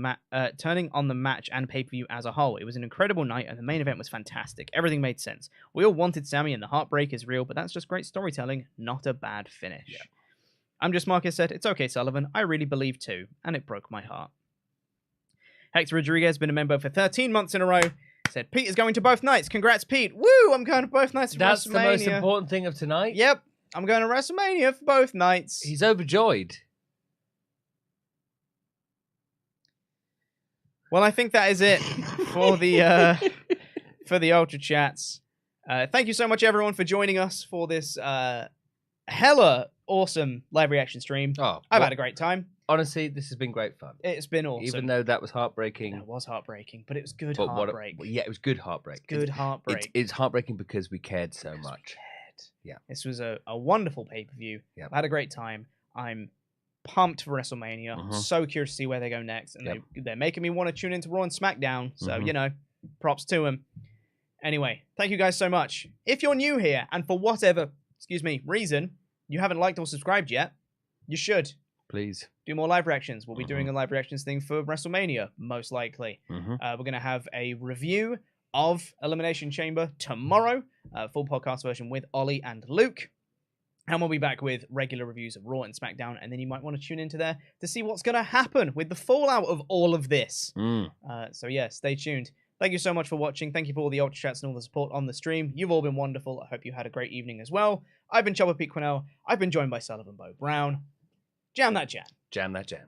match and pay-per-view as a whole. It was an incredible night and the main event was fantastic. Everything made sense. We all wanted Sami and the heartbreak is real, but that's just great storytelling, not a bad finish. Yeah. I'm Just Marcus said, it's okay, Sullivan. I really believe too, and it broke my heart. Hector Rodriguez has been a member for 13 months in a row. Said, Pete is going to both nights. Congrats, Pete. Woo! I'm going to both nights of WrestleMania. That's the most important thing of tonight? Yep. I'm going to WrestleMania for both nights. He's overjoyed. Well, I think that is it for the for the Ultra Chats. Thank you so much, everyone, for joining us for this hella awesome live reaction stream. I've had a great time. Honestly, this has been great fun. It's been awesome. Even though that was heartbreaking. That was heartbreaking, but it was good heartbreak. Yeah, it was good heartbreak. Good heartbreak. It's heartbreaking because we cared so much. Yeah. This was a wonderful pay-per-view. Yep. I had a great time. I'm pumped for WrestleMania. So curious to see where they go next. And they're making me want to tune into Raw and SmackDown. So, you know, props to them. Anyway, thank you guys so much. If you're new here and for whatever, reason, you haven't liked or subscribed yet, you should. Please. Do more live reactions. We'll be doing a live reactions thing for WrestleMania, most likely. We're going to have a review of Elimination Chamber tomorrow. Full podcast version with Ollie and Luke. And we'll be back with regular reviews of Raw and SmackDown. And then you might want to tune into there to see what's going to happen with the fallout of all of this. So yeah, stay tuned. Thank you so much for watching. Thank you for all the Ultra Chats and all the support on the stream. You've all been wonderful. I hope you had a great evening as well. I've been Chopper Pete Quinnell. I've been joined by Sullivan Brown. Jam that jam. Jam that jam.